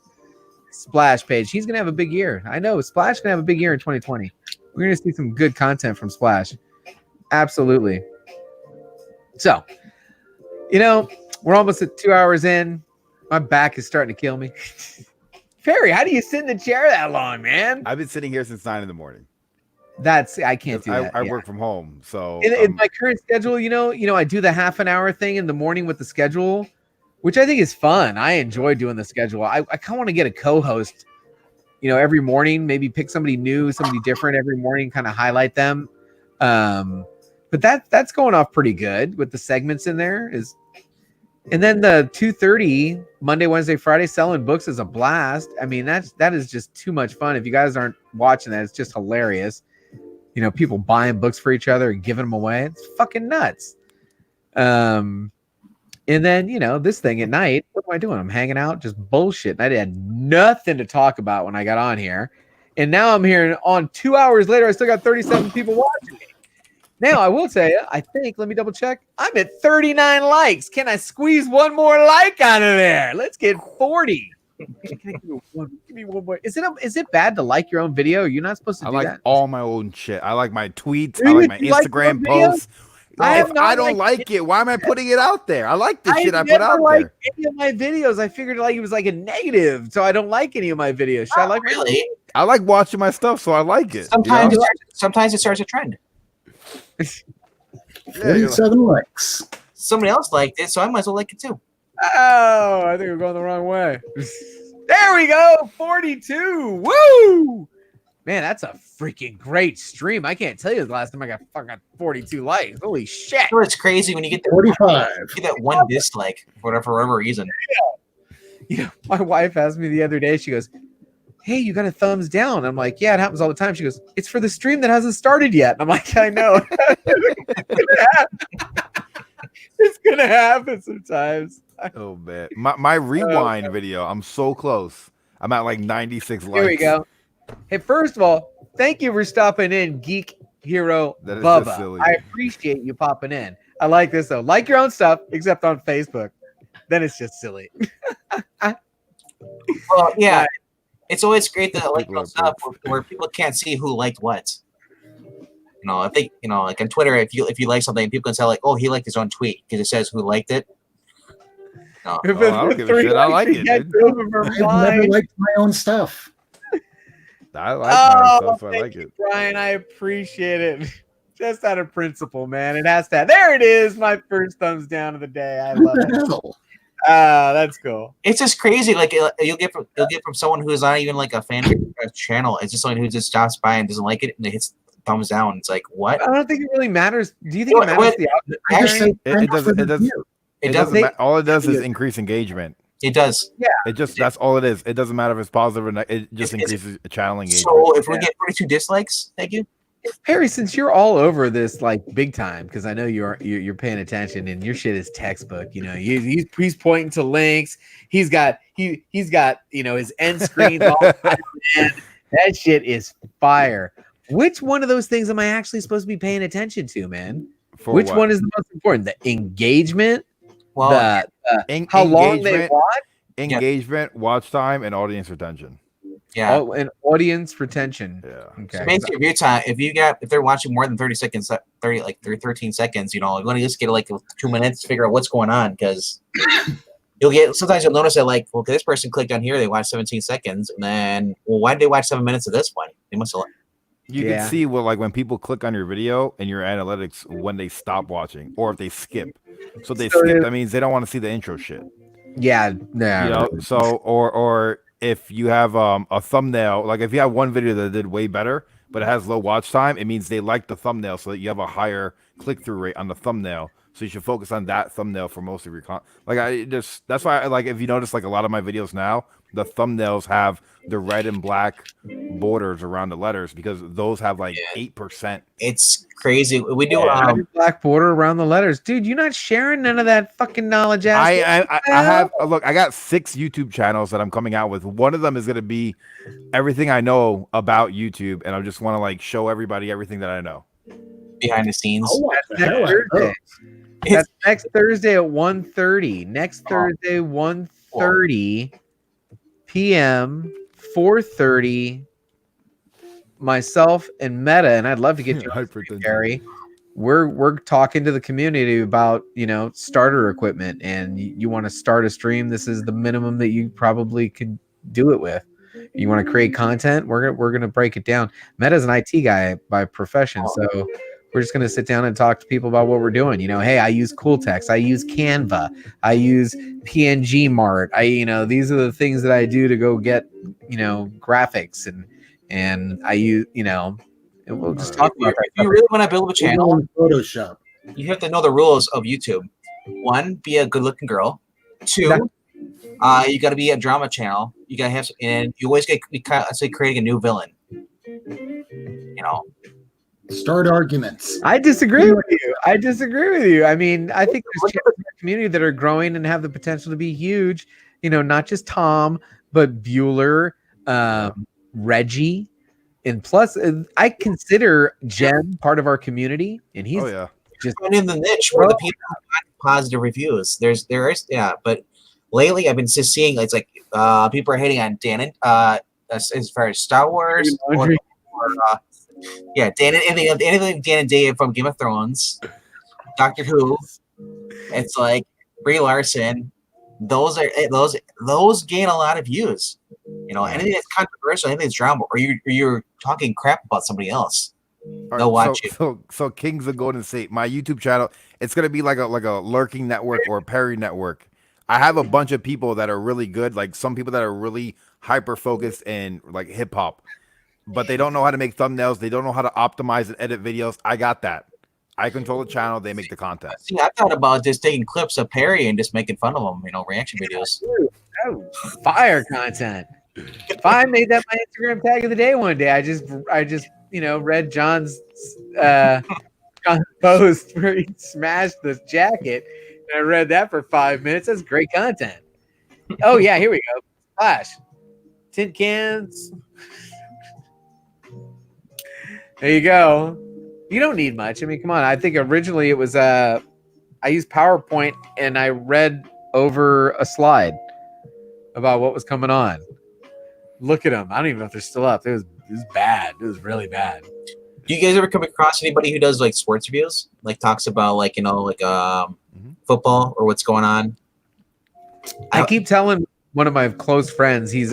Splash Page. He's going to have a big year. I know. Splash going to have a big year in 2020. We're going to see some good content from Splash. Absolutely. So, you know, we're almost at 2 hours in. My back is starting to kill me. Ferry, how do you sit in the chair that long, man? I've been sitting here since 9 a.m. I can't do that. I work from home, so in my current schedule, you know, I do the half an hour thing in the morning with the schedule, which I think is fun. I enjoy doing the schedule. I kind of want to get a co-host, you know, every morning. Maybe pick somebody new, somebody different every morning, kind of highlight them. But that's going off pretty good with the segments in there. And then the 2:30 Monday, Wednesday, Friday selling books is a blast. I mean, that is just too much fun. If you guys aren't watching that, it's just hilarious. You know, people buying books for each other and giving them away. It's fucking nuts. And then, you know, this thing at night, what am I doing? I'm hanging out, just bullshit. I had nothing to talk about when I got on here. And now I'm here on 2 hours later, I still got 37 people watching me. Now, I will tell you, I think, let me double check. I'm at 39 likes. Can I squeeze one more like out of there? Let's get 40. Give me one more. Is it bad to like your own video? You're not supposed to do that. I like all my own shit. I like my tweets. I like my Instagram posts. I don't like it. Why am I putting it out there? I like the shit I put out there. Any of my videos, I figured like it was like a negative, so I don't like any of my videos. Should I like really? I like watching my stuff, so I like it. Sometimes it starts a trend. 47 likes. Somebody else liked it, so I might as well like it too. Oh, I think we're going the wrong way. There we go. 42. Woo! Man, that's a freaking great stream. I can't tell you the last time I got fucking 42 likes. Holy shit. Sure, it's crazy when you get 45. You get that one dislike for whatever reason. Yeah. My wife asked me the other day, she goes, hey, you got a thumbs down. I'm like, yeah, it happens all the time. She goes, it's for the stream that hasn't started yet. And I'm like, I know. It's gonna happen sometimes. Oh man, my rewind video. I'm so close. I'm at like 96 likes. Here we go. Hey, first of all, thank you for stopping in, Geek Hero That is just Bubba. silly. I appreciate you popping in. I like this though. Like your own stuff, except on Facebook. Then it's just silly. Well, yeah, it's always great to like your own stuff where people can't see who liked what. You know, I think like on Twitter, if you like something, people can say like, "Oh, he liked his own tweet" because it says who liked it. No. I don't give a shit. I like it. I've never liked my own stuff. I like my stuff. So I thank like you, it. Brian. I appreciate it. Just out of principle, man. It has to. There it is. My first thumbs down of the day. I love it. That's cool. It's just crazy. Like you'll get from someone who's not even like a fan of your channel. It's just someone who just stops by and doesn't like it and it hits thumbs down. It's like what? I don't think it really matters. Do you think it matters? It doesn't. All it does is increase engagement. It does. Yeah. That's all it is. It doesn't matter if it's positive or not. It just increases channel engagement. So if we get 42 dislikes, thank you. Harry, since you're all over this like big time, because I know you're paying attention and your shit is textbook. You know, he's pointing to links. He's got his end screens all and that shit is fire. Which one of those things am I actually supposed to be paying attention to, man? Which one is the most important? The engagement, well, how long they watch, engagement, watch time, and audience retention. Yeah, and audience retention. Yeah. Okay. So basically, view time. If they're watching more than 13 seconds, you know, you want to just get like 2 minutes to figure out what's going on because sometimes you'll notice that like, well, this person clicked on here, they watched 17 seconds, and then why did they watch 7 minutes of this one? They must have. You can see when people click on your video and your analytics when they stop watching or if they skip. So they skip. That means they don't want to see the intro shit. Yeah. Yeah. You know, so or if you have a thumbnail, like if you have one video that did way better, but it has low watch time, it means they like the thumbnail so that you have a higher click-through rate on the thumbnail. So you should focus on that thumbnail for most of your content. Like that's why if you notice like a lot of my videos now, the thumbnails have the red and black borders around the letters because those have like 8%. It's crazy. We do black border around the letters, dude. You're not sharing none of that fucking knowledge. I have look. I got 6 YouTube channels that I'm coming out with. One of them is gonna be everything I know about YouTube, and I just want to like show everybody everything that I know behind the scenes. That's next Thursday at 1:30. Next Thursday, 1:30 p.m. 4:30. Myself and Meta, and I'd love to get you, Gary. We're talking to the community about starter equipment, and you want to start a stream. This is the minimum that you probably could do it with. You want to create content. We're gonna break it down. Meta's an IT guy by profession, so we're just gonna sit down and talk to people about what we're doing. Hey, I use Cooltext, I use Canva, I use PNG Mart. These are the things that I do to go get graphics and I use and we'll just talk about that. If you really want to build a channel, Photoshop, you have to know the rules of YouTube. 1, be a good-looking girl. 2, you got to be a drama channel. You got to have, and you always be creating a new villain. Start arguments. I disagree with you. I mean, I think there's channels in the community that are growing and have the potential to be huge. Not just Tom, but Bueller, Reggie, and plus, I consider Jem part of our community, and he's just in the niche where the people have positive reviews. There is, but lately I've been just seeing it's like people are hating on Dan as far as Star Wars Dan anything Dan and Dave from Game of Thrones, Doctor Who. It's like Brie Larson. Those gain a lot of views. Anything that's controversial, anything that's drama, or you're talking crap about somebody else. They'll watch you. So Kings of Golden State, my YouTube channel, it's gonna be like a lurking network or a parry network. I have a bunch of people that are really good, like some people that are really hyper focused in like hip hop, but they don't know how to make thumbnails. They don't know how to optimize and edit videos. I got that. I control the channel. They make the content. See, I thought about just taking clips of Perry and just making fun of them, reaction videos. Fire content. If I made that my Instagram tag of the day one day, I just read John's on the post where he smashed this jacket, and I read that for 5 minutes. That's great content. Oh yeah, here we go. Flash, tin cans. There you go. You don't need much. I mean, come on. I think originally it was I used PowerPoint and I read over a slide about what was coming on. Look at them. I don't even know if they're still up. It was bad. It was really bad. Do you guys ever come across anybody who does like sports reviews? Like talks about like, football or what's going on? I keep telling one of my close friends, he's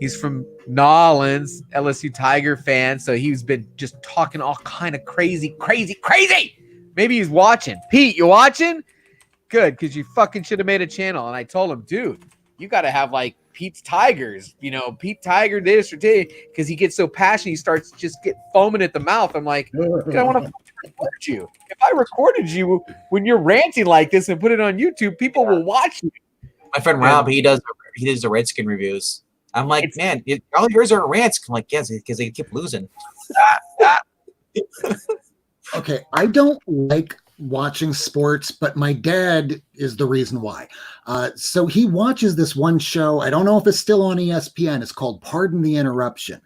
he's from Nolans, LSU Tiger fan, so he's been just talking all kind of crazy. Maybe he's watching. Pete, you watching? Good, because you fucking should have made a channel. And I told him, dude, you got to have like Pete's Tigers, Pete Tiger this or that, because he gets so passionate, he starts just get foaming at the mouth. I'm like, dude, I want to record you. If I recorded you when you're ranting like this and put it on YouTube, people will watch you. My friend Rob, he does the Redskin reviews. I'm like, man, all yours are rants. I'm like, yes, because they keep losing. Okay, I don't like watching sports, but my dad is the reason why. So he watches this one show. I don't know if it's still on ESPN. It's called Pardon the Interruption.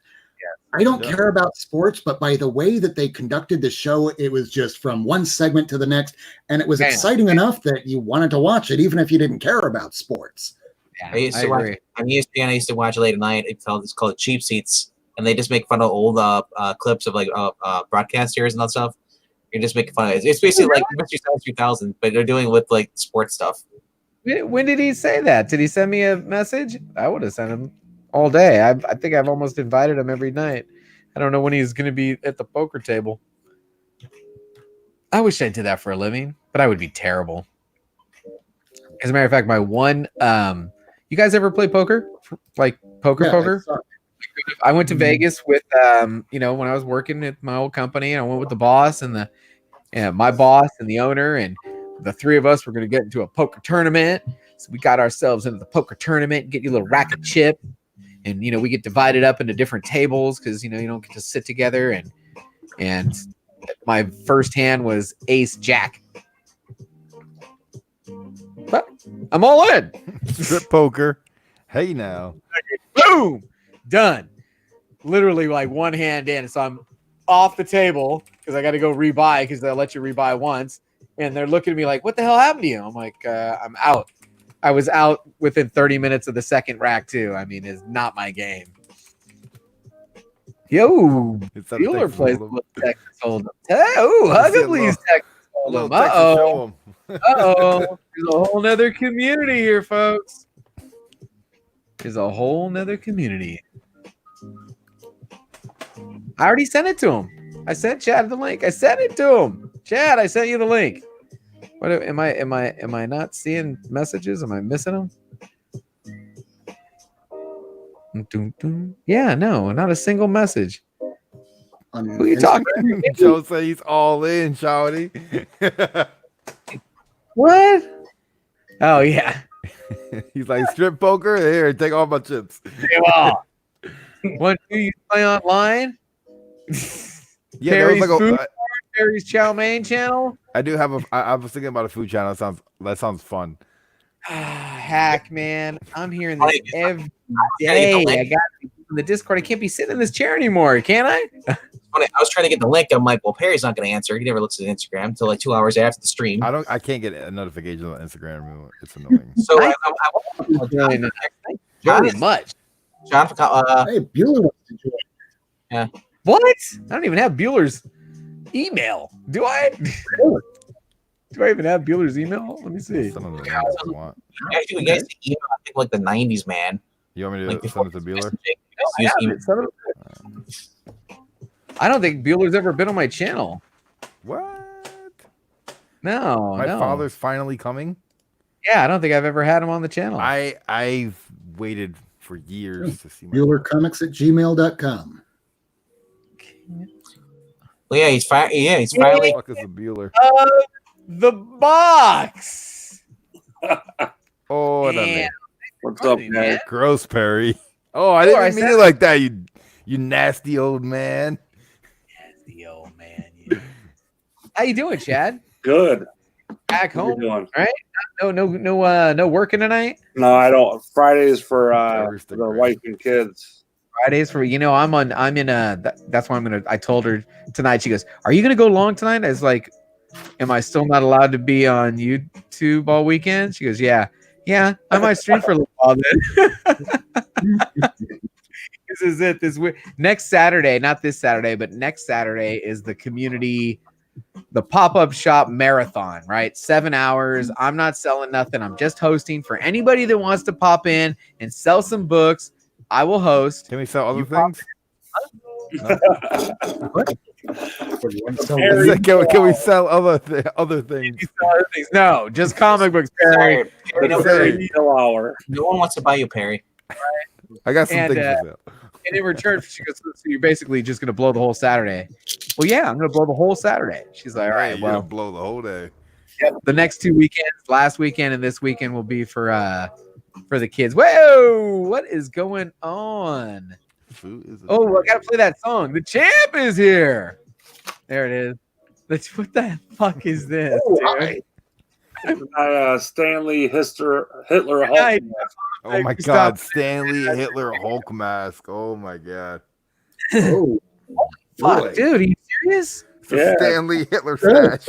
I don't care about sports, but by the way that they conducted the show, it was just from one segment to the next, and it was exciting enough that you wanted to watch it, even if you didn't care about sports. Yeah, I used to watch on ESPN. I used to watch late at night. It's called Cheap Seats, and they just make fun of old clips of like broadcasters and that stuff. You're just making fun of it. It's basically like Mystery Science 3000, but they're doing it with like sports stuff. When did he say that? Did he send me a message? I would have sent him all day. I think I've almost invited him every night. I don't know when he's going to be at the poker table. I wish I did that for a living, but I would be terrible. As a matter of fact, my one, you guys ever play poker? Like poker? I went to Vegas with, when I was working at my old company, and I went with the boss and my boss and the owner, and the three of us were going to get into a poker tournament. So we got ourselves into the poker tournament, get you a little rack of chip. And, we get divided up into different tables because, you don't get to sit together. And my first hand was ace jack. But I'm all in. Strip poker. Hey, now. Boom. Done. Literally like one hand in. So I'm off the table because I got to go rebuy because they'll let you rebuy once. And they're looking at me like, what the hell happened to you? I'm like, I'm out. I was out within 30 minutes of the second rack, too. I mean, it's not my game. Yo, Bueller plays Texas Hold'em. Oh, hug him, please, Texas Hold'em. Uh-oh. Uh-oh. There's a whole nother community here, folks. There's a whole nother community. I already sent it to him. I sent Chad the link. I sent it to him. Chad, I sent you the link. What am I not seeing messages? Am I missing them? Yeah, no, not a single message. Who are you talking to? Joe said he's all in, shawty. What? Oh yeah. He's like, strip poker? Here, take all my chips. One, two, you play online? Yeah, there was like Perry's Chow Mein channel. I do have I was thinking about a food channel. That sounds fun. Hack, man. I'm hearing this every day. I got in the Discord. I can't be sitting in this chair anymore, can I? I was trying to get the link. I'm like, well, Perry's not going to answer. He never looks at Instagram until like 2 hours after the stream. I can't get a notification on Instagram. It's annoying. So very much. John, hey, Bueller wants to join. Yeah. What? I don't even have Bueller's email. Do I? Do I even have Bueller's email? Let me see. Some of the names I want. Actually, we guys email, I think, like the 90s, man. You want me to send it to Bueller? I don't think Bueller's ever been on my channel. What? No. My father's finally coming? Yeah, I don't think I've ever had him on the channel. I've waited for years to see BuellerComics@gmail.com. Well, yeah, he's finally. What the fuck is a Bueller? The box. Oh, damn. What's up, man? Gross, Perry. Oh, I didn't mean it like that. You nasty old man. Nasty old man. How you doing, Chad? Good. Back How you home, doing? right? No working tonight. No, I don't. Fridays for the wife and kids. Fridays for that's why I told her tonight. She goes, "Are you gonna go long tonight?" I was like, "Am I still not allowed to be on YouTube all weekend?" She goes, "Yeah, I might stream for a little while then." This is it. Next Saturday, not this Saturday, but next Saturday is the pop-up shop marathon, right? 7 hours. I'm not selling nothing. I'm just hosting for anybody that wants to pop in and sell some books. I will host. Can we sell other things? Can we sell other things? No, just comic books, Perry. Perry, no one wants to buy you, Perry. I got some things to sell. And in return, she goes, "So you're basically just going to blow the whole Saturday?" Well, yeah, I'm going to blow the whole Saturday. She's like, "All right, well, blow the whole day." Yep, the next 2 weekends, last weekend and this weekend, will be for the kids. Whoa, what is going on? Oh, I got to play that song. The champ is here. There it is. What the fuck is this, dude? Stanley Hitler Hulk. Oh my God, Stanley Hitler Hulk mask. Oh my God. Oh, fuck, dude, are you serious? Yeah. Stanley Hitler stash.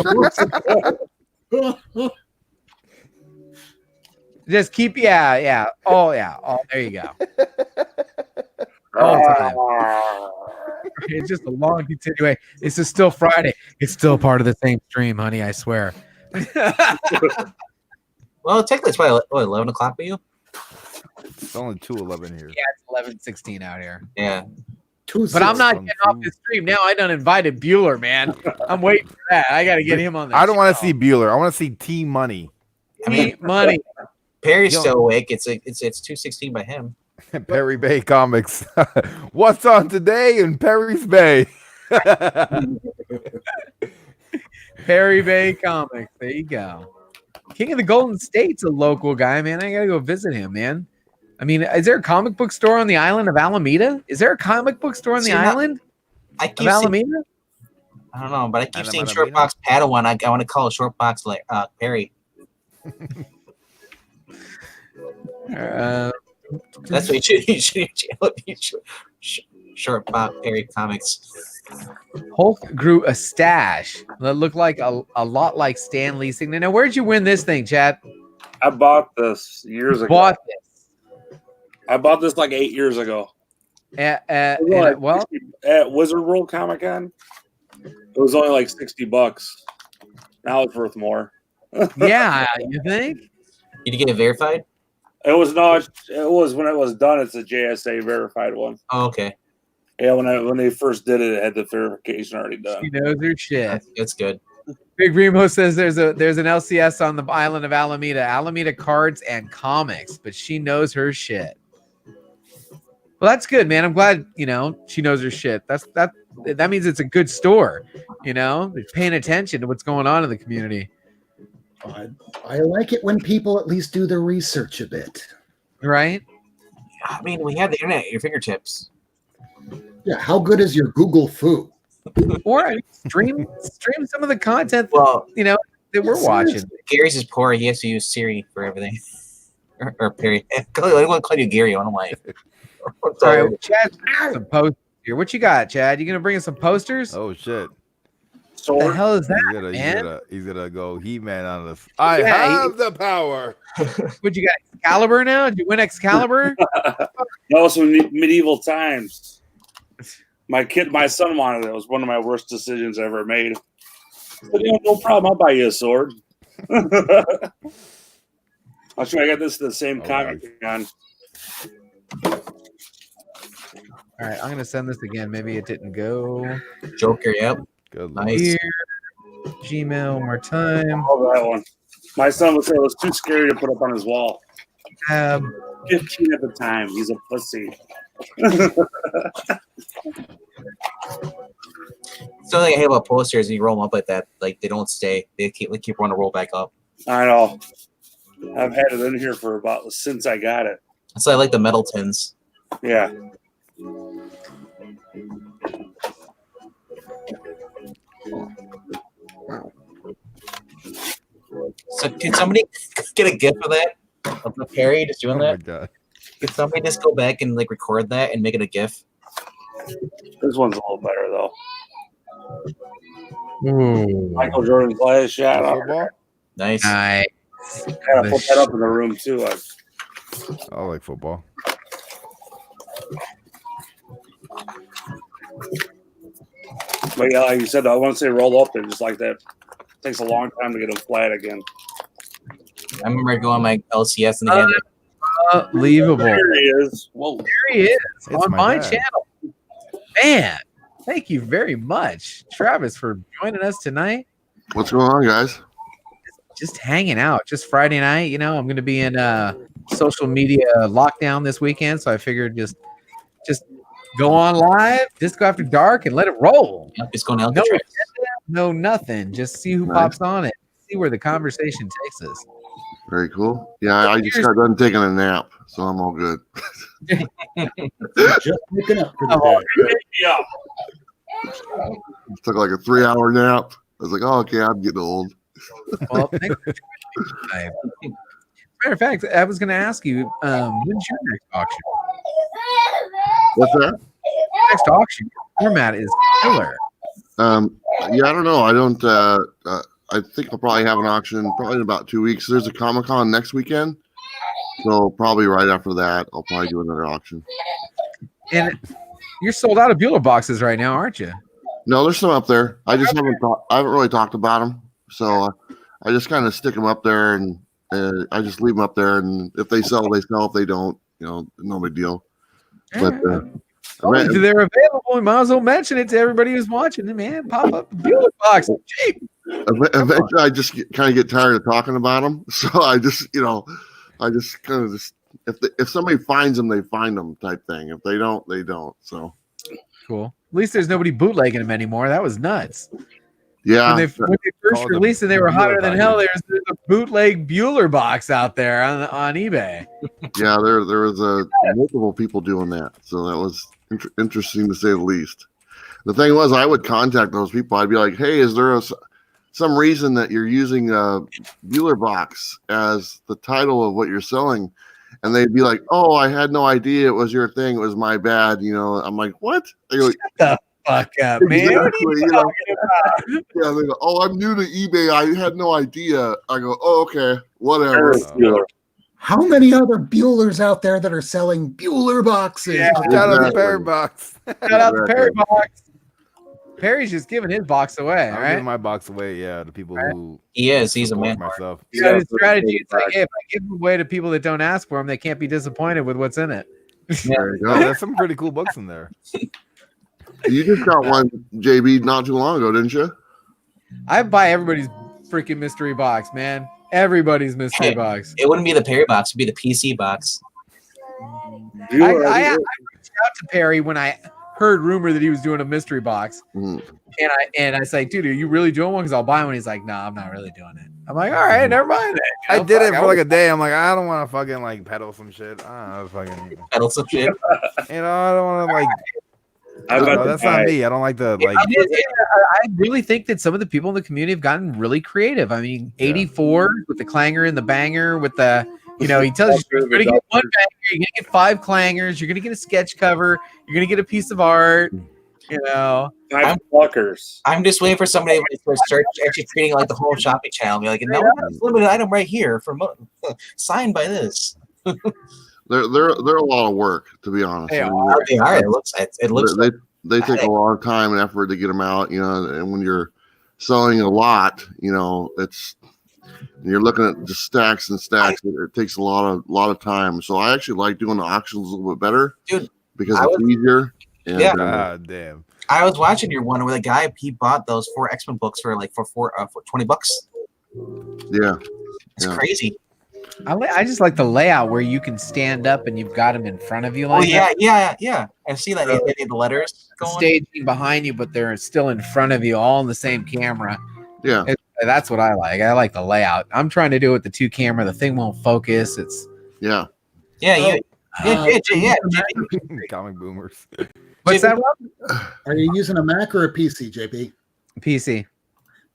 Just keep, yeah. Oh, yeah. Oh, there you go. All time. It's just a long continuation. This is still Friday. It's still part of the same stream, honey. I swear. Well, technically, it's probably 11 o'clock for you. It's only 2:11 here. Yeah, it's 11:16 out here. Yeah. But I'm not getting off the stream now. I done invited Bueller, man. I'm waiting for that. I got to get him on the I don't want to see Bueller. I want to see Team Money. Money. Perry's still awake. It's 2:16 by him. Perry Bay Comics. What's on today in Perry's Bay? Perry Bay Comics. There you go. King of the Golden State's a local guy, man. I gotta go visit him, man. I mean, is there a comic book store on the island of Alameda? Is there a comic book store on the island of Alameda? I don't know, but I keep seeing Short Box Padawan. I want to call it Short Box like Perry. That's what you should Short Box Perry Comics. Hulk grew a stash that looked like a lot like Stan Lee thing. Now, where'd you win this thing, Chad? I bought this years ago. I bought this like 8 years ago. At Wizard World Comic Con, it was only like $60. Now it's worth more. Yeah, you think? Did you get it verified? It was not. It was when it was done. It's a JSA verified one. Oh, okay. Yeah, when they first did it, it had the verification already done. She knows her shit. That's good. Big Remo says there's an LCS on the island of Alameda Cards and Comics, but she knows her shit. Well, that's good, man. I'm glad she knows her shit. That means it's a good store. They're paying attention to what's going on in the community. I like it when people at least do their research a bit. Right? I mean, we have the internet at your fingertips. Yeah, how good is your Google foo? Or stream some of the content that we're watching. Gary's is poor. He has to use Siri for everything. or Perry. I want to call you Gary. I don't know why. All right, Chad, some posters here. What you got, Chad? You gonna bring us some posters? Oh shit! What the hell is that, man? He's gonna go He-Man on this. I have the power. What you got? Excalibur now? Did you win Excalibur? That was from medieval times. My son wanted it. It was one of my worst decisions I ever made. But no problem. I'll buy you a sword. I'll show you. I got this at the same comic con. All right, I'm gonna send this again. Maybe it didn't go. Joker, yep. Good. Nice. Here, Gmail, one more time. Oh, that one. My son would say it was too scary to put up on his wall. 15 at the time. He's a pussy. Something I hate about posters, and you roll them up like that, like they don't stay. They keep wanting to roll back up. I know. I've had it in here for since I got it. So I like the metal tins. Yeah. So can somebody get a GIF of that? Of the Perry just doing that? my god. Can somebody just go back and like record that and make it a GIF? This one's a little better though. Ooh. Michael Jordan plays shot Football? Nice. Nice. Gotta put that up in the room too. I like football. But yeah, like you said, I want to say roll up there just like that. It takes a long time to get them flat again. I remember going my LCS in the hand. Unbelievable. There he is. Whoa. There he is It's on my my dad. channel. Man, thank you very much, Travis, for joining us tonight. What's going on, guys? Just hanging out, just Friday night. You know, I'm going to be in social media lockdown this weekend, so I figured just go on live, Disco After Dark, and let it roll. Yep, it's going out. No agenda, no nothing. Just see who Nice. pops on it. See where the conversation takes us. Very cool. Yeah, I just got done taking a nap, so I'm all good. Just waking up for the day. Yeah. Took like a 3-hour nap. I was like, oh, okay, I'm getting old. Well, thanks for joining me. Matter of fact, I was going to ask you, when's your next auction? What's that? Next auction format is killer. Yeah, I don't know. I don't. I think I'll probably have an auction probably in about 2 weeks. There's a Comic-Con next weekend, so probably right after that, I'll probably do another auction. And you're sold out of Bueller boxes right now, aren't you? No, there's some up there. I just haven't really talked about them, so I just kind of stick them up there, and I just leave them up there. And if they sell, they sell. If they don't, no big deal. But If they're available, we might as well mention it to everybody who's watching. Man, pop up the Bueller box. Cheap. eventually, I just kind of get tired of talking about them, so I just kind of if somebody finds them, they find them type thing. If they don't, they don't. So cool. At least there's nobody bootlegging them anymore. That was nuts. Yeah. When they first released and they were hotter than hell, there's a bootleg Bueller box out there on eBay. Yeah, there was multiple people doing that, so that was interesting to say the least. The thing was, I would contact those people. I'd be like, "Hey, is there some reason that you're using a Bueller box as the title of what you're selling?" And they'd be like, "Oh, I had no idea it was your thing. It was my bad." I'm like, "What?" They go, "Shut the fuck up, man." Exactly, yeah, they go, "Oh, I'm new to eBay. I had no idea." I go, "Oh, okay, whatever." How many other Buellers out there that are selling Bueller boxes? Yeah, shout out the Perry box. Shout out the Perry box. Perry's just giving his box away, I'm right? giving my box away, yeah, to people who he's a man. Myself. Yeah, his strategy is like, hey, if I give them away to people that don't ask for them, they can't be disappointed with what's in it. There you go. There's some pretty cool books in there. You just got one, JB, not too long ago, didn't you? I buy everybody's freaking mystery box, man. Everybody's mystery box. It wouldn't be the Perry box; it'd be the PC box. I reached out to Perry when I heard rumor that he was doing a mystery box, and I say, "Dude, are you really doing one? Because I'll buy one." He's like, "No, I'm not really doing it." I'm like, "All right, never mind it." I did it for like a day. I'm like, I don't want to fucking like peddle some shit. I don't know, fucking peddle some shit. I don't want to like. That's not me. I don't like the like. I really think that some of the people in the community have gotten really creative. I mean, 84 with the clanger and the banger with the, he tells you you're going to get one banger, you're going to get 5 clangers, you're going to get a sketch cover, you're going to get a piece of art, I'm just waiting for somebody to start actually creating like the whole shopping channel. Be like, no, it's a limited item right here from signed by this. They're a lot of work, to be honest. They are. It looks. They take a lot of time and effort to get them out, and when you're selling a lot, it's you're looking at just stacks and stacks. It takes a lot of time. So I actually like doing the auctions a little bit better, dude, because it's easier. And, yeah. Damn. I was watching your one where the guy he bought those 4 X-Men books for $20. Yeah, it's crazy. I just like the layout where you can stand up and you've got them in front of you. Like yeah. I see that they did the letters going. Staging behind you, but they're still in front of you, all in the same camera. Yeah, that's what I like. I like the layout. I'm trying to do it with the 2 camera. The thing won't focus. It's yeah. Comic boomers. What's that? Are you using a Mac or a PC, JB? PC.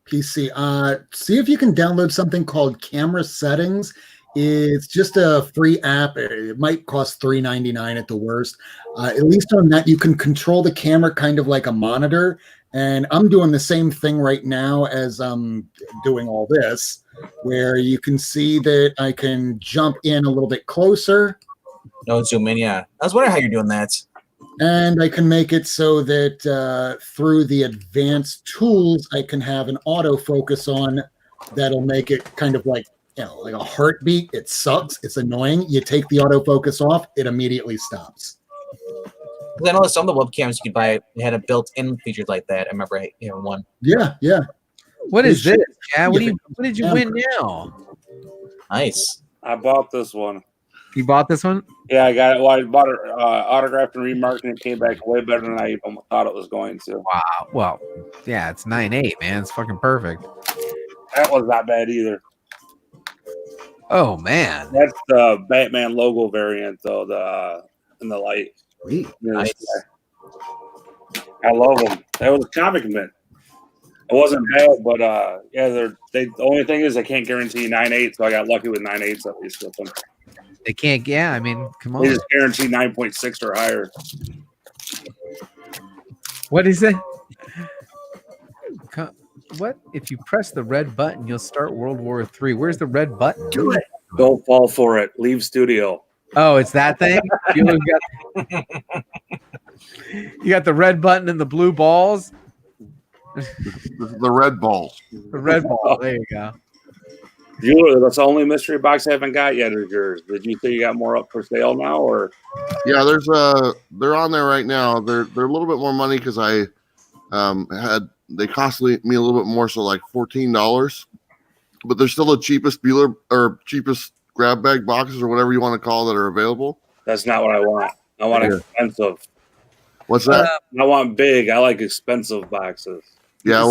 PC. See if you can download something called Camera Settings. It's just a free app. It might cost $3.99 at the worst. At least on that, you can control the camera kind of like a monitor. And I'm doing the same thing right now as I'm doing all this, where you can see that I can jump in a little bit closer. No, zoom in, yeah. I was wondering how you're doing that. And I can make it so that through the advanced tools, I can have an autofocus on that'll make it kind of like, like a heartbeat. It sucks. It's annoying. You take the autofocus off, it immediately stops. I know some of the webcams you could buy had a built-in features like that. I remember, one. Yeah. What is this? Yeah, what did you win now? Nice. I bought this one. You bought this one? Yeah, I got it. Well, I bought it autographed and remarked, and it came back way better than I even thought it was going to. Wow. Well, yeah, it's 9.8, man. It's fucking perfect. That was not bad either. Oh man, that's the Batman logo variant, though. In the light. Sweet. Nice. I love them. That was a comic mint. It wasn't bad, but the only thing is I can't guarantee 9.8, so I got lucky with 9.8s at least with them. They can't. Yeah, I mean, come on. They just guarantee 9.6 or higher. What is it? What? If you press the red button, you'll start World War III. Where's the red button? Do it. Don't fall for it. Leave studio. Oh, it's that thing? You got the red button and the blue balls? The red balls. The red ball. There you go. That's the only mystery box I haven't got yet. Is yours? Did you say you got more up for sale now, or? Yeah, they're on there right now. They're a little bit more money because I they cost me a little bit more, so like $14. But they're still the cheapest Bueller or cheapest grab bag boxes or whatever you want to call that are available. That's not what I want. I want expensive. What's that? I want big. I like expensive boxes. Yeah,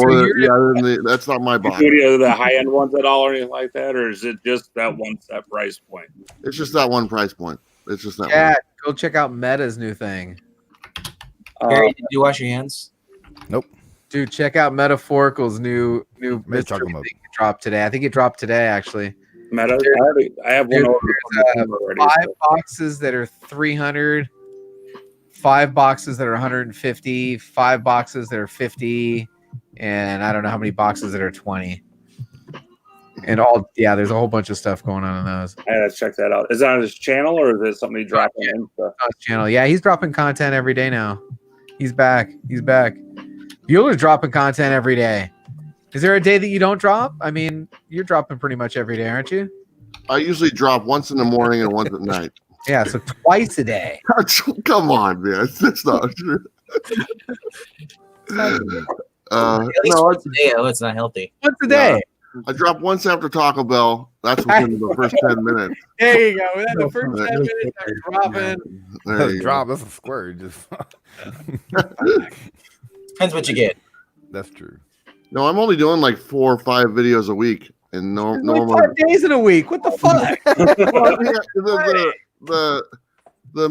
that's not my box. The high end ones at all or anything like that, or is it just that one set price point? It's just that one price point. It's just that. Yeah, one. go check out Meta's new thing. Gary, did you wash your hands? Nope. Dude, check out Metaphorical's new mystery thing it dropped today. I think it dropped today, actually. Meta, I have one already. 5 boxes that are 300, 5 boxes that are 150, 5 boxes that are 50, and I don't know how many boxes that are 20. And there's a whole bunch of stuff going on in those. I gotta check that out. Is it on his channel or is it something he dropped on Insta? On his channel. Yeah, he's dropping content every day now. He's back. Bueller's dropping content every day. Is there a day that you don't drop? I mean, you're dropping pretty much every day, aren't you? I usually drop once in the morning and once at night. Yeah, so twice a day. Come on, man. That's not true. At least once a day, it's not healthy. Once a day. I drop once after Taco Bell. That's within the first 10 minutes. There you go. Within the first 10 minutes, I'm dropping. That's a square. Just depends what you get. That's true. No, I'm only doing like 4 or 5 videos a week, and normally 5 days in a week. What the fuck? the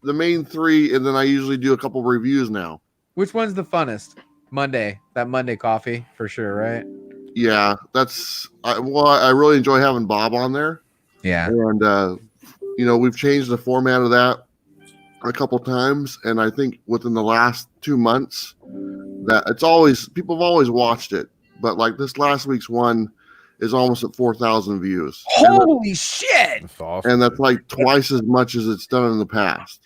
main 3, and then I usually do a couple reviews now. Which one's the funnest? Monday. That Monday coffee for sure, right? Yeah, I really enjoy having Bob on there. Yeah, and we've changed the format of that a couple times, and I think within the last 2 months that people have always watched it, but like this last week's one is almost at 4,000 views. Holy shit! That's awesome. And that's like twice as much as it's done in the past.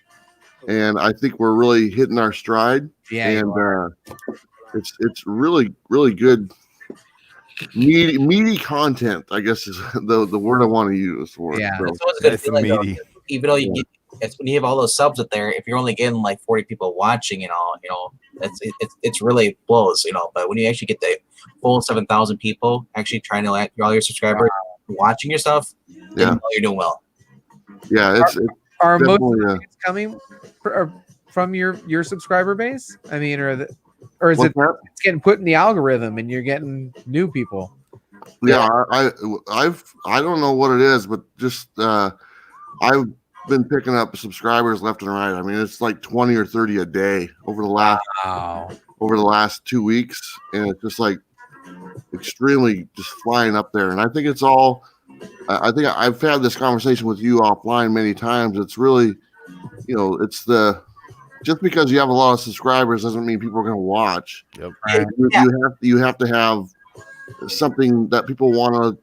And I think we're really hitting our stride. Yeah, and it's really, really good, meaty content, I guess is the word I want to use for it. Yeah, So, it's always a good feeling, though, even though you get, it's when you have all those subs up there, if you're only getting like 40 people watching, it's really blows, But when you actually get the full 7,000 people actually trying to let all your subscribers watching your stuff, then you know you're doing well. Yeah, are most of definitely, the things coming from your subscriber base? I mean, or is What's it that? it's getting put in the algorithm and you're getting new people? Yeah, I don't know what it is, but just I've been picking up subscribers left and right. I mean, it's like 20 or 30 a day over the last 2 weeks, and it's just like extremely just flying up there. And I think it's all. I think I've had this conversation with you offline many times. It's really, it's the just because you have a lot of subscribers doesn't mean people are going to watch. Yep. You have to have something that people want to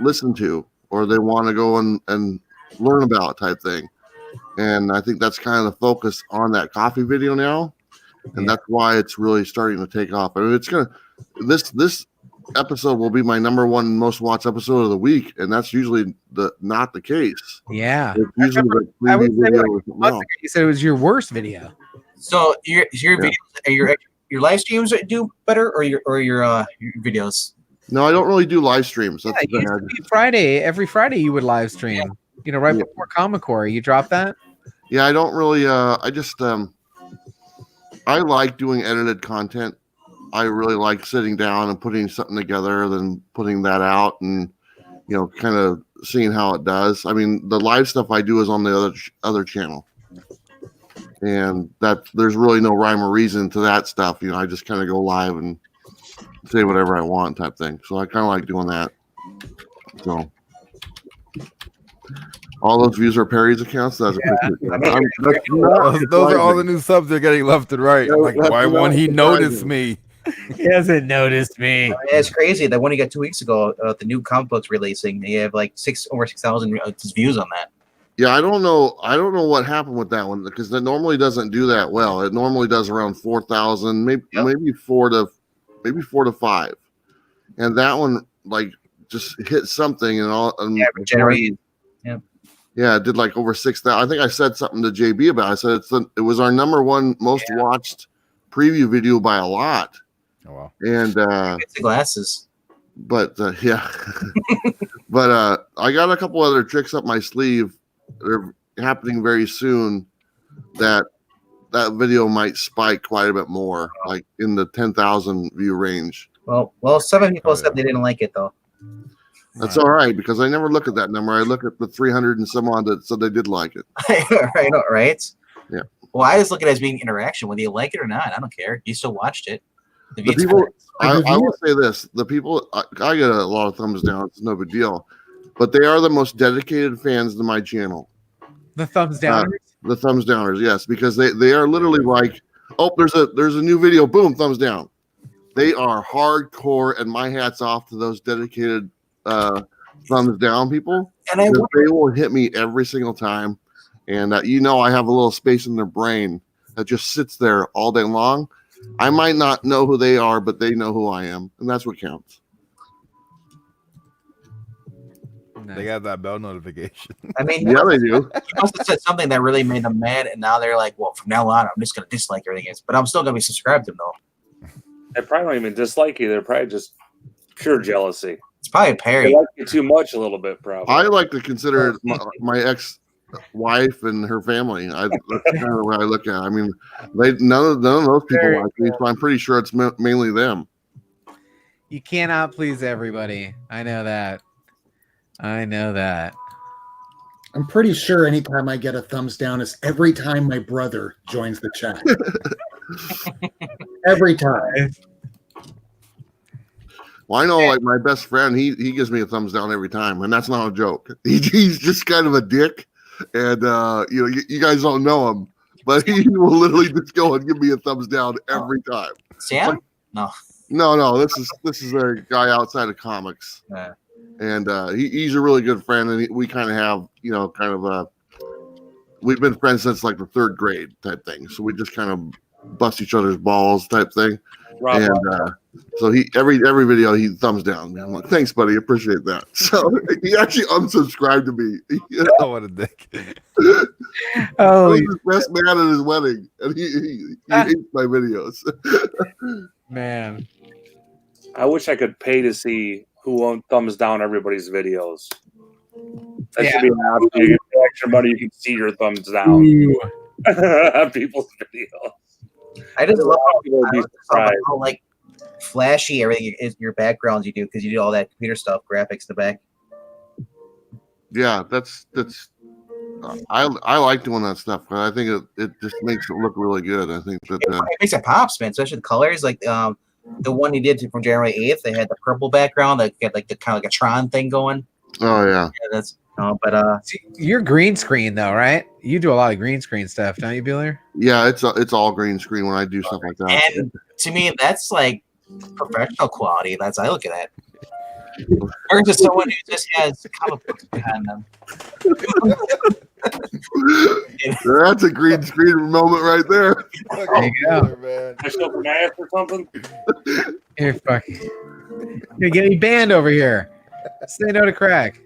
listen to or they want to go and learn about type thing. And I think that's kind of the focus on that coffee video now. And that's why it's really starting to take off. I mean, it's going to, this episode will be my number one most watched episode of the week. And that's usually not the case. Yeah. It's usually the preview video or something else. You said it was your worst video. So your videos, your live streams do better or your videos? No, I don't really do live streams. That's Every Friday you would live stream. Right before Comic Core. You drop that? Yeah, I don't really. I just I like doing edited content. I really like sitting down and putting something together, then putting that out, and kind of seeing how it does. I mean, the live stuff I do is on the other channel, and that there's really no rhyme or reason to that stuff. I just kind of go live and say whatever I want, type thing. So I kind of like doing that. So. All those views are Perry's accounts. Those are all the new subs they're getting left and right. Like, why won't he notice me? He hasn't noticed me. It's crazy. That one you got 2 weeks ago, the new comic books releasing, they have like over 6,000 views on that. Yeah, I don't know what happened with that one because that normally doesn't do that well. It normally does around 4,000, maybe 4 to 5, and that one like just hit something and all. Generated. Yeah, it did like over 6,000. I think I said something to JB about it. I said it was our number one most watched preview video by a lot. Oh wow! And it's the glasses. But yeah, but I got a couple other tricks up my sleeve. They're happening very soon. That video might spike quite a bit more, like in the 10,000 view range. Well, 7 people said they didn't like it though. That's all right because I never look at that number. I look at the 300 and some odd that said they did like it. right? Yeah. Well, I just look at it as being interaction, whether you like it or not. I don't care. You still watched it. The people, I will say this: the people, I get a lot of thumbs down. It's no big deal, but they are the most dedicated fans to my channel. The thumbs downers. The thumbs downers, yes, because they are literally like, oh, there's a new video, boom, thumbs down. They are hardcore, and my hat's off to those dedicated thumbs down people. And they will hit me every single time, and I have a little space in their brain that just sits there all day long. I might not know who they are, but they know who I am, and that's what counts. They got that bell notification. I mean, yeah, they do. You must have said something that really made them mad, and now they're like, "Well, from now on, I'm just going to dislike everything." But I'm still going to be subscribed to them, though. They probably don't even dislike you. They're probably just pure jealousy. It's probably Perry. They like you too much, a little bit, probably. I like to consider my ex-wife and her family. That's kind of the way I look at it. I mean, none of those people like me, so I'm pretty sure it's mainly them. You cannot please everybody. I know that. I'm pretty sure anytime I get a thumbs down is every time my brother joins the chat. Every time. Well, I know, like my best friend, he gives me a thumbs down every time, and that's not a joke. He's just kind of a dick, and you guys don't know him, but he will literally just go and give me a thumbs down every time. Sam? No. No. This is a guy outside of comics, and he's a really good friend, and we kind of have we've been friends since like the 3rd grade type thing, so we just kind of bust each other's balls type thing. So he every video he thumbs down. I'm like, thanks, buddy, appreciate that. So he actually unsubscribed to me. Oh, what a dick! I was his best man at his wedding, and he hates my videos. Man, I wish I could pay to see who thumbs down everybody's videos. That should be an option. You get extra money, you can see your thumbs down on people's videos. I just love how like flashy everything is your backgrounds you do because you do all that computer stuff, graphics in the back. Yeah, that's I like doing that stuff, but I think it just makes it look really good. I think that it makes it pops, man. Especially the colors, like the one he did from January 8th, they had the purple background that had like the kind of like a Tron thing going. Oh yeah. That's but See, you're green screen though, right? You do a lot of green screen stuff, don't you, Bueller? Yeah, it's all green screen when I do stuff like that. and to me, that's like professional quality. That's I look at that. Versus someone who just has comic books behind them. That's a green screen moment right there. There you go. Man. I show from ass or something. You're fucking. You're getting banned over here. Say no to crack.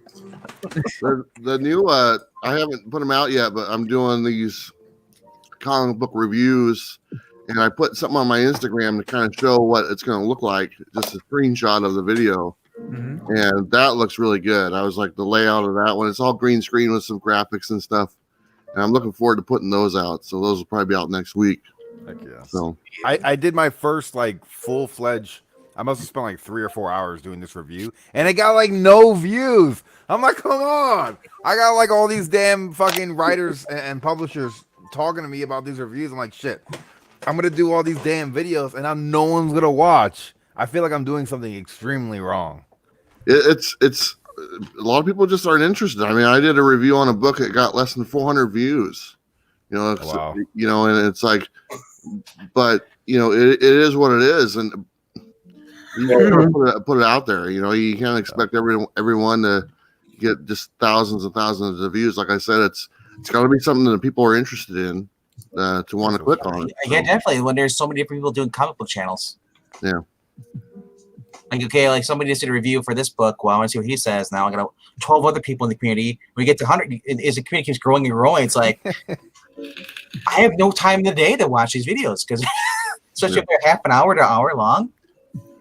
The new I haven't put them out yet, but I'm doing these comic book reviews, and I put something on my Instagram to kind of show what it's going to look like, just a screenshot of the video. Mm-hmm. And that looks really good. I was like, the layout of that one, it's all green screen with some graphics and stuff, and I'm looking forward to putting those out. So those will probably be out next week. Heck yeah. So I did my first like full-fledged, I must have spent like 3 or 4 hours doing this review, and it got like no views. I'm like, come on. I got like all these damn fucking writers and publishers talking to me about these reviews. I'm like, shit, I'm going to do all these damn videos and now no one's going to watch. I feel like I'm doing something extremely wrong. it's a lot of people just aren't interested. I mean, I did a review on a book that got less than 400 views. Wow. And it's like, but it is what it is, and you gotta put it out there. You can't expect everyone to get just thousands and thousands of views. Like I said, it's got to be something that people are interested in to want to click on it. Yeah, definitely. When there's so many different people doing comic book channels. Yeah. Like, okay, like somebody just did a review for this book. Well, I want to see what he says. Now I got 12 other people in the community. When we get to 100, as the community keeps growing and growing, it's like I have no time in the day to watch these videos because, especially if they're half an hour to an hour long.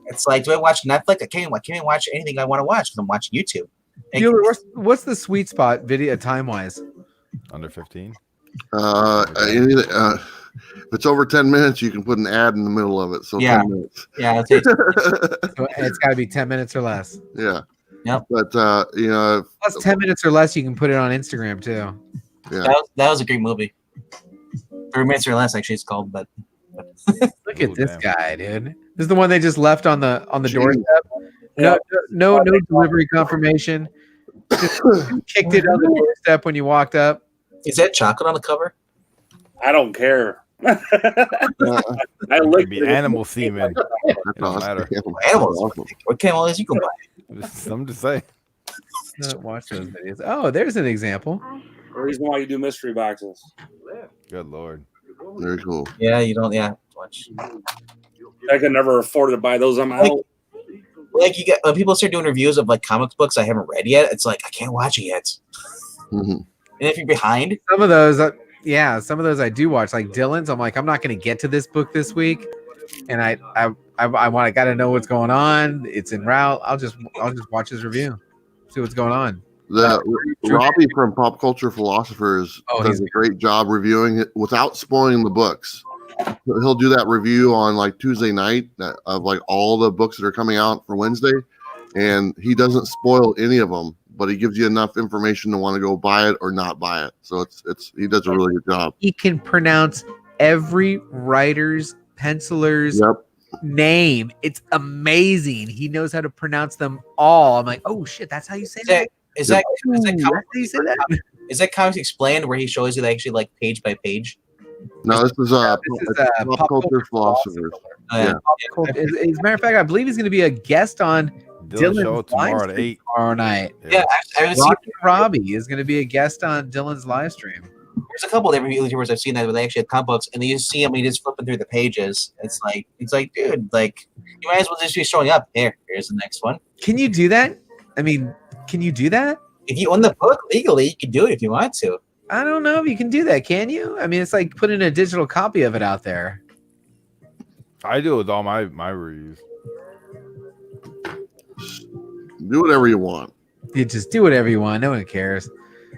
It's like, do I watch Netflix? I can't even watch anything I want to watch because I'm watching YouTube. What's the sweet spot video time wise? Under 15. If it's over 10 minutes, you can put an ad in the middle of it. So yeah, 10 minutes. Yeah, it's got to be 10 minutes or less. Yeah. Yep. But plus 10 minutes or less, you can put it on Instagram too. Yeah. That was a great movie. 3 minutes or less, actually, it's called. But look at this guy, dude. This is the one they just left on the doorstep. No delivery confirmation. Just kicked it on the doorstep when you walked up. Is that chocolate on the cover? I don't care. I like the animal semen. It don't matter. Animals. What camel is you can buy? Something to say. Watch those videos. Oh, there's an example. The reason why you do mystery boxes. Good lord. Very cool. Yeah, you don't. Yeah, watch. I could never afford to buy those. I'm out. Like you get when people start doing reviews of like comic books I haven't read yet. It's like I can't watch it yet. Mm-hmm. And if you're behind, some of those I do watch. Like Dylan's, I'm like, I'm not going to get to this book this week, and I got to know what's going on. It's en route. I'll just watch his review, see what's going on. Robbie from Pop Culture Philosophers does a great job reviewing it without spoiling the books. He'll do that review on like Tuesday night of like all the books that are coming out for Wednesday, and he doesn't spoil any of them, but he gives you enough information to want to go buy it or not buy it. So he does a really good job. He can pronounce every writer's, penciler's name. It's amazing. He knows how to pronounce them all. I'm like, oh shit, that's how you say that. Is that Comics Explained, where he shows you that actually like page by page? No, this is Pop Culture Philosophers. As a matter of fact, I believe he's going to be a guest on Dylan's tomorrow at 8 tomorrow night. Yeah, Robbie is going to be a guest on Dylan's live stream. There's a couple of different YouTubers I've seen that where they actually have comic books, and you see him when he's flipping through the pages. It's like, dude, like you might as well just be showing up. Here's the next one. Can you do that? I mean, can you do that? If you own the book legally, you can do it if you want to. I don't know if you can do that. Can you? I mean, it's like putting a digital copy of it out there. I do it with all my reviews. Do whatever you want. You just do whatever you want. No one cares.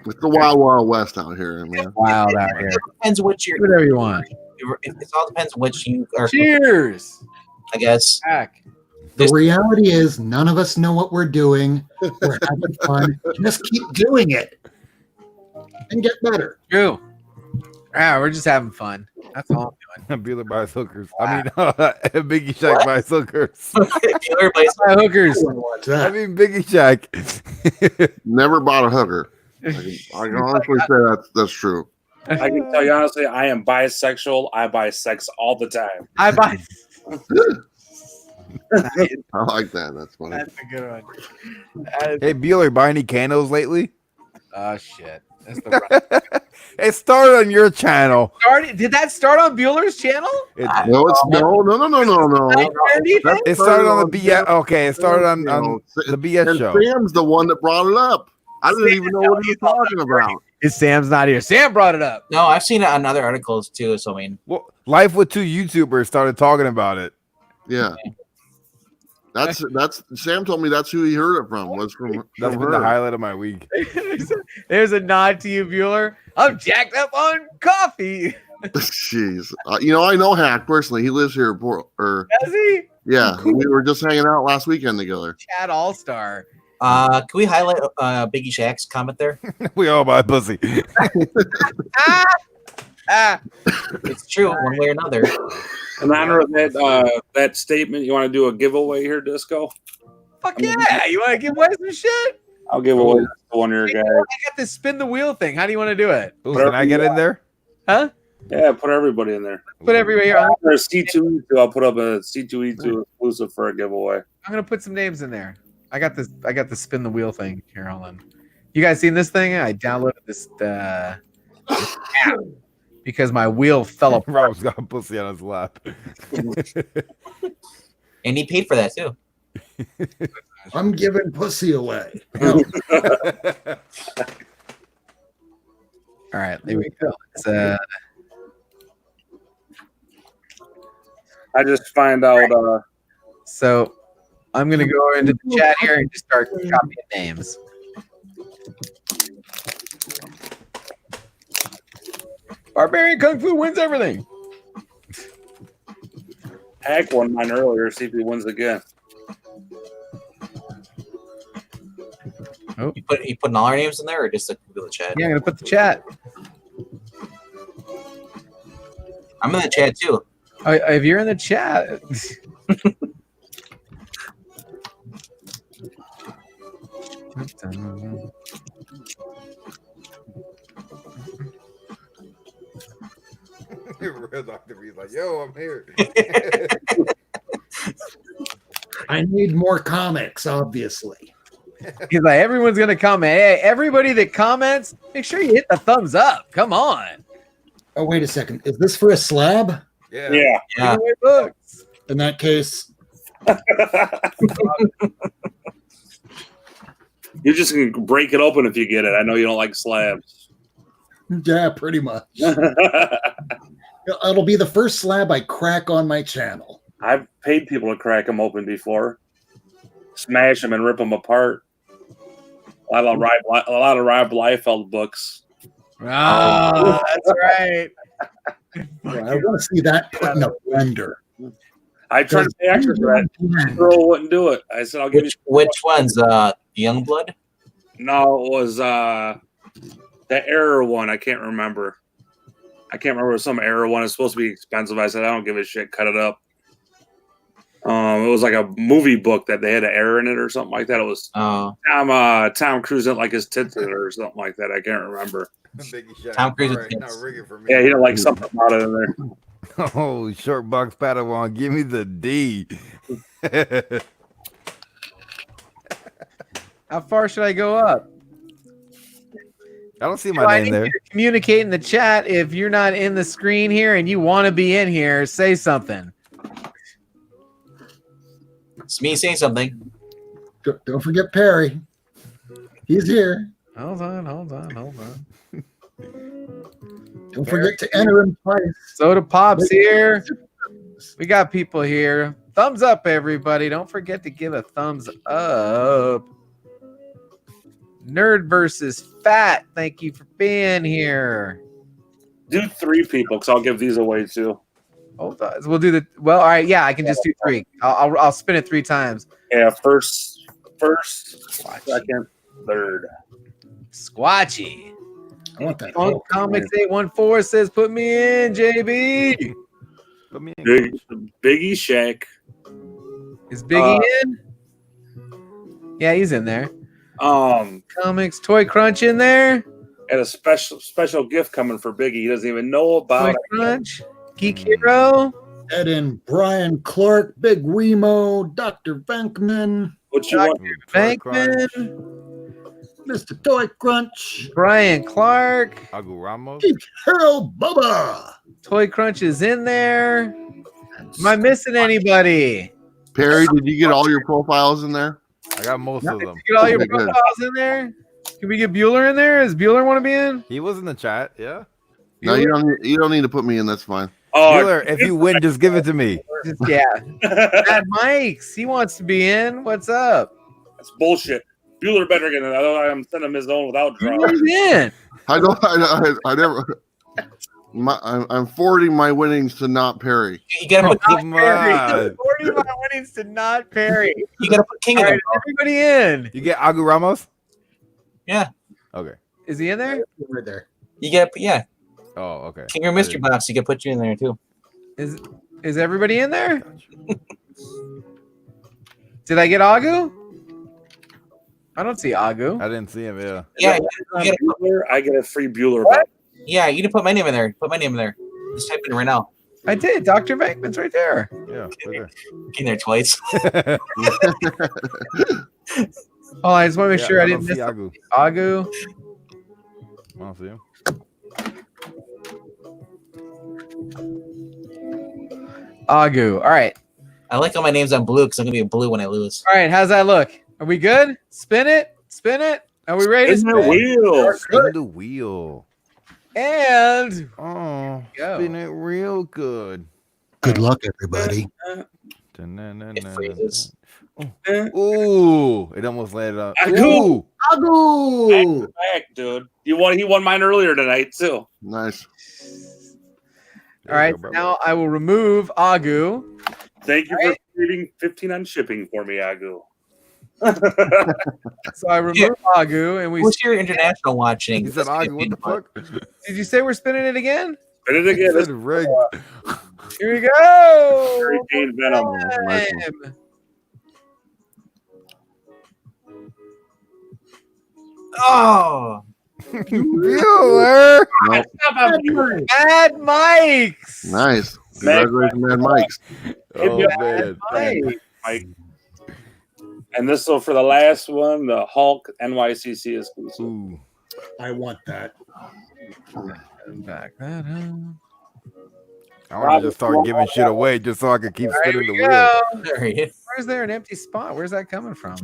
It's the wild west out here, man. Wild out here. It depends what you're. Do whatever you want. It all depends on what you are. Cheers. I guess. Back. The reality is, none of us know what we're doing. We're having fun. Just keep doing it and get better. True. We're just having fun. That's all I'm Bueller buys hookers. I mean, Biggie Shack buys hookers. Bueller buys hookers. I mean, Biggie Shack. Never bought a hooker. I can honestly say that's true. I can tell you honestly, I am bisexual. I buy sex all the time. I buy. I like that. That's funny. That's a good one. Hey, Bueller, buy any candles lately? Oh shit! That's the It started on your channel. Did that start on Bueller's channel? No. It started on the BS. Okay, it started on the BS show. Sam's the one that brought it up. I didn't even know what he was talking about. Sam's not here. Sam brought it up. No, I've seen it on other articles too. So I mean, well, Life with Two YouTubers started talking about it. Yeah. That's Sam told me that's who he heard it from. Was from That's been the highlight of my week. There's a nod to you, Bueller. I'm jacked up on coffee. Jeez, I know Hack personally. He lives here. Does he? Yeah, we were just hanging out last weekend together. Chad All-Star. Can we highlight Biggie Shack's comment there? We all buy pussy. It's true, one way or another. In honor of that statement, you want to do a giveaway here, Disco? Fuck yeah! You want to give away some shit? I'll give away to one of your guys. I got this spin the wheel thing. How do you want to do it? Ooh, can I get in there? Huh? Yeah, put everybody in there. Put everybody here. There's C2E2. I'll put up a C2E2 exclusive for a giveaway. I'm gonna put some names in there. I got this. I got the spin the wheel thing here. Hold on. You guys seen this thing? I downloaded this app because my wheel fell apart. Rob's got a pussy on his lap. And he paid for that too. I'm giving pussy away. No. All right, there we go. It's, I just find out. So I'm going to go into the chat here and just start copying names. Barbarian Kung Fu wins everything. Hack won mine earlier. See if he wins again. Oh. You putting all our names in there, or just the chat? Yeah, I'm gonna put the chat. I'm in the chat too. If you're in the chat, Real Dr. B's like, yo, I'm here. I need more comics, obviously. he's like, everyone's gonna comment. Hey, everybody that comments, make sure you hit the thumbs up. Come on. Oh, wait a second. Is this for a slab? Yeah. Books. In that case, You just can break it open if you get it. I know you don't like slabs. yeah, pretty much. It'll be the first slab I crack on my channel. I've paid people to crack them open before, smash them and rip them apart. A lot of Rob Liefeld books. Oh, that's right. I want to see that put in a blender. I tried to pay extra for that. The girl wouldn't do it. I said, "I'll give you." Which one's Youngblood? No, it was the error one. I can't remember. It was some error one. It's supposed to be expensive. I said, "I don't give a shit. Cut it up." It was like a movie book that they had an error in it or something like that. It was Tom Cruise didn't like his tits in it or something like that. I can't remember. Tom Cruise. Yeah, he didn't like something about it in there. Oh, short box Padawan, give me the D. How far should I go up? I don't see my name there. You to communicate in the chat. If you're not in the screen here and you want to be in here, say something. It's me saying something. Don't forget Perry. He's here. Hold on. Don't forget to enter him twice. Soda Pop's here. We got people here. Thumbs up, everybody. Don't forget to give a thumbs up. Nerd versus Fat. Thank you for being here. Do 3 people, because I'll give these away too. Hold on. We'll do all right. Yeah, I can just do 3. I'll spin it 3 times. Yeah, first, second, third. Squatchy. I want that. On Comics 814 says, "Put me in, JB." Put me in. Biggie Shaq. Is Biggie in? Yeah, he's in there. Comics Toy Crunch in there. And a special gift coming for Biggie. He doesn't even know about Toy Crunch. Geek Hero. Ed and Brian Clark, Big Remo, Dr. Venkman. What you want? Venkman. Mr. Toy Crunch. Brian Clark. Agu Ramos. Harold Bubba. Toy Crunch is in there. Am I missing anybody? Perry, did you get all your profiles in there? I got most of them. Get all your Okay, good. profiles in there. Can we get Bueller in there? Does Bueller want to be in? He was in the chat. Yeah. No, you don't need to put me in. That's fine. Bueller, if you win, just give it to me. Yeah. Mad Mike's. He wants to be in. What's up? That's bullshit. Bueller better get it. I'm sending him his own without drawing. Bueller's in. I never. I'm forwarding my winnings to not Perry. You gotta put Come on. 40 my winnings to not Perry. You gotta put King in All there. right, everybody in. You get Agu Ramos? Yeah. Okay. Is he in there? Right there. You get Oh, okay. King or Mystery Box. You can put you in there too. Is everybody in there? Did I get Agu? I don't see Agu. I didn't see him. Yeah. Yeah. Bueller, I get a free Bueller. What? Yeah, you can put my name in there. Put my name in there. Just type it in right now. I did. Dr. Venkman's right there. Yeah. Right In there twice. Oh, I just want to make sure I didn't see miss Agu. Agu. I don't see him. Agu. All right. I like how my name's on blue because I'm gonna be blue when I lose. All right. How's that look? Are we good? Spin it. Spin it. Are we ready to Spin spin? the wheel. Spin the wheel. And Oh, go. spin it real good. Good luck, everybody. It freezes. Ooh, it almost landed up. Agu. Ooh, Agu! Back, dude. He won mine earlier tonight too. Nice. all right. Now I will remove Agu. Thank you for saving 15 on shipping for me, Agu. So I remove Agu, and we. What's your international watching? he said, Agu, what the fuck? Did you say we're spinning it again? Spin it again. He said rigged. Here we go. Hurricane Venom. Nice one. Time. Oh, Bueller. Nope. Mad Mike's. Nice. Congratulations, man, Mike's. Oh, man. Mike. And this will for the last one, the Hulk NYCC exclusive. Ooh. I want that. Back that up. I want to just start giving shit away just so I can keep All right, spinning the here we wheel. go. there he is. Where's there an empty spot? Where's that coming from?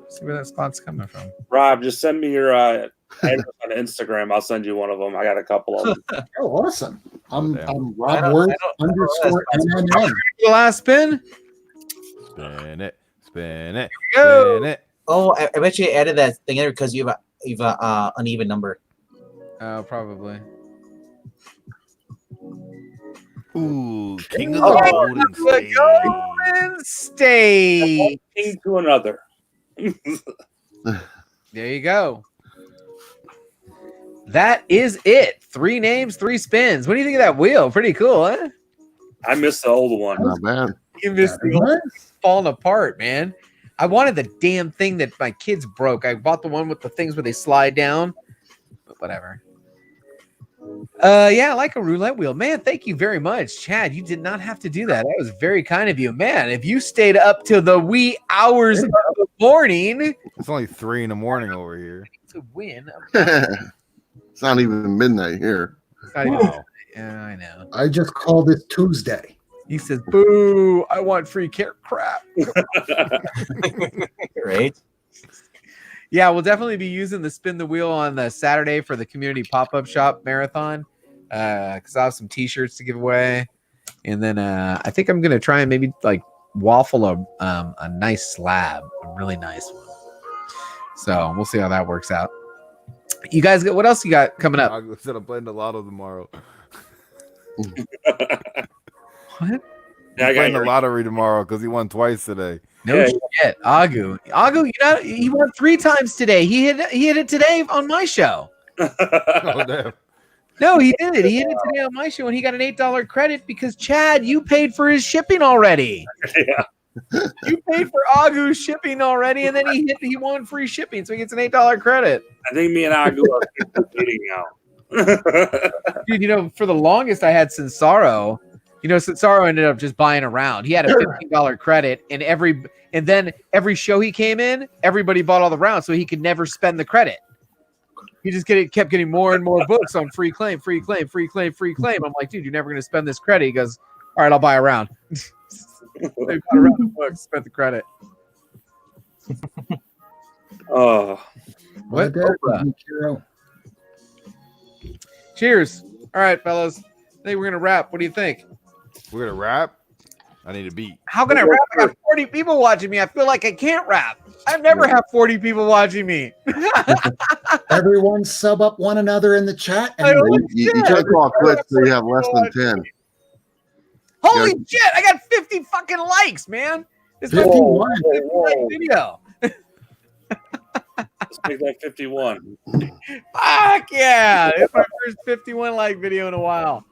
See where that spot's coming from. Rob, just send me your address on Instagram. I'll send you one of them. I got a couple of them. Oh, awesome. I'm I Rob don't- Worth I don't- _NNN. The last spin. Spin it. Spin it. Go. Spin it. Oh, I bet you added that thing in there because you have a uneven number. Oh, probably. Ooh, King of Oh, the Golden the State. Golden State. King to another. There you go. That is it. 3 names, 3 spins. What do you think of that wheel? Pretty cool, huh? I missed the old one. Not bad. You missed the old falling apart, man. I wanted the damn thing that my kids broke. I bought the one with the things where they slide down. But whatever. Yeah, I like a roulette wheel. Man, thank you very much. Chad, you did not have to do that. That was very kind of you. Man, if you stayed up till the wee hours of the morning It's only 3 in the morning over here. to win. It's not even midnight here. It's not even- yeah, I know. I just called it Tuesday. He says, boo, I want free care crap. Right? Yeah, we'll definitely be using the spin the wheel on the Saturday for the community pop-up shop marathon. Because I have some t-shirts to give away. And then I think I'm gonna try and maybe like waffle a nice slab, a really nice one. So we'll see how that works out. You guys what else you got coming up? I said I'm playing the lotto tomorrow. What? Yeah, I'm playing the lottery tomorrow because he won twice today. No shit. Agu, you know, he won 3 times today. He hit it today on my show. Oh, damn. No, he did it. He did it today on my show, and he got an $8 credit because Chad, you paid for his shipping already. Yeah. You paid for Agu's shipping already, and then he won free shipping, so he gets an $8 credit. I think me and Agu are dating now. Dude, for the longest I had Censaro. Censaro ended up just buying around. He had a $15 credit, and then every show he came in, everybody bought all the rounds, so he could never spend the credit. He just kept getting more and more books on free claim, free claim, free claim, free claim. I'm like, dude, you're never going to spend this credit. He goes, all right, I'll buy a round. They bought a round of books, spent the credit. Oh. What? Cheers. All right, fellas. I think we're going to wrap. What do you think? We're going to wrap? I need a beat. How can I rap? I got 40 people watching me. I feel like I can't rap. I've never had 40 people watching me. Everyone sub up one another in the chat. You can't call it quits till you have less than 10. Holy shit! I got 50 fucking likes, man. It's my 51 video. Let's make that 51. Fuck yeah! It's my first 51 like video in a while.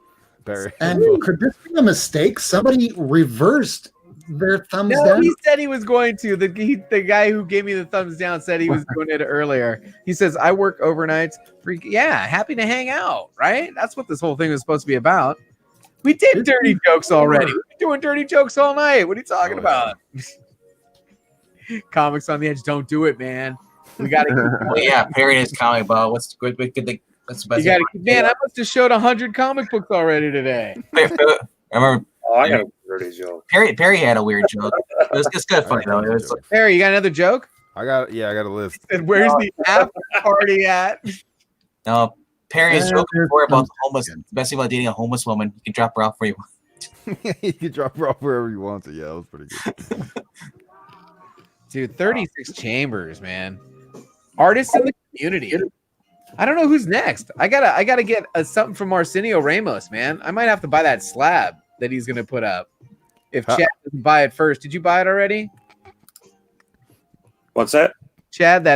And could this be a mistake? Somebody reversed their thumbs down. He said he was going to. The guy who gave me the thumbs down said he was doing it earlier. He says, I work overnights. Happy to hang out, right? That's what this whole thing was supposed to be about. We did dirty jokes already. We've been doing dirty jokes all night. What are you talking about? Comics on the Edge, don't do it, man. We got to. Well, yeah, Perry is comic about what's good. That's the best. You got to, man. I must have showed 100 comic books already today. Remember? Oh, I got a dirty joke. Perry had a weird joke. It's good funny though. It was like, Perry, you got another joke? I got a list. And where's the after party at? No, Perry is joking before about the homeless. The best thing about dating a homeless woman, you can drop her off where you want. You can drop her off wherever you want to. Yeah, that was pretty good. Dude, 36 chambers, man. Artists in the community. I don't know who's next. I gotta get something from Arsenio Ramos, man. I might have to buy that slab that he's gonna put up. If Chad doesn't buy it first, did you buy it already? What's that? Chad,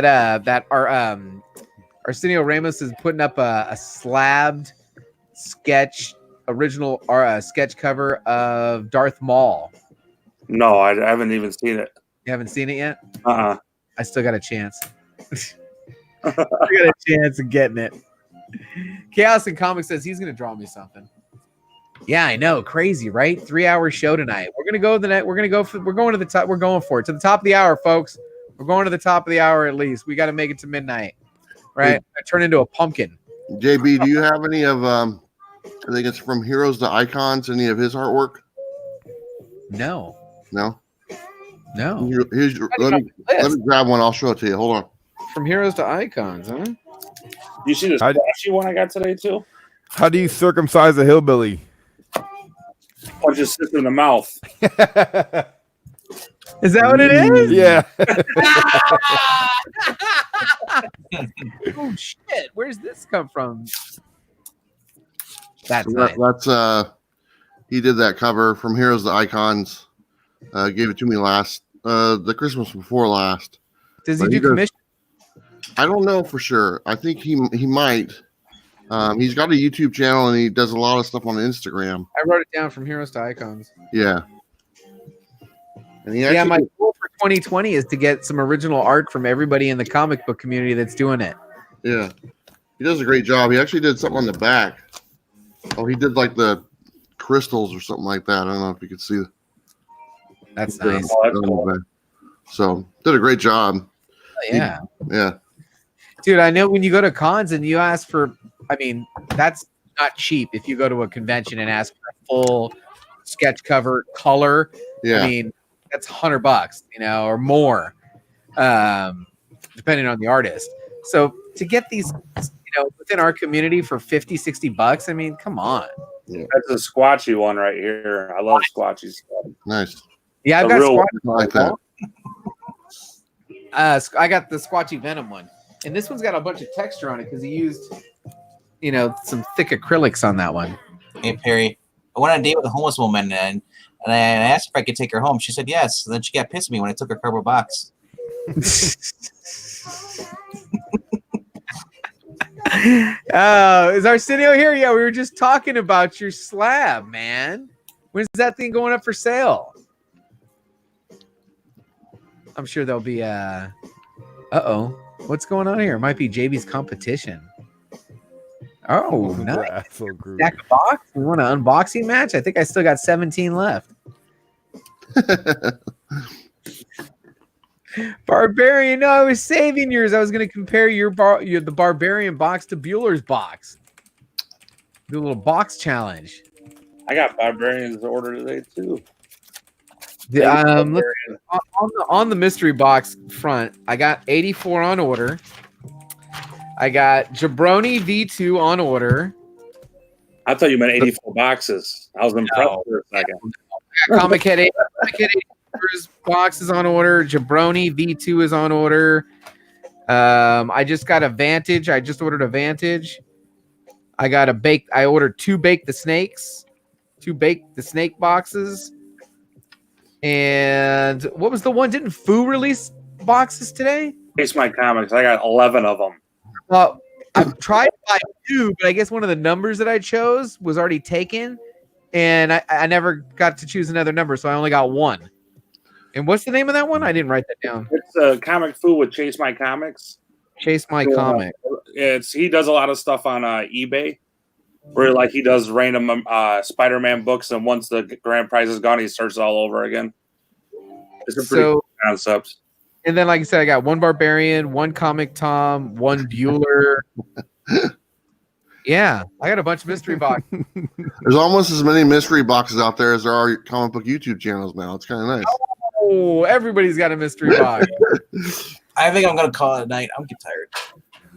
Arsenio Ramos is putting up a slabbed original sketch cover of Darth Maul. No, I haven't even seen it. You haven't seen it yet? I still got a chance. I got a chance of getting it. Chaos and Comics says he's gonna draw me something. Yeah, I know. Crazy, right? 3-hour show tonight. We're gonna go we're going to the top. We're going for it. To the top of the hour, folks. We're going to the top of the hour at least. We gotta make it to midnight. Right? I turn into a pumpkin. JB, do you have any of I think it's From Heroes to Icons, any of his artwork? No. No? No. Let me grab one, I'll show it to you. Hold on. From Heroes to Icons, huh? You see this flashy one I got today too? How do you circumcise a hillbilly? Punch his sister in the mouth. Is that what it is? Yeah. Oh shit! Where's this come from? That's he did that cover From Heroes to Icons. Gave it to me the Christmas before last. Does he do commission? I don't know for sure. I think he might. He's got a YouTube channel and he does a lot of stuff on Instagram. I wrote it down, From Heroes to Icons. Yeah. And my goal for 2020 is to get some original art from everybody in the comic book community that's doing it. Yeah. He does a great job. He actually did something on the back. Oh, he did like the crystals or something like that. I don't know if you could see. That's nice. So did a great job. Yeah. Yeah. Dude, I know when you go to cons and you ask for, that's not cheap if you go to a convention and ask for a full sketch cover color. Yeah. That's $100, or more, depending on the artist. So to get these, within our community for $50-$60, come on. Yeah. That's a squatchy one right here. I love squatchies. Nice. Yeah, I've got squatchy like that. I got the Squatchy Venom one, and this one's got a bunch of texture on it because he used, some thick acrylics on that one. Hey Perry, I went on a date with a homeless woman, and I asked if I could take her home. She said yes. And then she got pissed at me when I took her cardboard box. Is Arsenio here? Yeah, we were just talking about your slab, man. When's that thing going up for sale? I'm sure there'll be uh-oh. What's going on here? Might be JB's competition. Oh, nice. Stack a box? We want an unboxing match? I think I still got 17 left. Barbarian. No, I was saving yours. I was going to compare the Barbarian box to Bueller's box. Do a little box challenge. I got Barbarians order today too. On the mystery box front, I got 84 on order. I got Jabroni V2 on order. I thought you meant 84 boxes. I was impressed for a second. I got Comic Head 84's box is on order. Jabroni V2 is on order. I just got a Vantage. I just ordered a Vantage. I got I ordered 2 Bake the Snakes. 2 Bake the Snake boxes. And what was the one? Didn't Foo release boxes today? Chase My Comics. I got 11 of them. Well, I've tried to buy 2, but I guess one of the numbers that I chose was already taken, and I never got to choose another number, so I only got 1. And what's the name of that one? I didn't write that down. It's Comic Foo with Chase My Comics. Chase My Comic. He does a lot of stuff on eBay, where like he does random Spider-Man books, and once the grand prize is gone, he starts all over again. It's a pretty cool concept. And then, like I said, I got 1 Barbarian, 1 Comic Tom, 1 Bueller. Yeah, I got a bunch of mystery boxes. There's almost as many mystery boxes out there as there are comic book YouTube channels now. It's kind of nice. Oh, everybody's got a mystery box. I think I'm going to call it a night. I'm getting tired.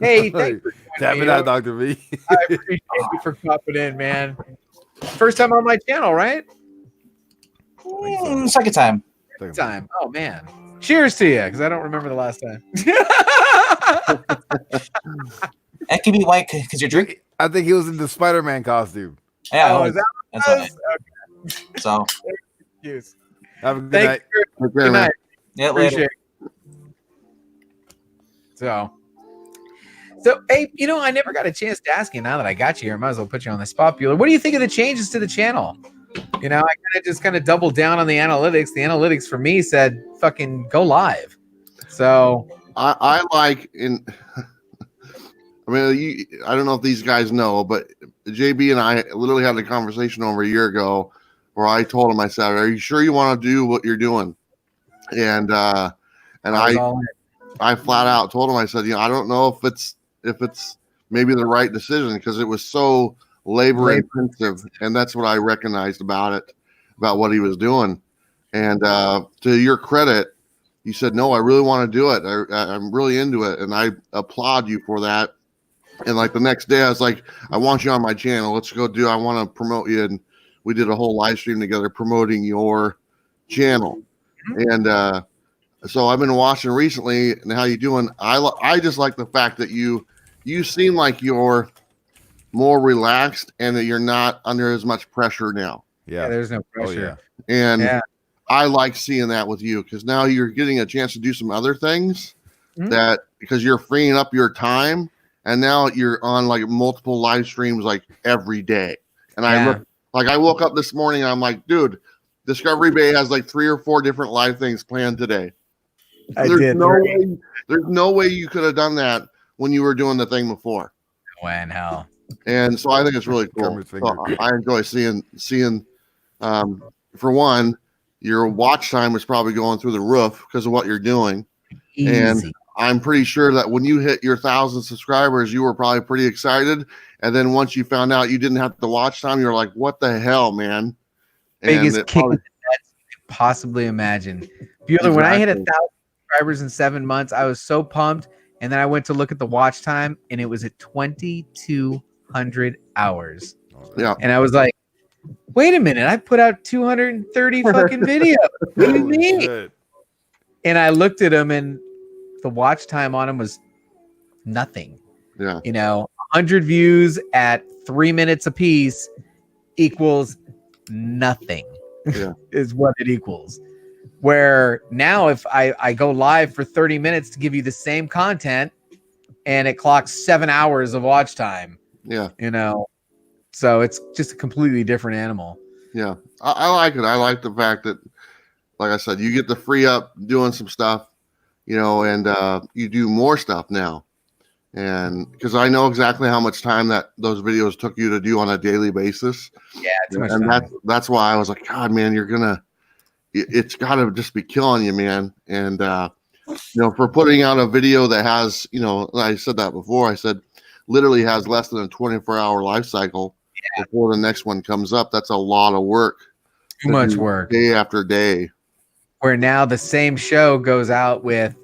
Hey, thanks for Tap it out, Dr. V. I appreciate you for popping in, man. First time on my channel, right? Second time. Second time. Oh, man. Cheers to you, because I don't remember the last time. That can be white because you're drinking. I think he was in the Spider-Man costume. Yeah, is that that's right. Okay. So, Excuse. Have a good Thank night. you. Good night. yeah, Appreciate later. it. So, hey, I never got a chance to ask you. Now that I got you here, I might as well put you on the spot, Bueller. What do you think of the changes to the channel? I kind of doubled down on the analytics. The analytics for me said fucking go live. So I like in. I mean, I don't know if these guys know, but JB and I literally had a conversation over a year ago where I told him, I said, "Are you sure you want to do what you're doing?" And I flat out told him, I said, I don't know if it's maybe the right decision because it was so labor intensive, and that's what I recognized about what he was doing. And to your credit, you said, "No, I really want to do it. I'm really into it," and I applaud you for that. And like the next day, I was like, "I want you on my channel. Let's go I want to promote you." And we did a whole live stream together promoting your channel. And so I've been watching recently, and how you doing? I just like the fact that you seem like you're more relaxed and that you're not under as much pressure now. Yeah, there's no pressure. And I like seeing that with you because now you're getting a chance to do some other things that because you're freeing up your time, and now you're on like multiple live streams like every day. And I woke up this morning and I'm like, dude, Discovery Bay has like 3 or 4 different live things planned today. There's no way you could have done that when you were doing the thing before. When hell. And so I think it's really cool. So I enjoy seeing for one, your watch time is probably going through the roof because of what you're doing. Easy. And I'm pretty sure that when you hit your 1,000 subscribers, you were probably pretty excited. And then once you found out you didn't have the watch time, you're like, what the hell, man? Biggest kick in the nuts you could possibly imagine. Bueller, when I hit 1,000 subscribers in 7 months, I was so pumped. And then I went to look at the watch time, and it was at 2,200 hours. Yeah. And I was like, wait a minute, I put out 230 fucking videos. What do you mean? And I looked at them, and the watch time on them was nothing. Yeah. 100 views at 3 minutes a piece equals nothing. Yeah. Is what it equals. Where now if I go live for 30 minutes to give you the same content, and it clocks 7 hours of watch time. Yeah. You know, so it's just a completely different animal. Yeah. I like it. I like the fact that, like I said, you get to free up doing some stuff, you know, and you do more stuff now. And because I know exactly how much time that those videos took you to do on a daily basis. Yeah, too much and time. that's why I was like, God, man, it's got to just be killing you, man. And you know, for putting out a video that has, you know, I said that before. I said literally has less than a 24-hour life cycle before the next one comes up. That's a lot of work. Too much work. Day after day. Where now the same show goes out with,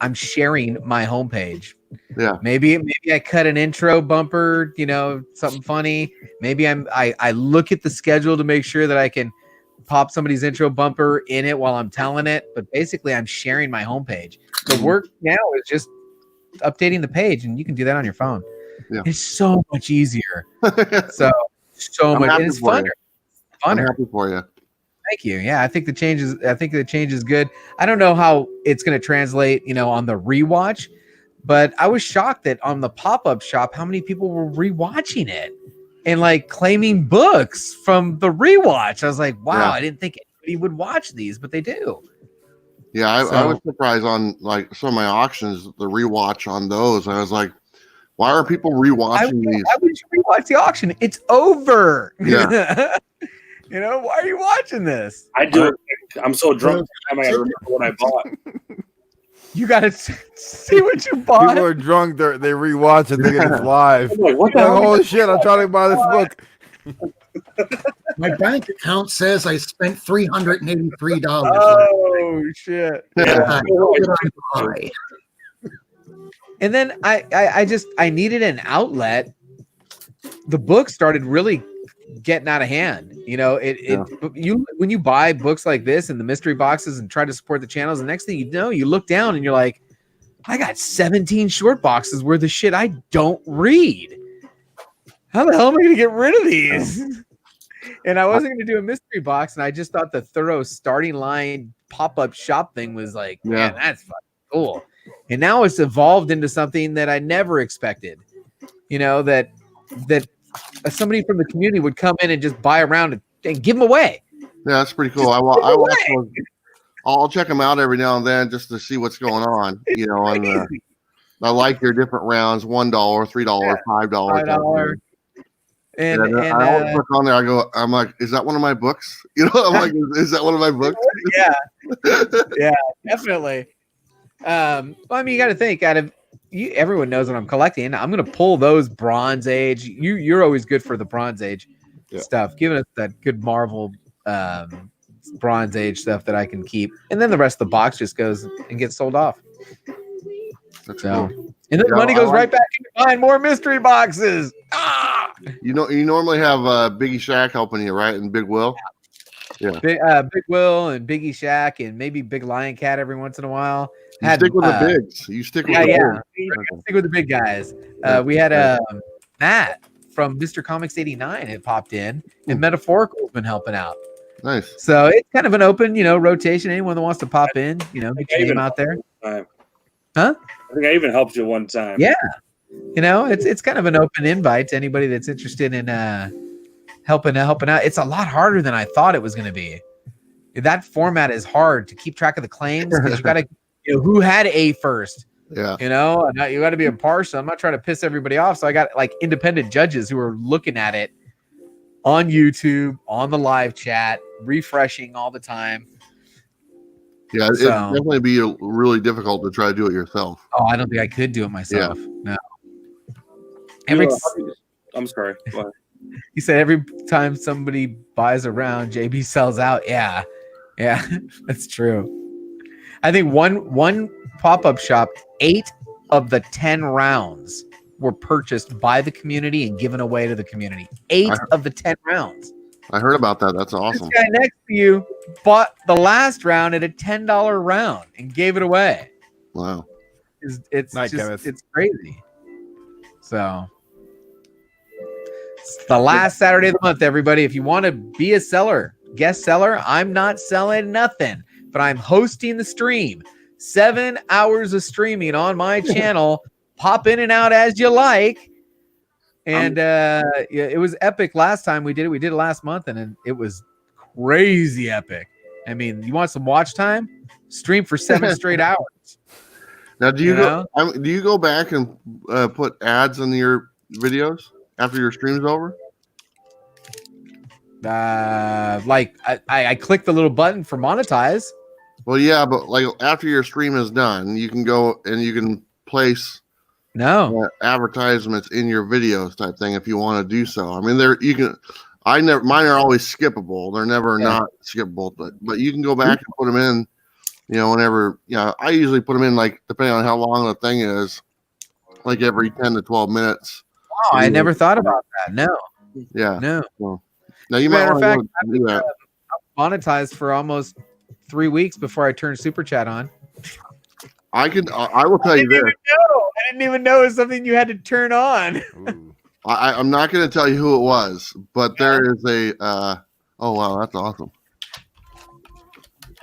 I'm sharing my homepage. Yeah. Maybe I cut an intro bumper, you know, something funny. Maybe I look at the schedule to make sure that I can pop somebody's intro bumper in it while I'm telling it. But basically I'm sharing my homepage. The work now is just updating the page, and you can do that on your phone. Yeah. It's so much easier. so I'm much. happy And it's for funner. you. I'm happy for you. Thank you. Yeah, I think the change is good. I don't know how it's going to translate, you know, on the rewatch, but I was shocked that on the pop-up shop, how many people were rewatching it and like claiming books from the rewatch. I was like, wow, Yeah. I didn't think anybody would watch these, but they do. Yeah, I was surprised on like some of my auctions, the rewatch on those. I was like, why are people rewatching these? Why would you rewatch the auction? It's over. Yeah. You know, why are you watching this? I do it. I'm so drunk. I gotta remember what I bought. You gotta see what you bought. People are drunk. They rewatch it. They get it's live. I'm like, what the Like, hell? holy shit! I'm trying to buy this book. My bank account says I spent $383. Oh shit! Yeah. And then I needed an outlet. The book started really getting out of hand. You know, when you buy books like this and the mystery boxes and try to support the channels, the next thing you know, you look down and you're like, I got 17 short boxes worth of shit I don't read. How the hell am I gonna get rid of these? And I wasn't gonna do a mystery box, and I just thought the thorough starting line pop-up shop thing was like, man, that's fucking cool. And now it's evolved into something that I never expected. You know, that somebody from the community would come in and just buy around and give them away. Yeah, that's pretty cool. I watch those. I'll check them out every now and then just to see what's going on. You know, and I like your different rounds: $1, $3, $5. $5. And I always look on there. I'm like, is that one of my books? You know, I'm like, is that one of my books? Yeah, yeah, definitely. Well, I mean, you got to think everyone knows what I'm collecting. I'm going to pull those Bronze Age. You're always good for the Bronze Age stuff, giving us that good Marvel Bronze Age stuff that I can keep, and then the rest of the box just goes and gets sold off. That's so, cool. And then the money goes right back into buying more mystery boxes. You know, you normally have Biggie Shack helping you, right? And Big Will. Yeah. Big Will and Biggie Shack and maybe Big Lion Cat every once in a while. Stick with the bigs. You stick with the bigs. Stick with the big guys. We had Matt from Mr. Comics 89 had popped in, and Metaphorical's been helping out. Nice. So it's kind of an open, rotation. Anyone that wants to pop in, get your name out there. Huh? I think I even helped you one time. Yeah. It's kind of an open invite to anybody that's interested in helping out. It's a lot harder than I thought it was going to be. That format is hard to keep track of the claims because you got to, who had A first. Yeah. You got to be impartial. I'm not trying to piss everybody off. So I got like independent judges who are looking at it on YouTube, on the live chat, refreshing all the time. Yeah, it'd definitely be really difficult to try to do it yourself. Oh, I don't think I could do it myself. Yeah. No. I'm sorry. Go ahead. He said every time somebody buys a round, JB sells out. Yeah, that's true. I think one pop-up shop, 8 of the 10 rounds were purchased by the community and given away to the community. 8 of the 10 rounds. I heard about that. That's awesome. This guy next to you bought the last round at a $10 round and gave it away. Wow. It's crazy. So it's the last Saturday of the month, everybody. If you want to be a seller, guest seller, I'm not selling nothing, but I'm hosting the stream. 7 hours of streaming on my channel pop in and out as you like. And it was epic last time we did it. We did it last month, and it was crazy epic. I mean, you want some watch time? Stream for 7 straight hours. Now, do you go back and put ads in your videos after your stream's over? Like I click the little button for monetize. Well, yeah, but like after your stream is done, you can go and you can place advertisements in your videos type thing if you want to do so. I mean, mine are always skippable. They're never not skippable, but you can go back and put them in. Whenever, I usually put them in, like, depending on how long the thing is, like every 10 to 12 minutes. Wow, I never thought about that. No. Yeah. No. Well, now, you might want to do that. Monetized for almost 3 weeks before I turned Super Chat on. I will tell you this. I didn't even know it was something you had to turn on. I'm not going to tell you who it was, but there is a, oh, wow, that's awesome.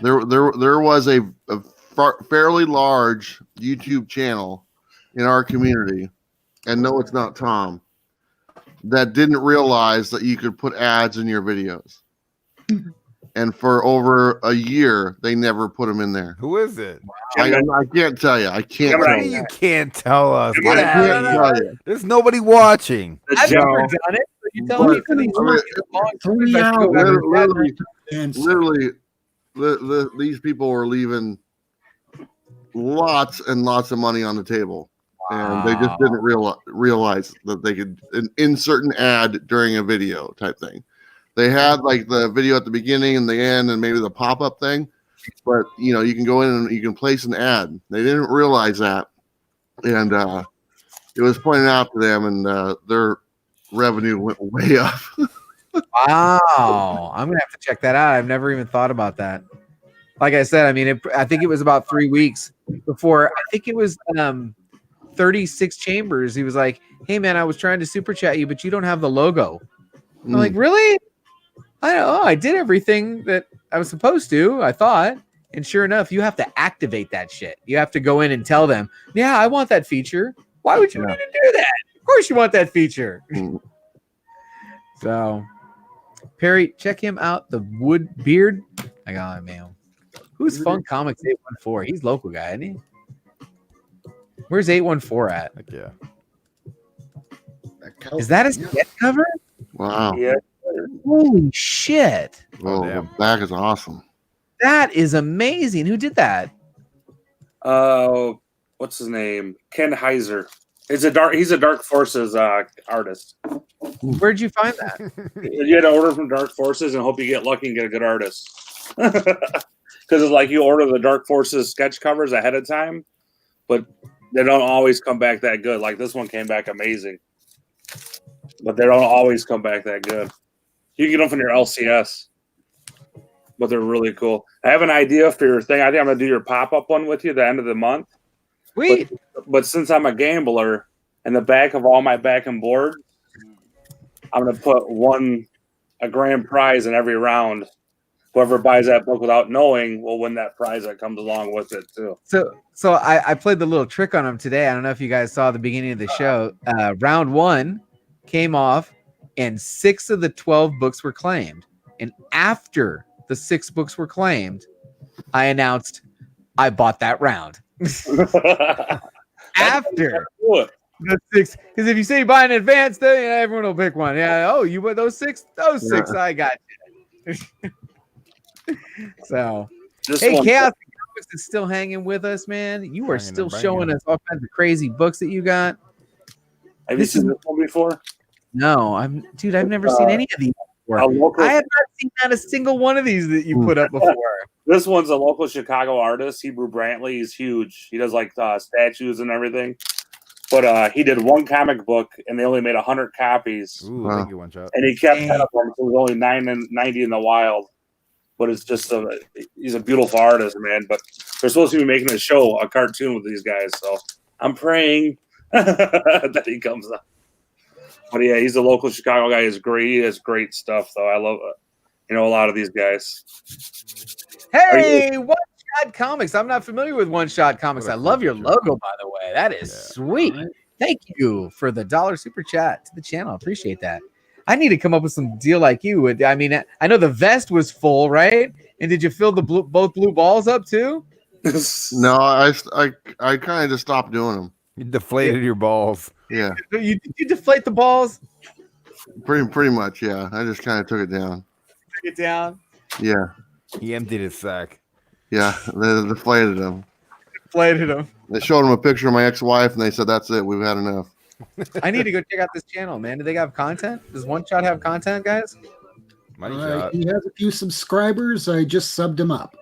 There was a fairly large YouTube channel in our community, and no, it's not Tom, that didn't realize that you could put ads in your videos. And for over a year, they never put them in there. Who is it? I can't tell you. I can't tell you. You can't tell us. I can't tell you. There's nobody watching. I've never done it. So you tell me literally, these people were leaving lots and lots of money on the table, and they just didn't realize that they could insert an ad during a video type thing. They had like the video at the beginning and the end, and maybe the pop-up thing, but you can go in and you can place an ad. They didn't realize that, and it was pointed out to them, and their revenue went way up. Wow, I'm gonna have to check that out. I've never even thought about that. Like I said, I mean, I think it was about 3 weeks before. I think it was 36 Chambers. He was like, "Hey man, I was trying to super chat you, but you don't have the logo." I'm like, "Really? I did everything that I was supposed to. I thought." And sure enough, you have to activate that shit. You have to go in and tell them, "Yeah, I want that feature." Why would you need to do that? Of course, you want that feature. So. Perry, check him out. The Wood Beard. I got him, man. Who's Fun Comics 814? He's local guy, isn't he? Where's 814 at? Yeah. Is that a sketch cover? Wow. Yeah. Holy shit. Oh, the back is awesome. That is amazing. Who did that? What's his name? Ken Heiser. He's a Dark Forces artist. Where'd you find that? You had to order from Dark Forces and hope you get lucky and get a good artist. Because it's like you order the Dark Forces sketch covers ahead of time, but they don't always come back that good. Like this one came back amazing, but they don't always come back that good. You can get them from your LCS, but they're really cool. I have an idea for your thing. I think I'm going to do your pop-up one with you at the end of the month. Sweet. But since I'm a gambler, in the back of all my back and board, I'm going to put a grand prize in every round. Whoever buys that book without knowing will win that prize that comes along with it too. So I played the little trick on him today. I don't know if you guys saw the beginning of the show. Round 1 came off, and 6 of the 12 books were claimed. And after the 6 books were claimed, I announced I bought that round. After the 6, because if you say buy in advance, then everyone will pick one. Yeah. Oh, you bought those 6? Those 6, I got you. So, hey, Chaos Comics is still hanging with us, man. You are still showing us all kinds of crazy books that you got. Have you seen this one before? No, I've never seen any of these before. I have not seen not a single one of these that you put up before. This one's a local Chicago artist, Hebrew Brantley. He's huge. He does like statues and everything. But he did one comic book, and they only made 100 copies. Ooh, thank you, one shot. And he kept 10 of them, so it was only 90 in the wild. But it's just he's a beautiful artist, man. But they're supposed to be making a cartoon with these guys. So I'm praying that he comes up. But yeah, he's a local Chicago guy. He's great. He has great stuff, though. I love a lot of these guys. Hey, what's Shot Comics. I'm not familiar with One Shot Comics. I love your logo, by the way. That is sweet. Thank you for the $1 super chat to the channel. Appreciate that. I need to come up with some deal like you. I mean, I know the vest was full, right? And did you fill the both blue balls up too? No, I kind of just stopped doing them. You deflated your balls. Yeah. You deflate the balls? Pretty much, yeah. I just kind of took it down. Took it down? Yeah. He emptied his sack. Yeah, they deflated them. Deflated them. They showed him a picture of my ex-wife, and they said, "That's it. We've had enough." I need to go check out this channel, man. Do they have content? Does One Shot have content, guys? He has a few subscribers. I just subbed him up.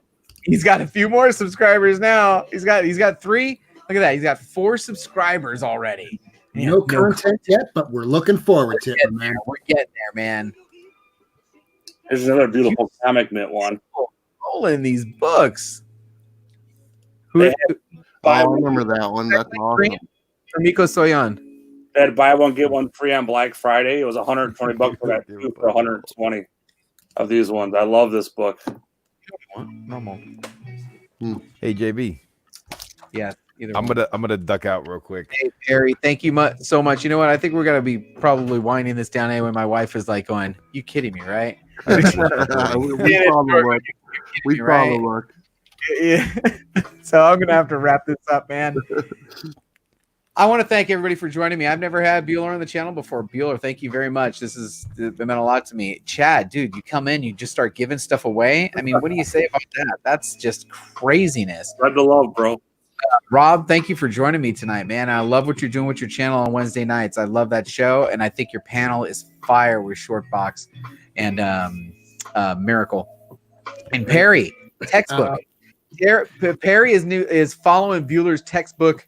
He's got a few more subscribers now. He's got 3. Look at that. He's got 4 subscribers already. No content yet, but we're looking forward to it, man. We're getting there, man. There's another beautiful comic mint one. Rolling these books. I remember that one. That's awesome. For Miko Soyan. They had buy one get one free on Black Friday. It was $120 for that, 2 for 120 of these ones. I love this book. Normal. Hey JB. Yeah. I'm gonna duck out real quick. Hey Perry, thank you so much. You know what? I think we're gonna be probably winding this down anyway. My wife is like going, "You kidding me, right?" We probably work. Yeah. So I'm gonna have to wrap this up, man. I want to thank everybody for joining me. I've never had Bueller on the channel before. Bueller, thank you very much. This meant a lot to me. Chad, dude, you come in, you just start giving stuff away. I mean, what do you say about that? That's just craziness. Spread the love, bro. Rob, thank you for joining me tonight, man. I love what you're doing with your channel on Wednesday nights. I love that show, and I think your panel is fire with Shortbox and Miracle. And Perry, textbook. Perry is following Bueller's textbook,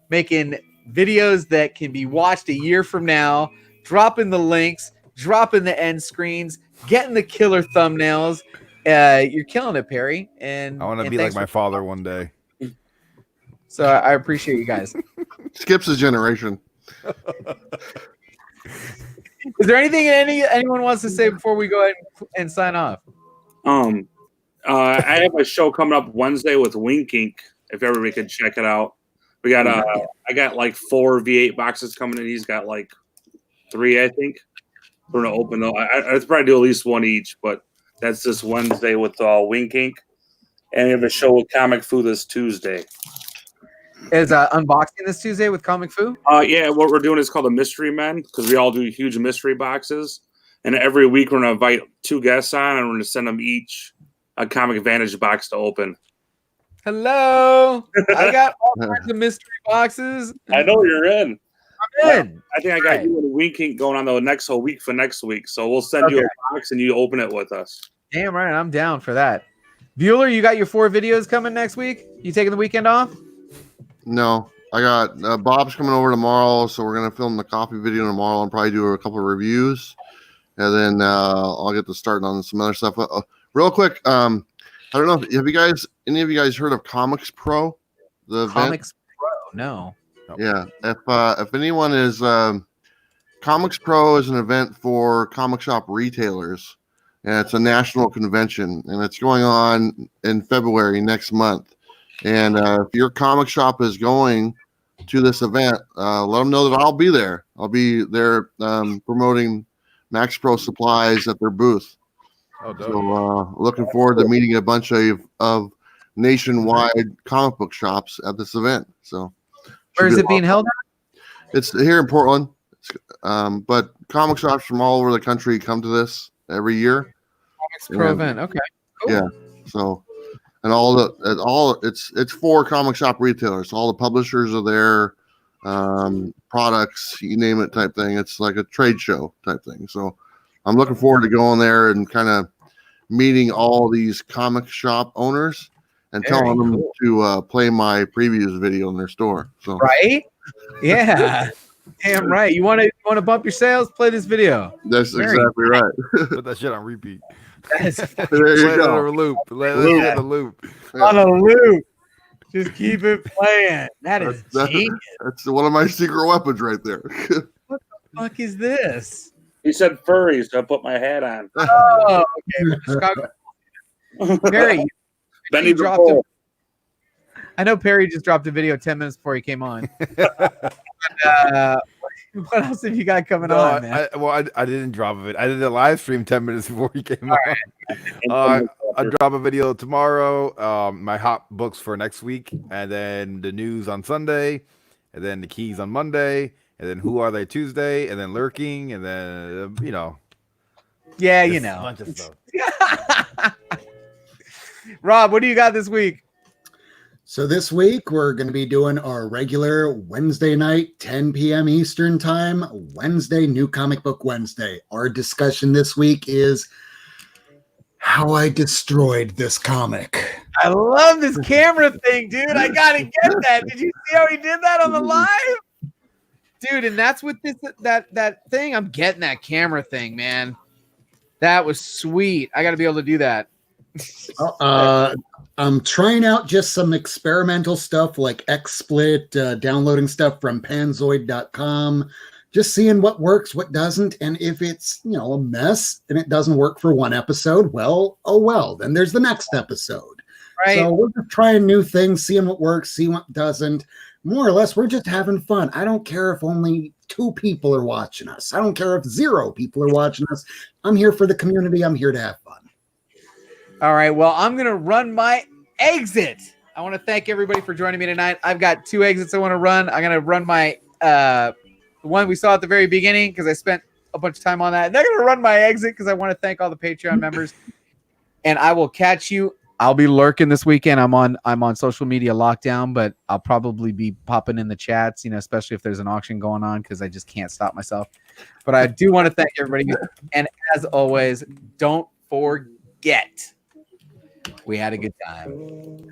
making videos that can be watched a year from now, dropping the links, dropping the end screens, getting the killer thumbnails. You're killing it, Perry. And I want to be like my father one day. So I appreciate you guys. Skips a generation. Is there anything anyone wants to say before we go ahead and sign off? I have a show coming up Wednesday with Wink Inc. If everybody could check it out. We got I got like 4 V8 boxes coming in. He's got like 3, I think. We're gonna open them. I'd probably do at least 1 each, but that's this Wednesday with Wink Inc. And we have a show with Comic Fu this Tuesday. Is unboxing this Tuesday with Comic Fu? Yeah, what we're doing is called the Mystery Men, because we all do huge mystery boxes. And every week we're going to invite 2 guests on, and we're going to send them each a Comic Advantage box to open. Hello. I got all kinds of mystery boxes. I know you're in. I'm in. I think I got you and Wink Inc. going on the next whole week for next week. So we'll send you a box and you open it with us. Damn right. I'm down for that. Bueller, you got your 4 videos coming next week? You taking the weekend off? No, I got Bob's coming over tomorrow, so we're gonna film the coffee video tomorrow and probably do a couple of reviews, and then I'll get to start on some other stuff. Real quick, I don't know. Have you guys, any of you guys, heard of Comics Pro? The event? Comics Pro? No. Yeah. If anyone is, Comics Pro is an event for comic shop retailers, and it's a national convention, and it's going on in February next month. And if your comic shop is going to this event, let them know that I'll be there. I'll be there promoting Max Pro supplies at their booth. Oh, so looking forward to meeting a bunch of nationwide comic book shops at this event. So where is it being held at? It's here in Portland. But comic shops from all over the country come to this every year. Comics Pro event. Okay. Cool. Yeah. So. And it's for comic shop retailers. All the publishers are there, products, you name it, type thing. It's like a trade show type thing. So I'm looking forward to going there and kind of meeting all these comic shop owners and telling them to play my previews video in their store. So right, yeah, damn right. You want to bump your sales? Play this video. That's exactly right. Put that shit on repeat. There you go. On a loop. Let it hit the loop. On a loop. Just keep it playing. That's one of my secret weapons right there. What the fuck is this? He said furries, so I put my hat on. Oh, okay. Chicago. Mary, I know Perry just dropped a video 10 minutes before he came on. What else have you got coming on, man? I didn't drop it. I did a live stream 10 minutes before he came on. I'll drop a video tomorrow. My hot books for next week, and then the news on Sunday, and then the keys on Monday, and then who are they Tuesday, and then lurking, and then Yeah, just you know. a bunch of stuff. Rob, what do you got this week? So this week, we're going to be doing our regular Wednesday night, 10 p.m. Eastern time, Wednesday, New Comic Book Wednesday. Our discussion this week is how I destroyed this comic. I love this camera thing, dude. I got to get that. Did you see how he did that on the live? Dude, and that's with this that thing. I'm getting that camera thing, man. That was sweet. I got to be able to do that. I'm trying out just some experimental stuff like XSplit, downloading stuff from panzoid.com, just seeing what works, what doesn't, and if it's, a mess and it doesn't work for one episode, well, oh well, then there's the next episode. Right. So we're just trying new things, seeing what works, seeing what doesn't. More or less, we're just having fun. I don't care if only 2 people are watching us. I don't care if 0 people are watching us. I'm here for the community. I'm here to have fun. All right. Well, I'm going to run my exit. I want to thank everybody for joining me tonight. I've got 2 exits I want to run. I'm going to run my the one we saw at the very beginning because I spent a bunch of time on that. And I'm going to run my exit because I want to thank all the Patreon members. And I will catch you. I'll be lurking this weekend. I'm on social media lockdown, but I'll probably be popping in the chats, especially if there's an auction going on because I just can't stop myself. But I do want to thank everybody. And as always, don't forget, we had a good time.